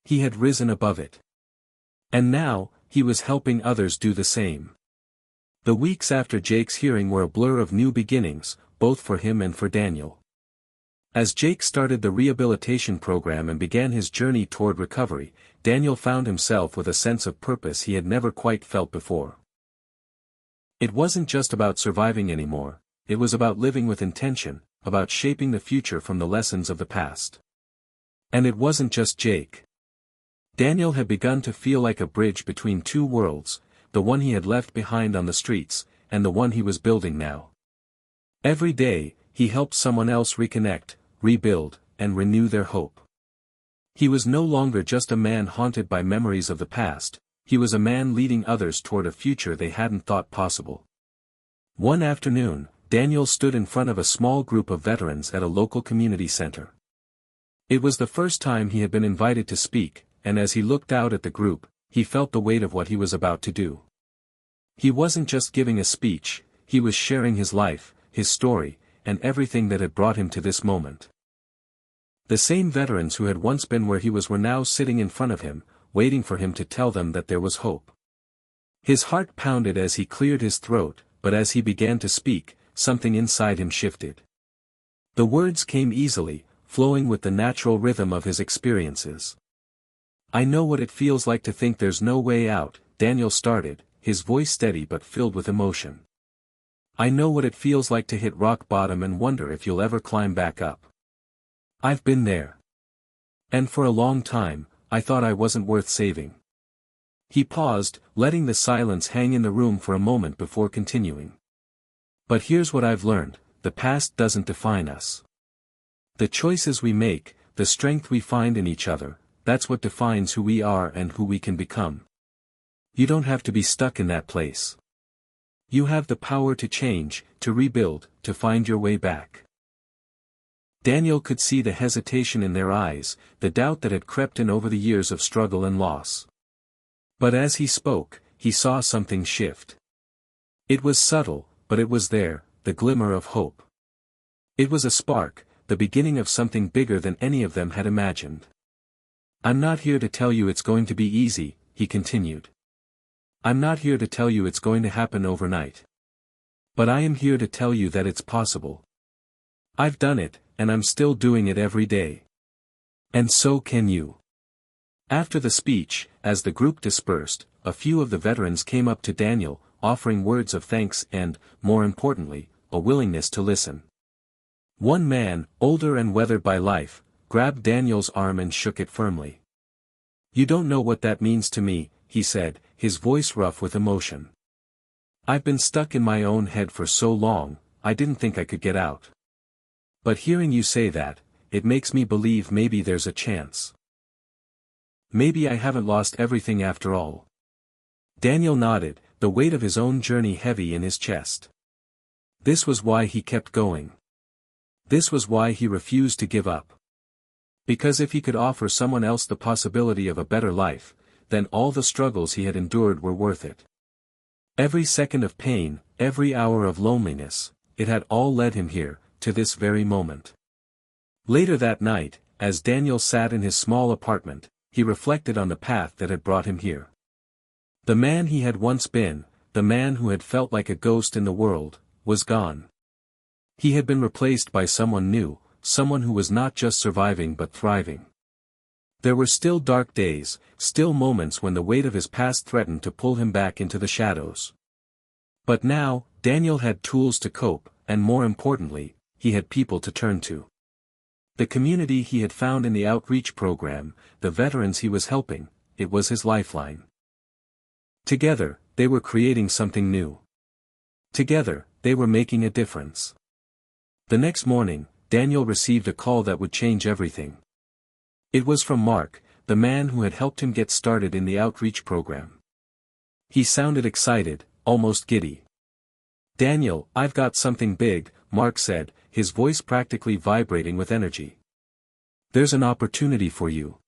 He had risen above it. And now, he was helping others do the same. The weeks after Jake's hearing were a blur of new beginnings, both for him and for Daniel. As Jake started the rehabilitation program and began his journey toward recovery, Daniel found himself with a sense of purpose he had never quite felt before. It wasn't just about surviving anymore, it was about living with intention, about shaping the future from the lessons of the past. And it wasn't just Jake. Daniel had begun to feel like a bridge between two worlds, the one he had left behind on the streets, and the one he was building now. Every day, he helped someone else reconnect, rebuild, and renew their hope. He was no longer just a man haunted by memories of the past, he was a man leading others toward a future they hadn't thought possible. One afternoon, Daniel stood in front of a small group of veterans at a local community center. It was the first time he had been invited to speak, and as he looked out at the group, he felt the weight of what he was about to do. He wasn't just giving a speech, he was sharing his life, his story, and everything that had brought him to this moment. The same veterans who had once been where he was were now sitting in front of him, waiting for him to tell them that there was hope. His heart pounded as he cleared his throat, but as he began to speak, something inside him shifted. The words came easily, flowing with the natural rhythm of his experiences. I know what it feels like to think there's no way out, Daniel started, his voice steady but filled with emotion. I know what it feels like to hit rock bottom and wonder if you'll ever climb back up. I've been there. And for a long time, I thought I wasn't worth saving. He paused, letting the silence hang in the room for a moment before continuing. But here's what I've learned, the past doesn't define us. The choices we make, the strength we find in each other, that's what defines who we are and who we can become. You don't have to be stuck in that place. You have the power to change, to rebuild, to find your way back. Daniel could see the hesitation in their eyes, the doubt that had crept in over the years of struggle and loss. But as he spoke, he saw something shift. It was subtle, but it was there, the glimmer of hope. It was a spark, the beginning of something bigger than any of them had imagined. I'm not here to tell you it's going to be easy, he continued. I'm not here to tell you it's going to happen overnight. But I am here to tell you that it's possible. I've done it, and I'm still doing it every day. And so can you. After the speech, as the group dispersed, a few of the veterans came up to Daniel, offering words of thanks and, more importantly, a willingness to listen. One man, older and weathered by life, grabbed Daniel's arm and shook it firmly. You don't know what that means to me, he said, his voice rough with emotion. I've been stuck in my own head for so long, I didn't think I could get out. But hearing you say that, it makes me believe maybe there's a chance. Maybe I haven't lost everything after all. Daniel nodded, the weight of his own journey heavy in his chest. This was why he kept going. This was why he refused to give up. Because if he could offer someone else the possibility of a better life, then all the struggles he had endured were worth it. Every second of pain, every hour of loneliness, it had all led him here, to this very moment. Later that night, as Daniel sat in his small apartment, he reflected on the path that had brought him here. The man he had once been, the man who had felt like a ghost in the world, was gone. He had been replaced by someone new, someone who was not just surviving but thriving. There were still dark days, still moments when the weight of his past threatened to pull him back into the shadows. But now, Daniel had tools to cope, and more importantly, he had people to turn to. The community he had found in the outreach program, the veterans he was helping, it was his lifeline. Together, they were creating something new. Together, they were making a difference. The next morning, Daniel received a call that would change everything. It was from Mark, the man who had helped him get started in the outreach program. He sounded excited, almost giddy. "Daniel, I've got something big," Mark said, his voice practically vibrating with energy. "There's an opportunity for you.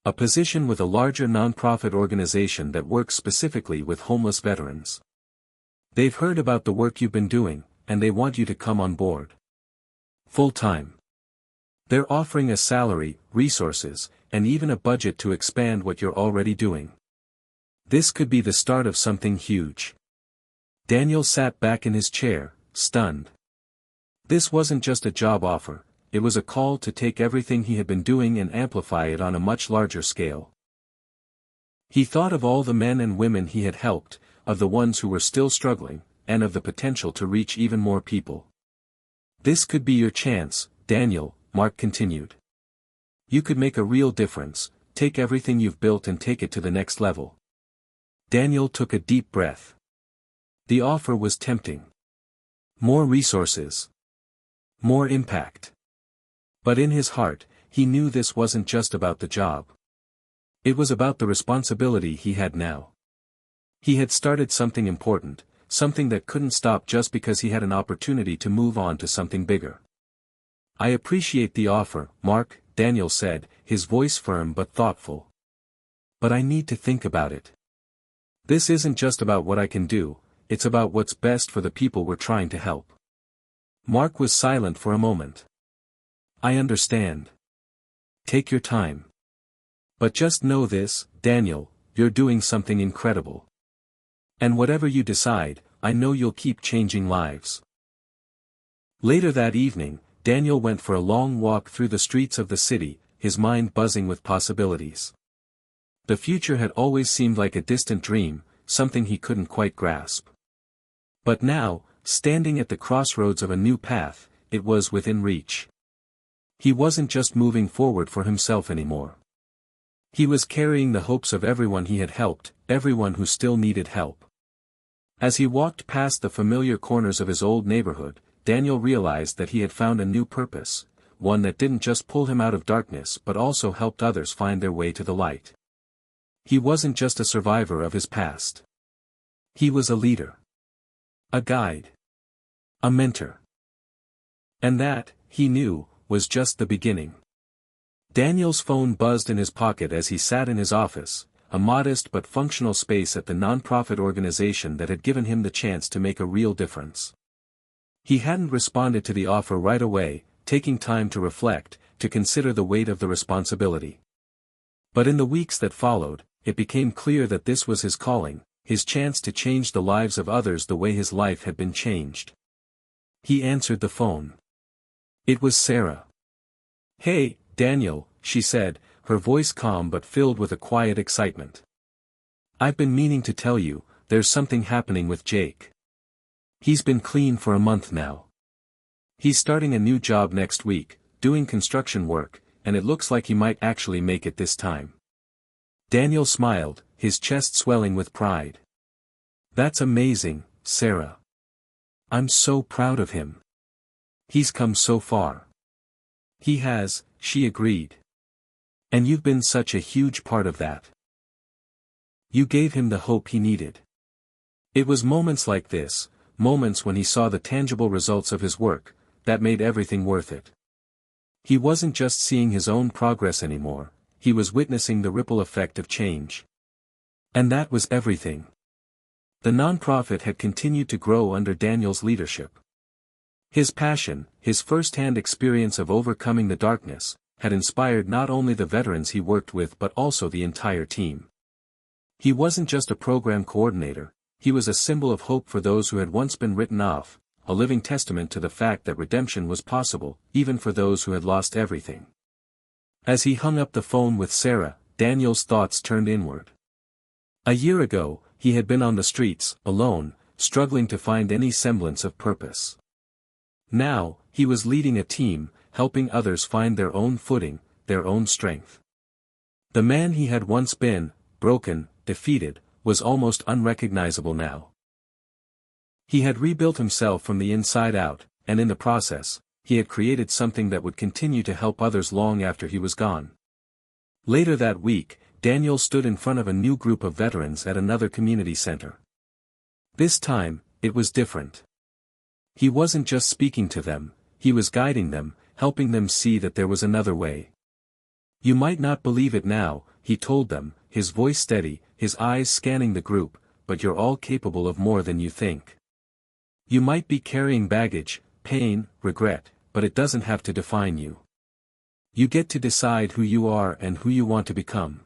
A position with a larger nonprofit organization that works specifically with homeless veterans. They've heard about the work you've been doing, and they want you to come on board. Full-time. They're offering a salary, resources, and even a budget to expand what you're already doing. This could be the start of something huge." Daniel sat back in his chair, stunned. This wasn't just a job offer, it was a call to take everything he had been doing and amplify it on a much larger scale. He thought of all the men and women he had helped, of the ones who were still struggling, and of the potential to reach even more people. "This could be your chance, Daniel," Mark continued. "You could make a real difference, take everything you've built and take it to the next level." Daniel took a deep breath. The offer was tempting. More resources. More impact. But in his heart, he knew this wasn't just about the job. It was about the responsibility he had now. He had started something important, something that couldn't stop just because he had an opportunity to move on to something bigger. "I appreciate the offer, Mark," Daniel said, his voice firm but thoughtful. "But I need to think about it. This isn't just about what I can do, it's about what's best for the people we're trying to help." Mark was silent for a moment. "I understand. Take your time. But just know this, Daniel, you're doing something incredible. And whatever you decide, I know you'll keep changing lives." Later that evening, Daniel went for a long walk through the streets of the city, his mind buzzing with possibilities. The future had always seemed like a distant dream, something he couldn't quite grasp. But now, standing at the crossroads of a new path, it was within reach. He wasn't just moving forward for himself anymore. He was carrying the hopes of everyone he had helped, everyone who still needed help. As he walked past the familiar corners of his old neighborhood, Daniel realized that he had found a new purpose, one that didn't just pull him out of darkness but also helped others find their way to the light. He wasn't just a survivor of his past. He was a leader. A guide. A mentor. And that, he knew, was just the beginning. Daniel's phone buzzed in his pocket as he sat in his office, a modest but functional space at the nonprofit organization that had given him the chance to make a real difference. He hadn't responded to the offer right away, taking time to reflect, to consider the weight of the responsibility. But in the weeks that followed, it became clear that this was his calling, his chance to change the lives of others the way his life had been changed. He answered the phone. It was Sarah. "Hey, Daniel," she said, her voice calm but filled with a quiet excitement. "I've been meaning to tell you, there's something happening with Jake. He's been clean for a month now. He's starting a new job next week, doing construction work, and it looks like he might actually make it this time." Daniel smiled, his chest swelling with pride. "That's amazing, Sarah. I'm so proud of him. He's come so far." "He has," she agreed. "And you've been such a huge part of that. You gave him the hope he needed." It was moments like this, moments when he saw the tangible results of his work, that made everything worth it. He wasn't just seeing his own progress anymore, he was witnessing the ripple effect of change. And that was everything. The nonprofit had continued to grow under Daniel's leadership. His passion, his first-hand experience of overcoming the darkness, had inspired not only the veterans he worked with but also the entire team. He wasn't just a program coordinator, he was a symbol of hope for those who had once been written off, a living testament to the fact that redemption was possible, even for those who had lost everything. As he hung up the phone with Sarah, Daniel's thoughts turned inward. A year ago, he had been on the streets, alone, struggling to find any semblance of purpose. Now, he was leading a team, helping others find their own footing, their own strength. The man he had once been, broken, defeated, was almost unrecognizable now. He had rebuilt himself from the inside out, and in the process, he had created something that would continue to help others long after he was gone. Later that week, Daniel stood in front of a new group of veterans at another community center. This time, it was different. He wasn't just speaking to them, he was guiding them, helping them see that there was another way. You might not believe it now, he told them, his voice steady, his eyes scanning the group, but you're all capable of more than you think. You might be carrying baggage, pain, regret, but it doesn't have to define you. You get to decide who you are and who you want to become.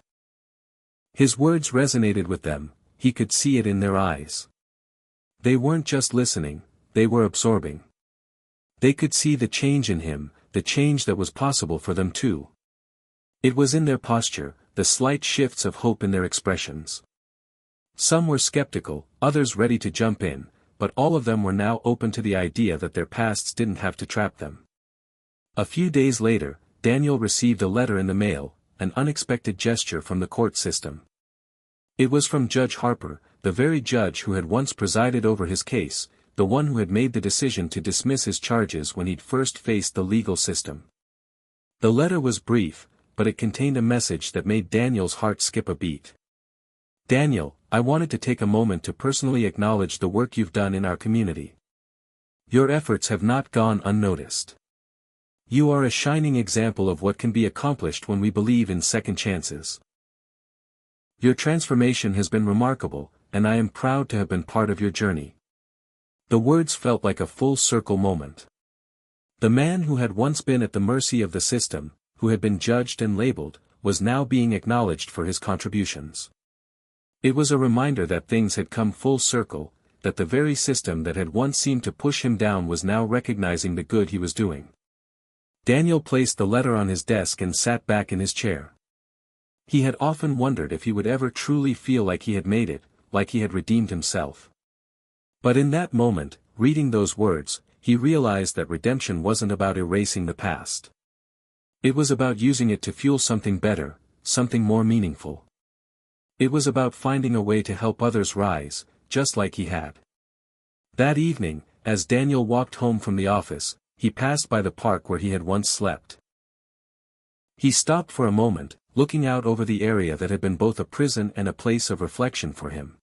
His words resonated with them, he could see it in their eyes. They weren't just listening, they were absorbing. They could see the change in him, the change that was possible for them too. It was in their posture, the slight shifts of hope in their expressions. Some were skeptical, others ready to jump in, but all of them were now open to the idea that their pasts didn't have to trap them. A few days later, Daniel received a letter in the mail, an unexpected gesture from the court system. It was from Judge Harper, the very judge who had once presided over his case, the one who had made the decision to dismiss his charges when he'd first faced the legal system. The letter was brief, but it contained a message that made Daniel's heart skip a beat. Daniel, I wanted to take a moment to personally acknowledge the work you've done in our community. Your efforts have not gone unnoticed. You are a shining example of what can be accomplished when we believe in second chances. Your transformation has been remarkable, and I am proud to have been part of your journey. The words felt like a full-circle moment. The man who had once been at the mercy of the system, who had been judged and labeled, was now being acknowledged for his contributions. It was a reminder that things had come full circle, that the very system that had once seemed to push him down was now recognizing the good he was doing. Daniel placed the letter on his desk and sat back in his chair. He had often wondered if he would ever truly feel like he had made it, like he had redeemed himself. But in that moment, reading those words, he realized that redemption wasn't about erasing the past. It was about using it to fuel something better, something more meaningful. It was about finding a way to help others rise, just like he had. That evening, as Daniel walked home from the office, he passed by the park where he had once slept. He stopped for a moment, looking out over the area that had been both a prison and a place of reflection for him.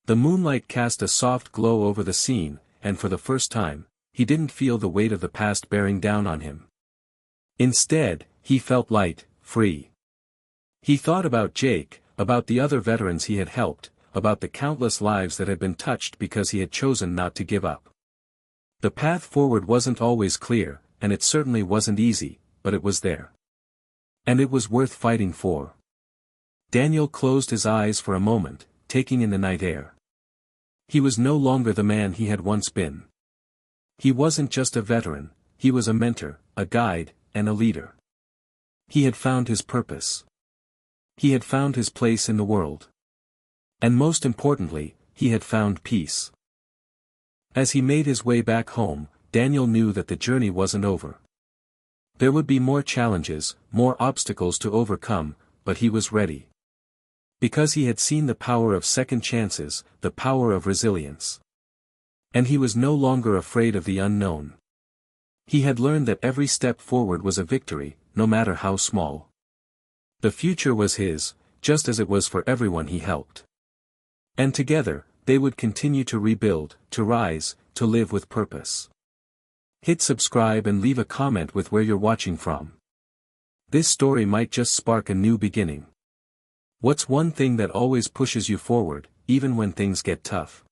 The moonlight cast a soft glow over the scene, and for the first time, he didn't feel the weight of the past bearing down on him. Instead, he felt light, free. He thought about Jake, about the other veterans he had helped, about the countless lives that had been touched because he had chosen not to give up. The path forward wasn't always clear, and it certainly wasn't easy, but it was there. And it was worth fighting for. Daniel closed his eyes for a moment, taking in the night air. He was no longer the man he had once been. He wasn't just a veteran, he was a mentor, a guide, and a leader. He had found his purpose. He had found his place in the world. And most importantly, he had found peace. As he made his way back home, Daniel knew that the journey wasn't over. There would be more challenges, more obstacles to overcome, but he was ready. Because he had seen the power of second chances, the power of resilience. And he was no longer afraid of the unknown. He had learned that every step forward was a victory, no matter how small. The future was his, just as it was for everyone he helped. And together, they would continue to rebuild, to rise, to live with purpose. Hit subscribe and leave a comment with where you're watching from. This story might just spark a new beginning. What's one thing that always pushes you forward, even when things get tough?